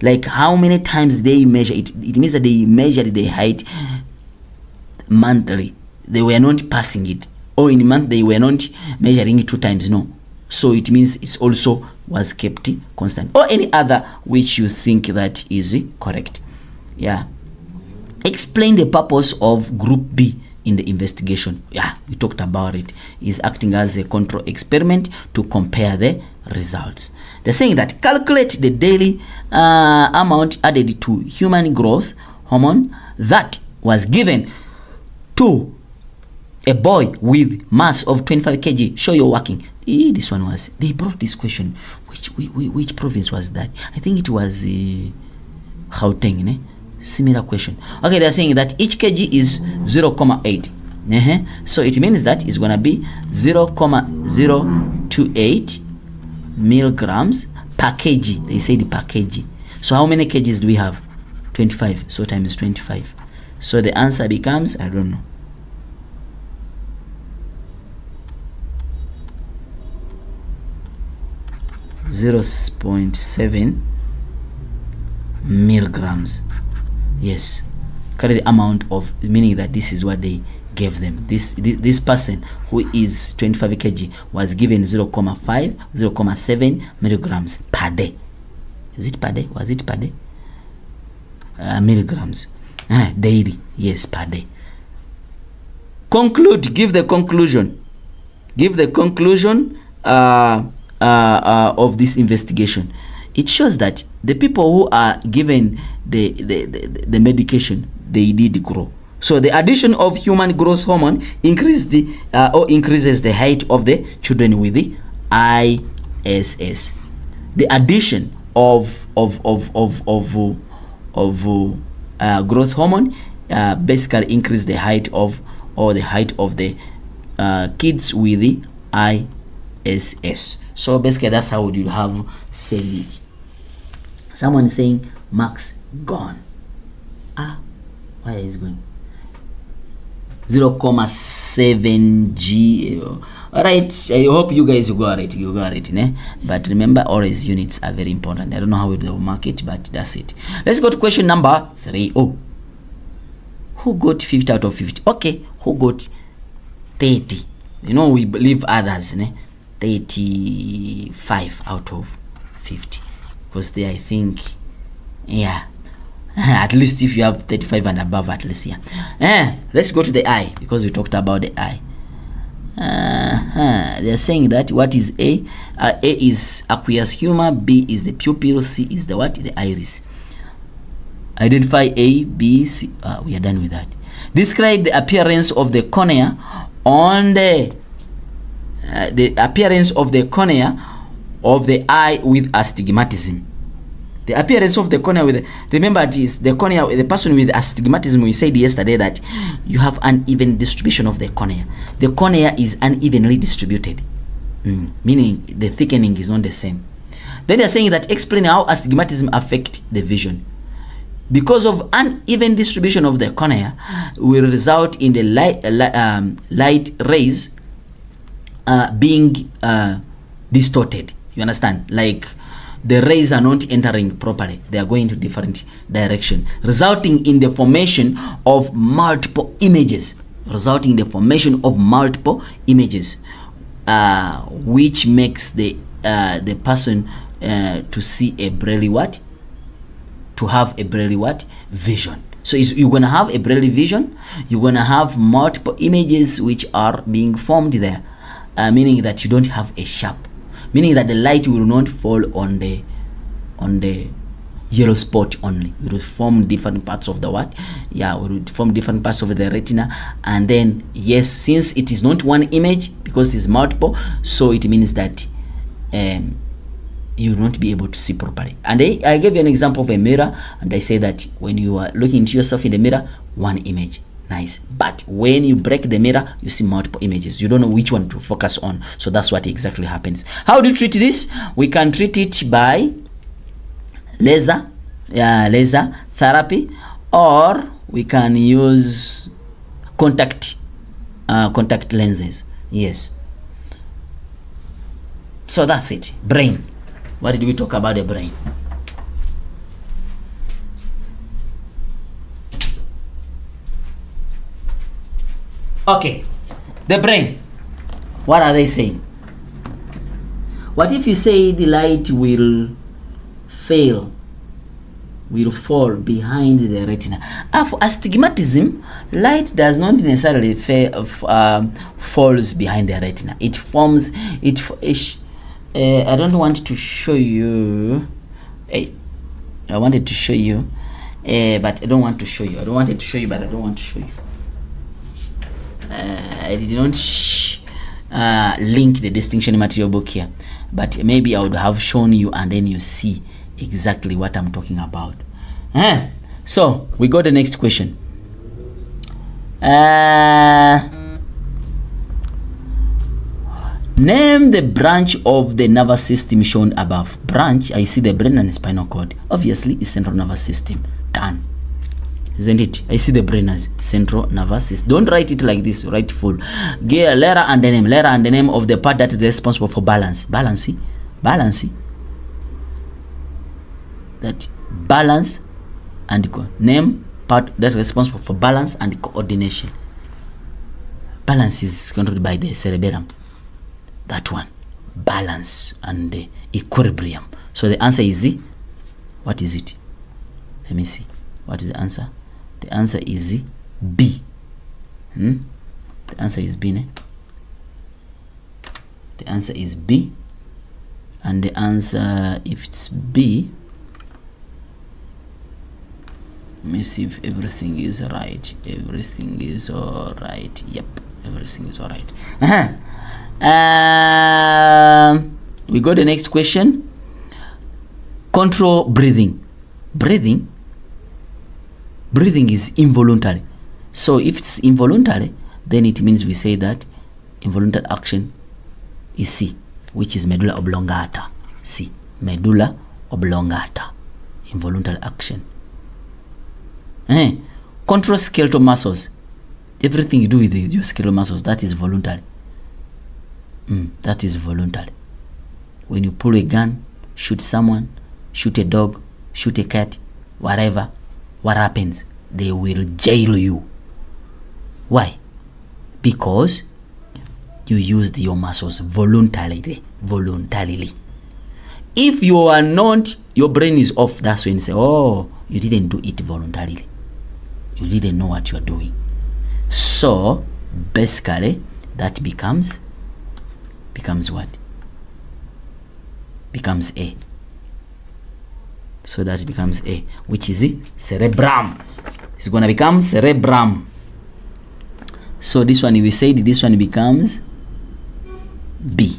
[SPEAKER 1] Like how many times they measure it. It means that they measured the height monthly. They were not passing it, or in a month they were not measuring it 2 times. No. So it means it's also was kept constant, or any other which you think that is correct. Yeah. Explain the purpose of group B in the investigation. Yeah, we talked about it. Is acting as a control experiment to compare the results. They're saying that calculate the daily amount added to human growth hormone that was given to a boy with mass of 25 kg. Show your working. This one was, they brought this question. Which province was that? I think it was Gauteng, similar question. Okay, they're saying that each kg is 0.8. So it means that it's gonna be 0.028 milligrams per kg. They said per kg. So how many kgs do we have? 25. So times 25. So the answer becomes, I don't know, 0.7 milligrams. Yes, calorie amount of, meaning that this is what they gave them. This person who is 25 kg was given 0.7 milligrams per day. Is it per day? Was it per day? Milligrams daily. Yes, per day. Conclude. Give the conclusion. Give the conclusion of this investigation. It shows that the people who are given the medication, they did grow. So the addition of human growth hormone increases the height of the children with the ISS. The addition of growth hormone basically increase the height of the kids with the ISS. So basically that's how you have said it. Someone saying Max gone. Where is going? 0.7 G. Alright, I hope you guys got it. You got it, né? But remember, always units are very important. I don't know how they will mark it, but that's it. Let's go to question number 3. Oh, who got 50 out of 50? Okay, who got 30? You know, we believe others, né? 35 out of 50, because they, I think, yeah, at least if you have 35 and above, at least, yeah. Let's go to the eye, because we talked about the eye. They're saying that what is A? A is aqueous humor, B is the pupil, C is the what? The iris. Identify A, B, C. We are done with that. Describe the appearance of the cornea on the appearance of the cornea of the eye with astigmatism. The appearance of the cornea with remember, it is the cornea, the person with astigmatism. We said yesterday that you have uneven distribution of the cornea. The cornea is unevenly distributed, meaning the thickening is not the same. Then they are saying that explain how astigmatism affect the vision. Because of uneven distribution of the cornea will result in the light rays being distorted. You understand? Like the rays are not entering properly. They are going to different direction, resulting in the formation of multiple images. Which makes the person to see a braille what? To have a braille what? Vision. So you're going to have a braille vision. You're going to have multiple images which are being formed there. Meaning that you don't have a sharp, meaning that the light will not fall on the yellow spot only. It will form different parts of the what? Yeah, it will form different parts of the retina. And then yes, since it is not one image, because it's multiple, so it means that you will not be able to see properly. And I gave you an example of a mirror, and I say that when you are looking into yourself in the mirror, one image. Nice. But when you break the mirror, you see multiple images. You don't know which one to focus on. So that's what exactly happens. How do you treat this? We can treat it by laser therapy, or we can use contact lenses. Yes. So that's it. Brain. What did we talk about the brain? Okay, the brain. What are they saying? What if you say the light will fall behind the retina? For astigmatism, light does not necessarily falls behind the retina. It forms. I don't want to show you. I wanted to show you, but I don't want to show you. I don't want to show you, but I don't want to show you. I did not link the distinction material book here, but maybe I would have shown you, and then you see exactly what I'm talking about. So we go to the next question. Name the branch of the nervous system shown above. Branch, I see the brain and spinal cord. Obviously, it's central nervous system. Done. isn't it? I see the brain as central nervous system. Don't write it like this, write full. Get letter and the name of the part that is responsible for balance. Balance. That balance and name part that is responsible for balance and coordination. Balance is controlled by the cerebellum. That one. Balance and equilibrium. So the answer is what is it? Let me see. What is the answer? The answer is B. The answer is B. The answer is B. And the answer, if it's B, let me see if everything is right. Everything is all right. Yep, everything is all right. We go to the next question. Control breathing. Breathing is involuntary. So if it's involuntary, then it means we say that involuntary action is C, which is medulla oblongata. C, medulla oblongata, involuntary action. Control skeletal muscles. Everything you do with your skeletal muscles, that is voluntary. That is voluntary. When you pull a gun, shoot someone, shoot a dog, shoot a cat, whatever, what happens? They will jail you. Why? Because you used your muscles voluntarily. If you are not, your brain is off. That's when you say, oh, you didn't do it voluntarily. You didn't know what you are doing. So basically that becomes what? Becomes A. So that becomes A, which is cerebrum. It's gonna become cerebrum. So this one, we said this one becomes B,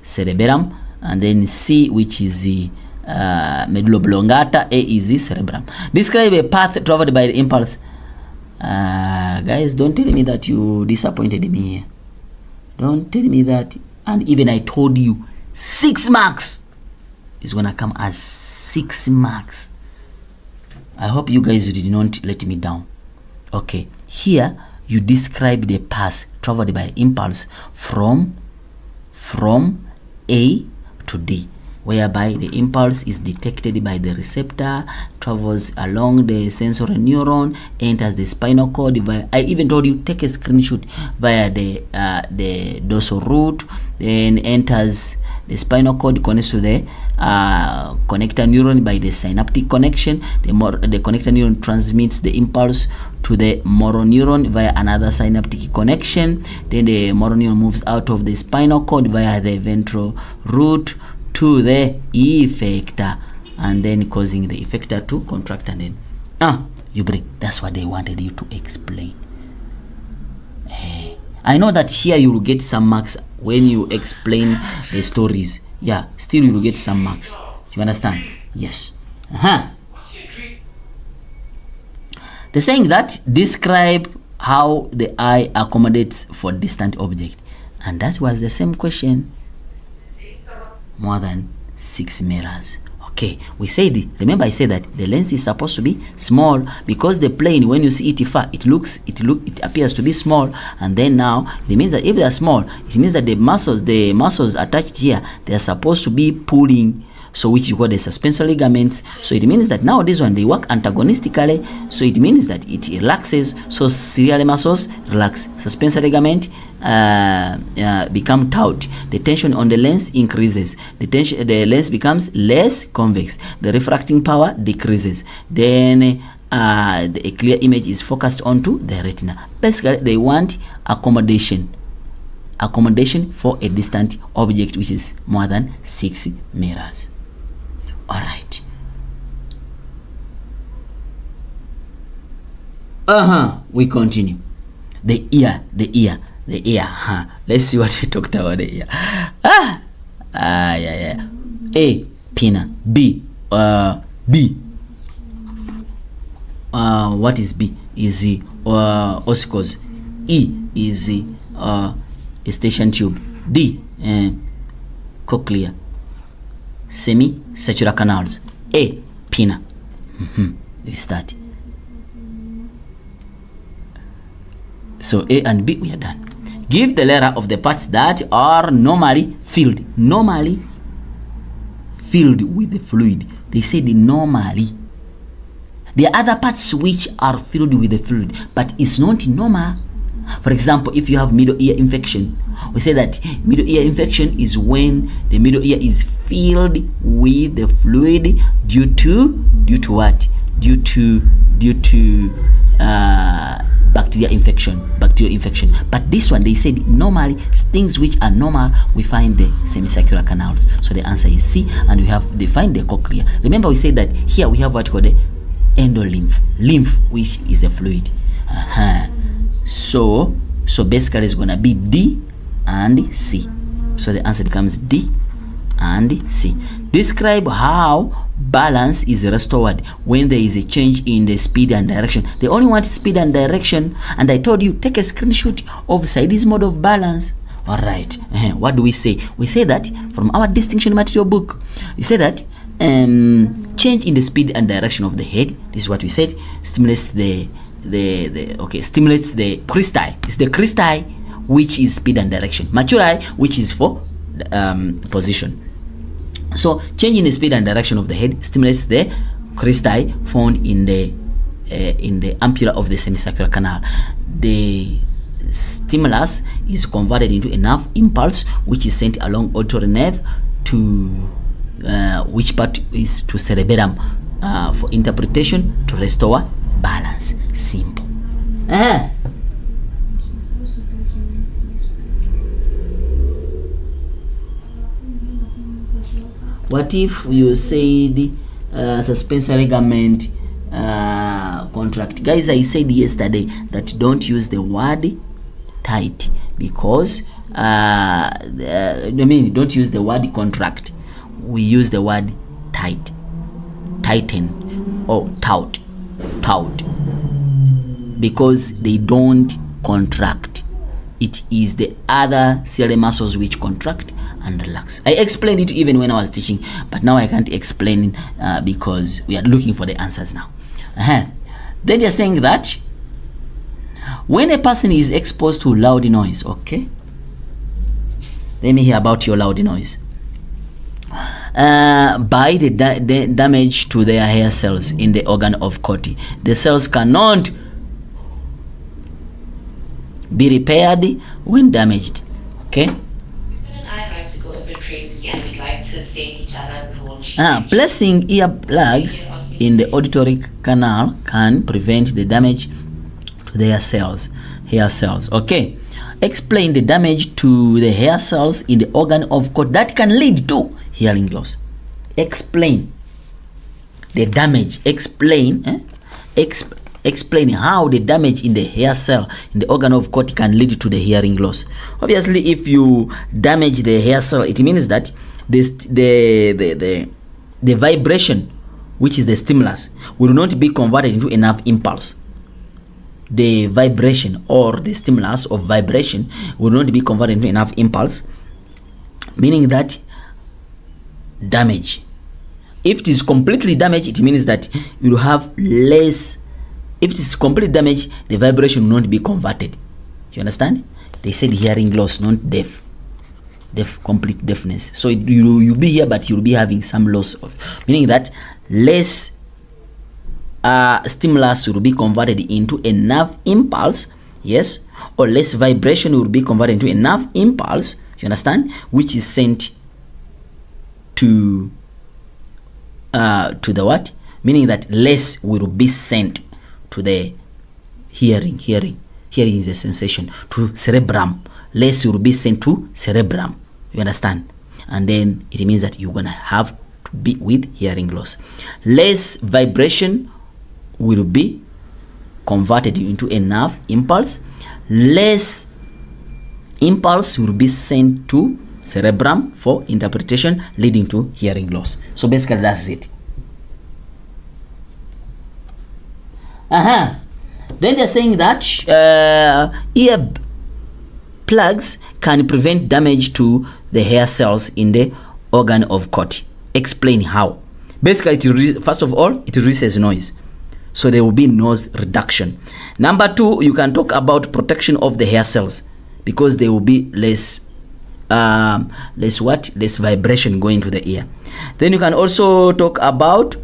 [SPEAKER 1] cerebellum, and then C, which is the medulla oblongata. A is the cerebrum. Describe a path traveled by the impulse. Guys, don't tell me that you disappointed me here. Don't tell me that. And even I told you 6 marks is gonna come as 6 marks. I hope you guys did not let me down. Okay, here you describe the path traveled by impulse from A to D, whereby the impulse is detected by the receptor, travels along the sensory neuron, enters the spinal cord via, I even told you take a screenshot, via the dorsal root, then enters the spinal cord, connects to the connector neuron by the synaptic connection. The connector neuron transmits the impulse to the motor neuron via another synaptic connection. Then the motor neuron moves out of the spinal cord via the ventral root to the effector, and then causing the effector to contract, and then you bring. That's what they wanted you to explain. I know that here you will get some marks when you explain the stories. Yeah, still you will get some marks. You understand? Yes. They're saying that describe how the eye accommodates for distant object, and that was the same question. More than 6 mirrors. Okay, we said, remember I said that the lens is supposed to be small, because the plane, when you see it far, it appears to be small, and then now it means that if they are small, it means that the muscles attached here, they are supposed to be pulling, so which you call the suspensory ligaments. So it means that now this one, they work antagonistically, so it means that it relaxes, so ciliary muscles relax, suspensory ligament become taut, the tension on the lens increases, the lens becomes less convex, the refracting power decreases, then a clear image is focused onto the retina. Basically they want accommodation for a distant object which is more than 6 mirrors. All right. We continue. The ear. Let's see what we talked about the ear. Yeah. A, pinna. B. What is B? Is the ossicles. E is the eustachian tube. D, cochlea. Semi-sacral canals. A, pinna. We start. So A and B, we are done. Give the letter of the parts that are normally filled with the fluid. They said normally. There are other parts which are filled with the fluid, but it's not normal. For example, if you have middle ear infection, we say that middle ear infection is when the middle ear is filled with the fluid due to what? Due to bacterial infection. But this one, they said normally, things which are normal, we find the semicircular canals. So the answer is C, and they find the cochlea. Remember, we said that here we have what called the lymph, which is a fluid. So basically it's gonna be D and C. So the answer becomes D and C. Describe how balance is restored when there is a change in the speed and direction. They only want speed and direction, and I told you, take a screenshot of Saidi's mode of balance. All right. What do we say? We say that from our distinction material book, we say that change in the speed and direction of the head. This is what we said. Stimulates stimulates the cristae. It's the cristae which is speed and direction. Maculae, which is for position. So change in the speed and direction of the head stimulates the cristae found in the ampulla of the semicircular canal. The stimulus is converted into a nerve impulse, which is sent along auditory nerve to which part is to cerebellum for interpretation to restore balance. Simple. What if you said suspensory ligament contract? Guys, I said yesterday that don't use the word tight, because don't use the word contract. We use the word tight, tighten, or taut, because they don't contract. It is the other ciliary muscles which contract and relax. I explained it even when I was teaching, but now I can't explain because we are looking for the answers now. Then they are saying that when a person is exposed to loud noise, okay, let me hear about your loud noise. By the damage to their hair cells in the organ of Corti, the cells cannot be repaired when damaged. Okay.
[SPEAKER 2] I'd like to go a bit crazy and we'd like to send each other before.
[SPEAKER 1] Placing earplugs in the auditory canal can prevent the damage to their hair cells. Okay. Explain the damage to the hair cells in the organ of Corti that can lead to hearing loss. Explain the damage. Explain how the damage in the hair cell in the organ of Corti can lead to the hearing loss. Obviously, if you damage the hair cell, it means that the vibration, which is the stimulus, will not be converted into a nerve impulse. The vibration or the stimulus of vibration will not be converted into a nerve impulse, meaning that damage. If it is completely damaged, it means that you will have less. If it is completely damaged, the vibration will not be converted. You understand? They said hearing loss, not complete deafness. So you'll be here, but you'll be having some loss of, meaning that less stimulus will be converted into a nerve impulse, yes, or less vibration will be converted into a nerve impulse. You understand? Which is sent to the what? Meaning that less will be sent to the hearing. Hearing is a sensation. To cerebrum, less will be sent to cerebrum. You understand? And then it means that you're gonna have to be with hearing loss. Less vibration will be converted into a nerve impulse. Less impulse will be sent to cerebrum for interpretation, leading to hearing loss. So basically that's it. Then they're saying that ear plugs can prevent damage to the hair cells in the organ of Corti. Explain how. Basically, first of all, it reduces noise. So there will be noise reduction. Number 2, you can talk about protection of the hair cells, because there will be less vibration going to the ear. Then you can also talk about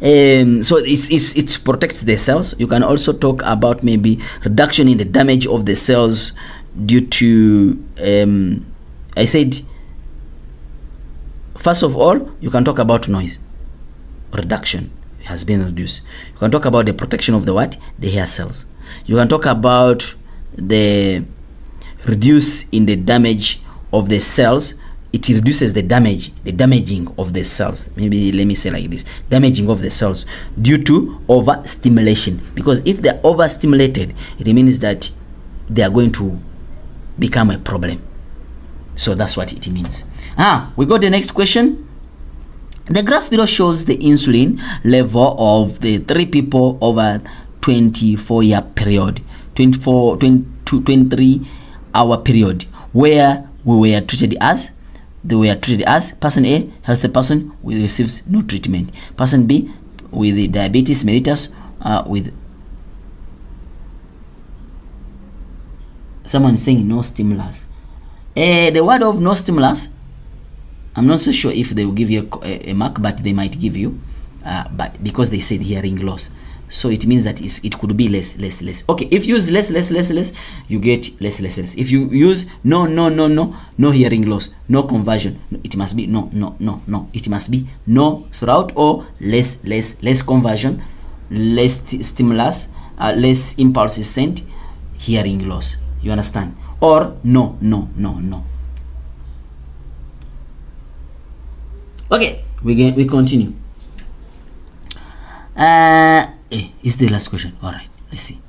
[SPEAKER 1] so it protects the cells. You can also talk about maybe reduction in the damage of the cells due to I said, first of all, you can talk about noise reduction has been reduced. You can talk about the protection of the what? The hair cells. You can talk about the reduce in the damage of the cells. It reduces the damaging of the cells. Maybe let me say like this: damaging of the cells due to overstimulation. Because if they're overstimulated, it means that they are going to become a problem. So that's what it means. We got the next question. The graph below shows the insulin level of the 3 people over 24-year period, 23-hour period, where they were treated as person A, healthy person, who receives no treatment. Person B with the diabetes mellitus, with someone saying no stimulus. The word of no stimulus, I'm not so sure if they will give you a mark, but they might give you, but because they said hearing loss, so it means that it could be less. Okay, if you use less, you get less. If you use no hearing loss, no conversion, it must be no. It must be no throughout, or less conversion, less stimulus, less impulses sent, hearing loss. You understand? Or no. Okay, we continue. Is the last question. All right, let's see.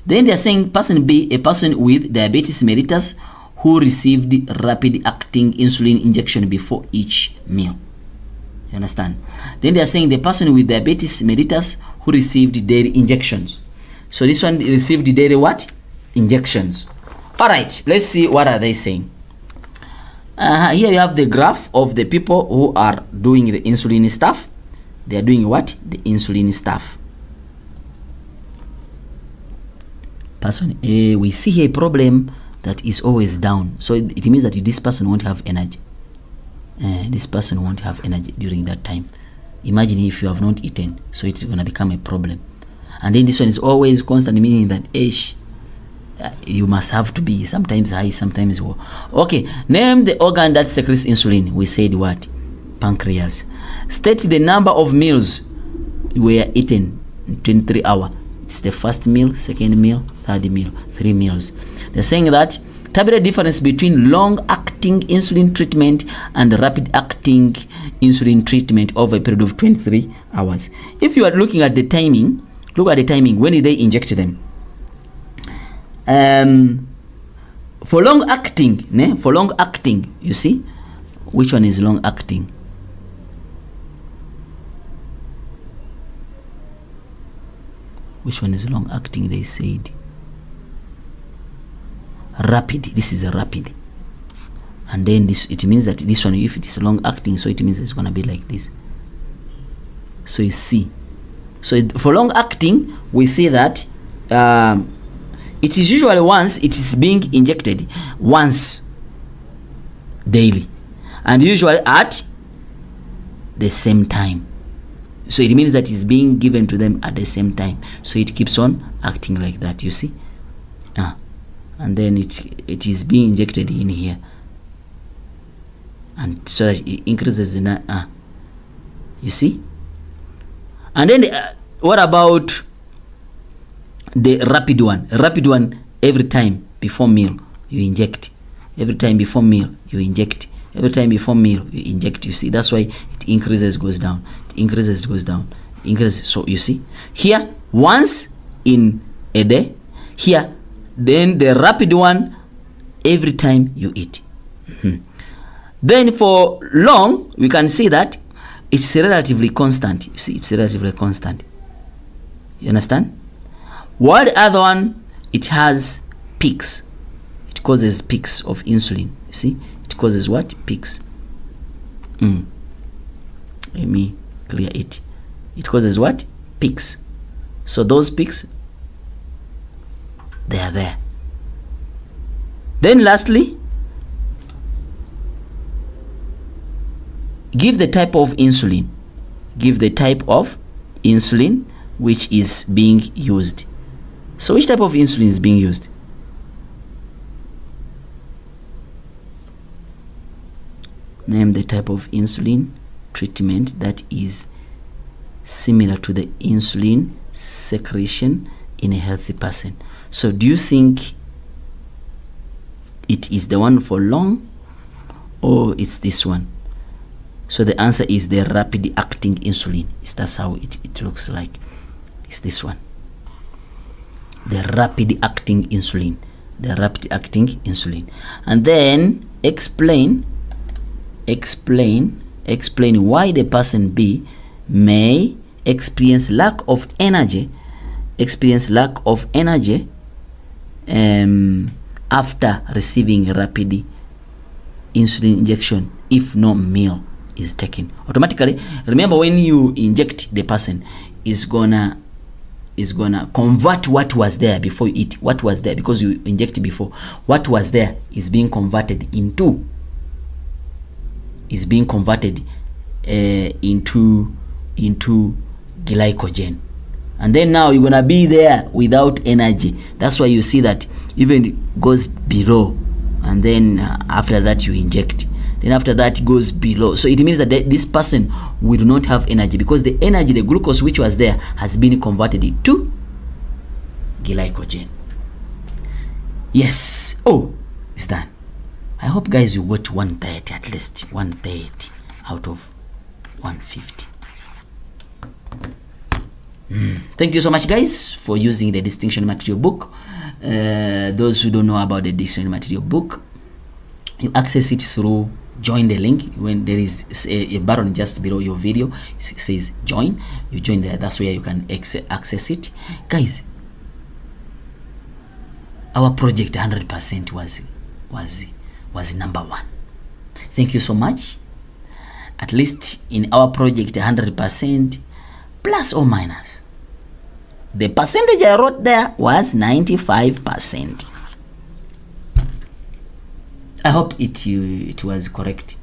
[SPEAKER 1] Then they are saying person B, a person with diabetes mellitus who received rapid acting insulin injection before each meal. You understand? Then they are saying the person with diabetes mellitus who received daily injections. So this one received daily what? Injections. All right, let's see what are they saying. Here you have the graph of the people who are doing the insulin stuff. They are doing what? The insulin stuff. Person A, we see here a problem that is always down. So it means that this person won't have energy. This person won't have energy during that time. Imagine if you have not eaten. So it's going to become a problem. And then this one is always constant, meaning that you must have to be sometimes high, sometimes low. Okay, name the organ that secretes insulin. We said what? Pancreas. State the number of meals were eaten in 23 hours. It's the first meal, second meal, third meal, 3 meals. They're saying that tabulate difference between long-acting insulin treatment and rapid-acting insulin treatment over a period of 23 hours. If you are looking at the timing, look at the timing. When did they inject them? For long-acting, you see, which one is long-acting? Which one is long-acting? They said rapid. This is a rapid, and then this, it means that this one, if it is long-acting, so it means it's gonna be like this. So you see, so for long-acting, we see that it is usually once it is being injected once daily, and usually at the same time. So it means that it's being given to them at the same time. So it keeps on acting like that, you see. And then it is being injected in here, and so that it increases in you see. And then what about the rapid one? Rapid one, every time before meal you inject. Every time before meal you inject. Every time before meal you inject. You see, that's why it increases, goes down. It increases, goes down. Increases. So you see here, once in a day. Here, then the rapid one, every time you eat. Then for long, we can see that it's relatively constant. You see, it's relatively constant. You understand? While the other one, it has peaks. It causes peaks of insulin. You see, it causes what? Peaks. Let me clear it. it causes what? Peaks. So those peaks, they are there. Then lastly, give the type of insulin. Give the type of insulin which is being used. So which type of insulin is being used? Name the type of insulin treatment that is similar to the insulin secretion in a healthy person. So do you think it is the one for long, or it's this one? So the answer is the rapid acting insulin. That's how it looks like. It's this one. The rapid acting insulin. The rapid acting insulin. And then explain why the person B may experience lack of energy after receiving rapid insulin injection if no meal is taken. Automatically, remember, when you inject, the person is gonna convert what was there before you eat. What was there, because you injected before, what was there is being converted into glycogen, and then now you're gonna be there without energy. That's why you see that even it goes below, and then after that you inject, then after that it goes below. So it means that this person will not have energy, because the energy, the glucose which was there, has been converted into glycogen. Yes. Oh, it's done. I hope, guys, you got 130, at least 130 out of 150. Thank you so much, guys, for using the distinction material book. Those who don't know about the distinction material book, you access it through join the link. When there is a button just below your video, it says join. You join there. That's where you can access it, guys. Our project 100% was number one. Thank you so much. At least in our project 100% plus or minus, the percentage I wrote there was 95%. I hope it was correct.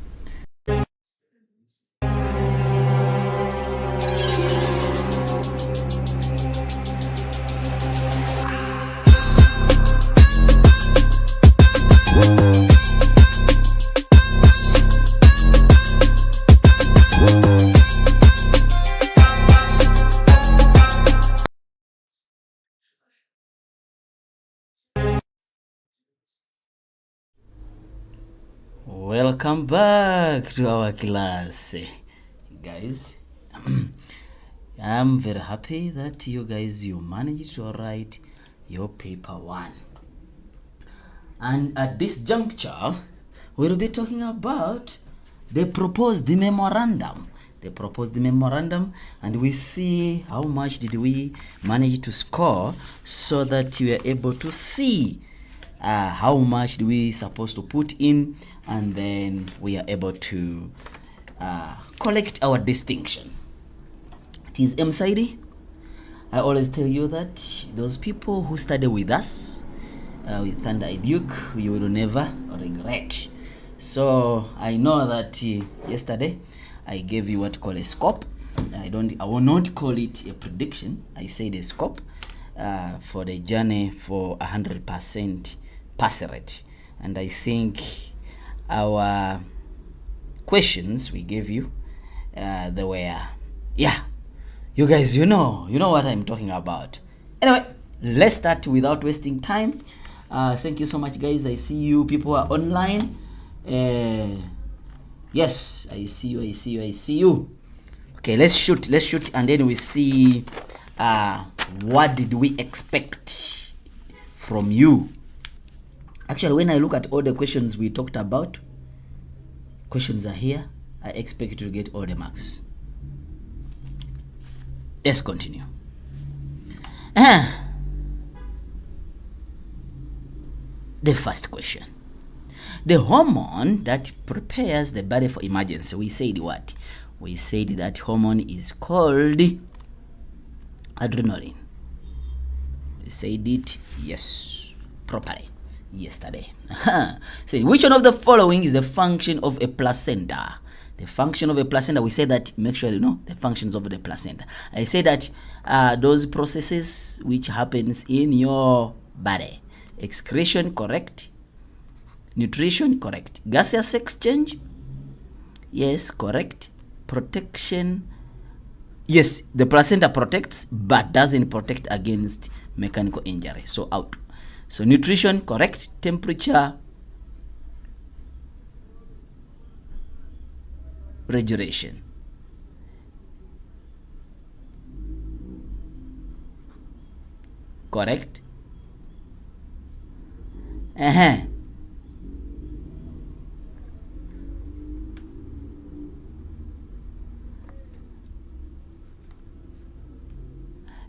[SPEAKER 1] Welcome back to our class, guys. I'm very happy that you managed to write your paper 1. And at this juncture, we'll be talking about the proposed memorandum. And we see how much did we manage to score, so that we are able to see how much do we supposed to put in, and then we are able to collect our distinction. It is MSID. I always tell you that those people who study with us, with Thunder Duke, you will never regret. So I know that yesterday I gave you what called a scope. I will not call it a prediction. I said a scope for the journey for 100% pass rate. And I think our questions we gave you, they were, you guys, you know what I'm talking about. Anyway, let's start without wasting time. Thank you so much, guys. I see you people are online. Yes, I see you. Okay, let's shoot, and then we see what did we expect from you. Actually, when I look at all the questions we talked about, questions are here. I expect you to get all the marks. Let's continue. The first question. The hormone that prepares the body for emergency, we said what? We said that hormone is called adrenaline. They said it, yes, properly yesterday. So which one of the following is the function of a placenta? The function of a placenta, we say that, make sure you know the functions of the placenta. I say that those processes which happens in your body. Excretion, correct. Nutrition, correct. Gaseous exchange, yes, correct. Protection, yes, the placenta protects but doesn't protect against mechanical injury, so out. So nutrition, correct. Temperature regulation, correct.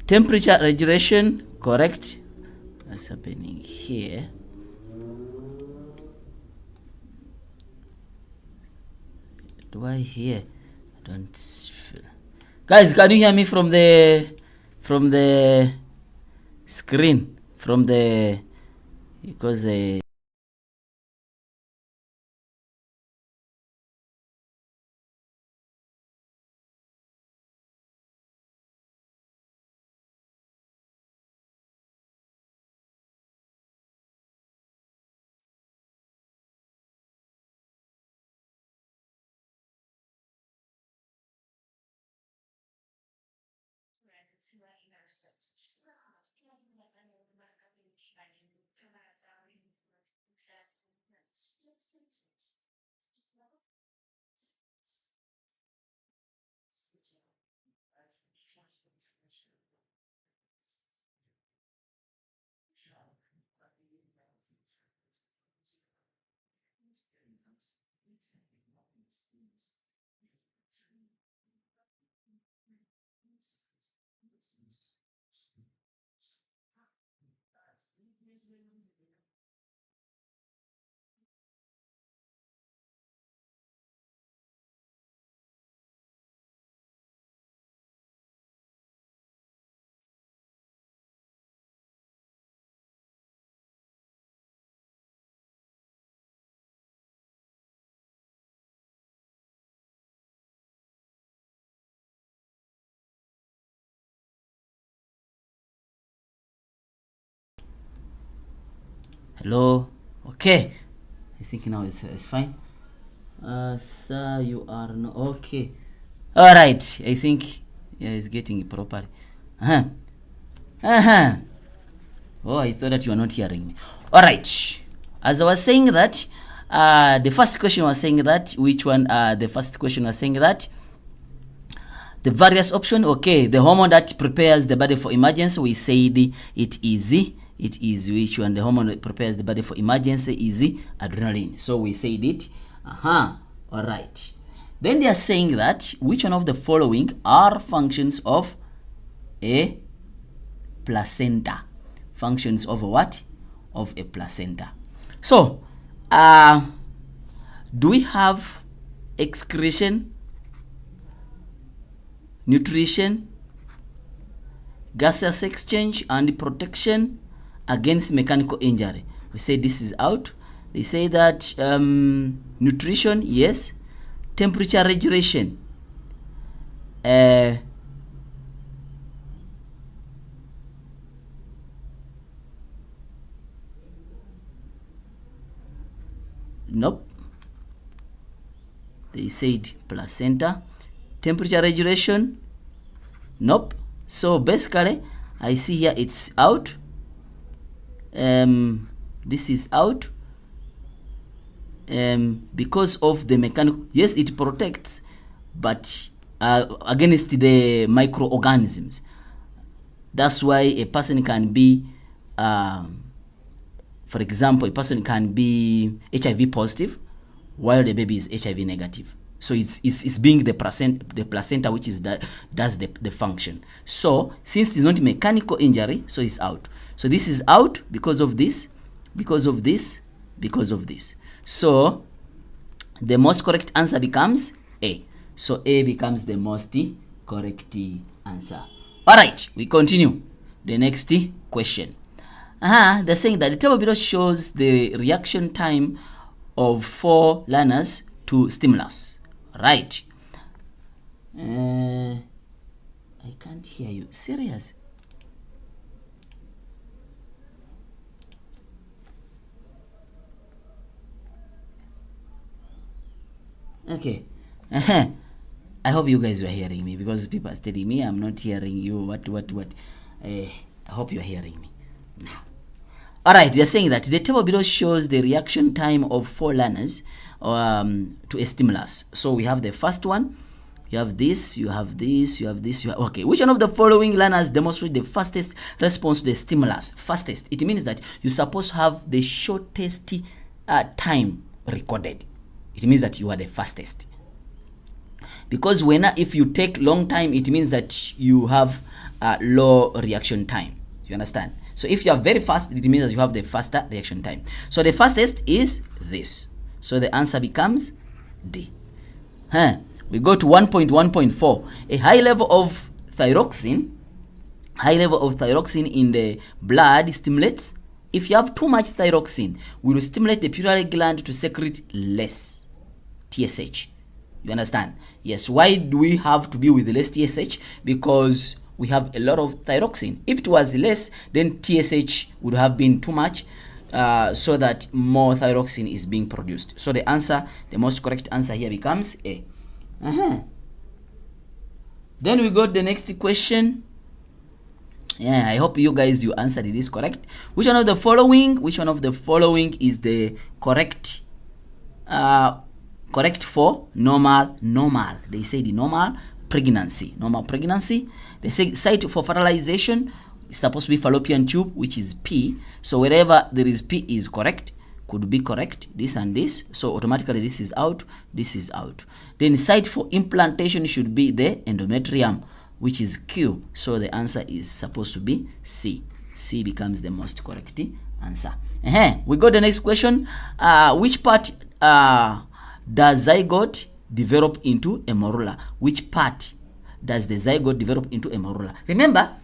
[SPEAKER 1] Temperature regulation, correct. What's happening here? Do I hear? I don't feel. Guys, can you hear me from the screen? From the, because hello, okay. I think now it's fine. Sir, you are no okay. All right. I think yeah, it's getting it properly. Oh, I thought that you were not hearing me. All right. As I was saying that, the first question was saying that which one? The first question was saying that the various option. Okay, the hormone that prepares the body for emergency. We said it is. It is which one? The hormone that prepares the body for emergency is adrenaline. So we said it. All right. Then they are saying that which one of the following are functions of a placenta? Functions of what? Of a placenta. So, do we have excretion, nutrition, gaseous exchange, and protection against mechanical injury? We say this is out. They say that nutrition, yes. Temperature regulation, nope. They said placenta. Temperature regulation, nope. So basically I see here it's out. This is out. Because of the mechanical, yes, it protects, but against the microorganisms. That's why a person can be, for example, a person can be HIV positive while the baby is HIV negative. So it's being the placenta which is that does the function. So since it's not mechanical injury, so it's out. So this is out because of this, because of this, because of this. So the most correct answer becomes A. So A becomes the most correct answer. All right, we continue. The next question. They're saying that the table below shows the reaction time of 4 learners to stimulus. Right. I can't hear you. Serious? Okay. I hope you guys were hearing me, because people are telling me I'm not hearing you. What? I hope you're hearing me now. All right, they're saying that the table below shows the reaction time of 4 learners to a stimulus. So we have the first one. You have this, you have this, you have this. Okay, which one of the following learners demonstrate the fastest response to the stimulus? Fastest. It means that you're supposed to have the shortest time recorded. It means that you are the fastest. Because if you take long time, it means that you have low reaction time. You understand? So if you are very fast, it means that you have the faster reaction time. So the fastest is this. So the answer becomes D. We go to 1.1.4. A high level of thyroxine in the blood stimulates. If you have too much thyroxine, we will stimulate the pituitary gland to secrete less TSH. You understand? Yes. Why do we have to be with less TSH? Because we have a lot of thyroxine. If it was less, then TSH would have been too much, so that more thyroxine is being produced. So the answer, the most correct answer here becomes A. Then we got the next question. I hope you guys, you answered this correct. Which one of the following is the correct for normal? They say the normal pregnancy. They say site for fertilization is supposed to be fallopian tube, which is P. So wherever there is P is correct, could be correct, this and this. So automatically this is out, this is out. Then site for implantation should be the endometrium, which is Q. So the answer is supposed to be C. C becomes the most correct answer. We got the next question. Which part does zygote develop into a morula? Which part does the zygote develop into a morula? Remember,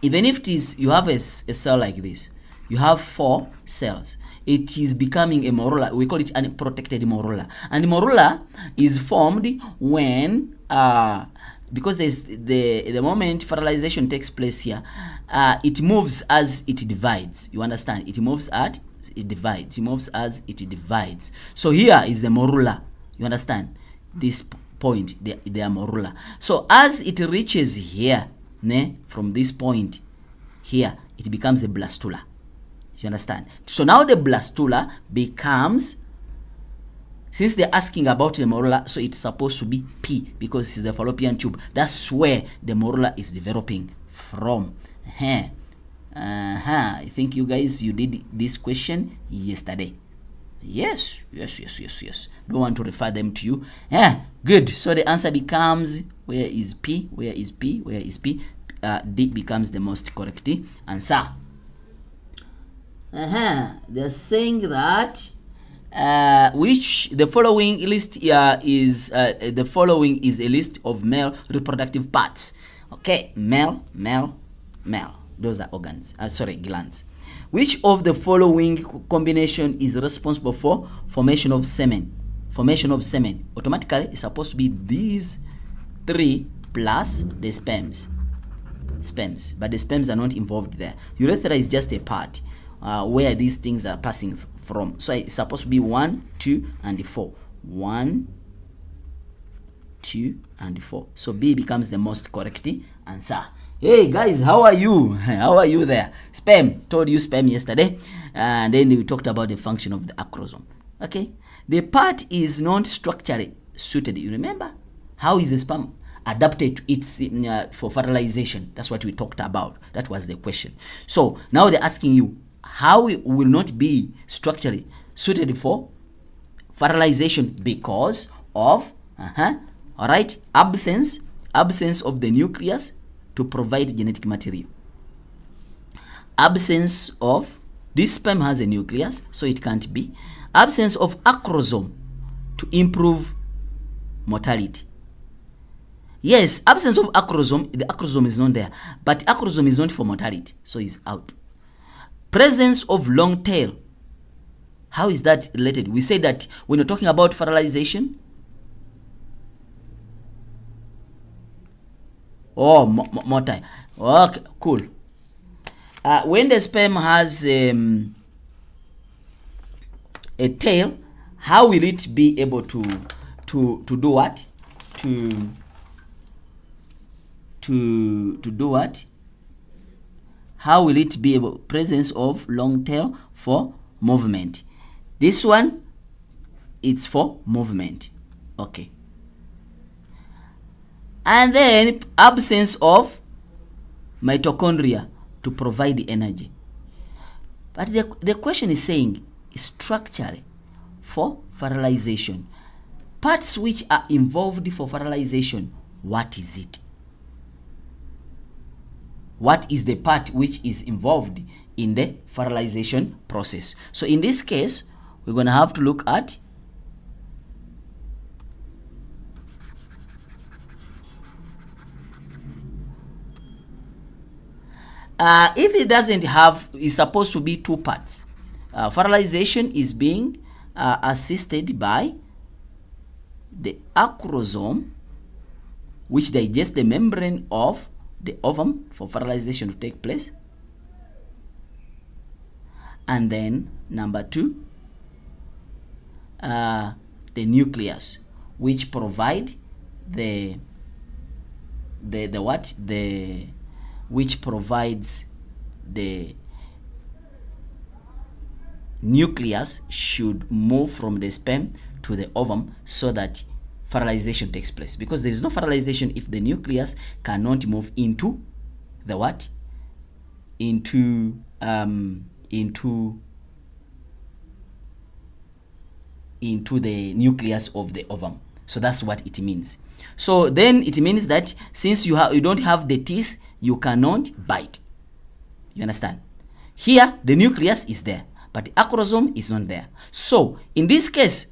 [SPEAKER 1] even if it is, you have a cell like this, you have 4 cells. It is becoming a morula. We call it an protected morula. And morula is formed when, because there's the moment fertilization takes place here, it moves as it divides. You understand? It moves as it divides. It moves as it divides. So here is the morula. You understand? This point, the morula. So as it reaches here, from this point here, it becomes a blastula. You understand? So now the blastula becomes, since they're asking about the morula, so it's supposed to be P, because it's the fallopian tube. That's where the morula is developing from. I think you guys, you did this question yesterday. Yes. Don't want to refer them to you. Good. So the answer becomes, where is P? D becomes the most correct answer. They're saying that which the following list is the following is a list of male reproductive parts. Okay, male. Those are organs. Glands. Which of the following combination is responsible for formation of semen? Automatically it's supposed to be these 3 plus the sperms. But the sperms are not involved there. Urethra is just a part where these things are passing from. So it's supposed to be 1, 2, and 4. 1, 2, and 4. So B becomes the most correct answer. Hey guys, how are you? How are you there? Sperm. Told you sperm yesterday. And then we talked about the function of the acrosome. Okay. The part is not structurally suited. You remember? How is the sperm adapted to its for fertilization? That's what we talked about. That was the question. So now they're asking you, how it will not be structurally suited for fertilization? Because of all right, absence of the nucleus to provide genetic material. Absence of, this sperm has a nucleus, so it can't be. Absence of acrosome to improve motility. Yes, absence of acrosome, the acrosome is not there, but acrosome is not for mortality, so it's out. Presence of long tail, how is that related? We say that when you're talking about fertilization, oh, multi. Okay, cool. When the sperm has a tail, how will it be able to do what? To do what? How will it be able? Presence of long tail for movement. This one, it's for movement. Okay. And then absence of mitochondria to provide the energy. But the question is saying structure for fertilization. Parts which are involved for fertilization, what is it? What is the part which is involved in the fertilization process? So in this case, we're going to have to look at if it doesn't have, it's supposed to be two parts. Fertilization is being assisted by the acrosome, which digests the membrane of the ovum for fertilization to take place. And then number two, the nucleus, which provide which provides the nucleus should move from the sperm to the ovum so that fertilization takes place, because there is no fertilization if the nucleus cannot move into the what? Into the nucleus of the ovum. So that's what it means. So then it means that since you don't have the teeth, you cannot bite. You understand? Here the nucleus is there, but the acrosome is not there. So in this case,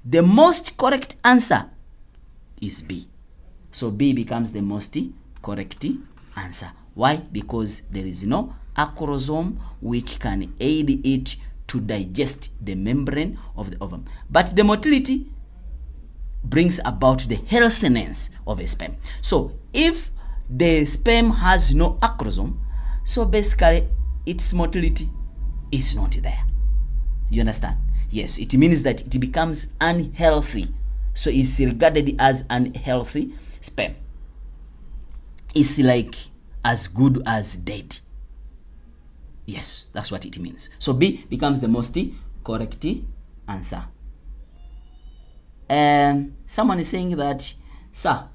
[SPEAKER 1] the most correct answer is B. So B becomes the most correct answer. Why? Because there is no acrosome which can aid it to digest the membrane of the ovum. But the motility brings about the healthiness of a sperm. So if the sperm has no acrosome, so basically its motility is not there. You understand? Yes, it means that it becomes unhealthy. So it's regarded as unhealthy sperm. It's like as good as dead. Yes, that's what it means. So B becomes the most correct answer. Someone is saying that, sir,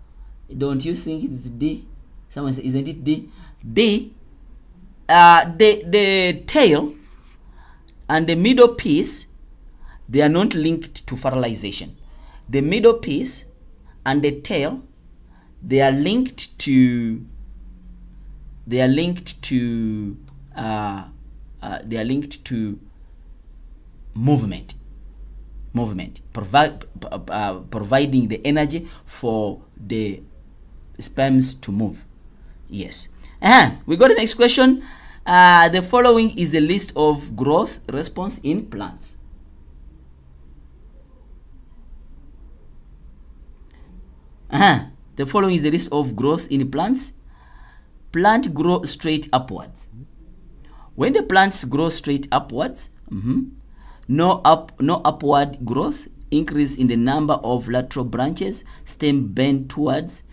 [SPEAKER 1] don't you think it's D? Someone says, isn't it D? D, the tail and the middle piece, they are not linked to fertilization. The middle piece and the tail, they are linked to movement, providing the energy for the sperms to move. Yes. We got the next question. The following is a list of growth response in plants. The following is the list of growth in plants. Plant grow straight upwards. When the plants grow straight upwards, no upward growth, increase in the number of lateral branches, stem bend towards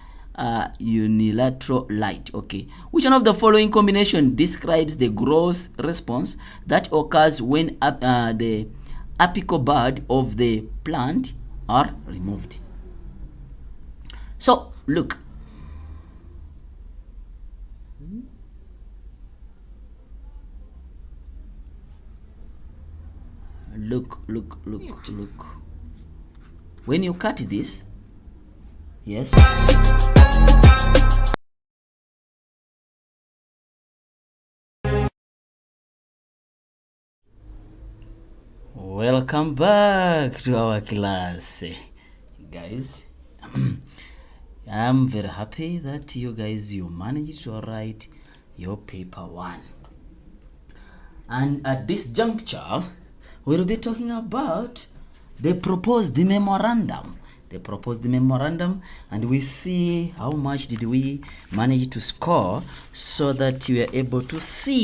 [SPEAKER 1] unilateral light. Okay, which one of the following combination describes the growth response that occurs when the apical bud of the plant are removed? So look, when you cut this, yes, welcome back to our class, guys. I'm very happy that you guys, you managed to write your paper 1. And at this juncture, we'll be talking about the proposed memorandum. They proposed the memorandum, and we see how much did we manage to score so that we are able to see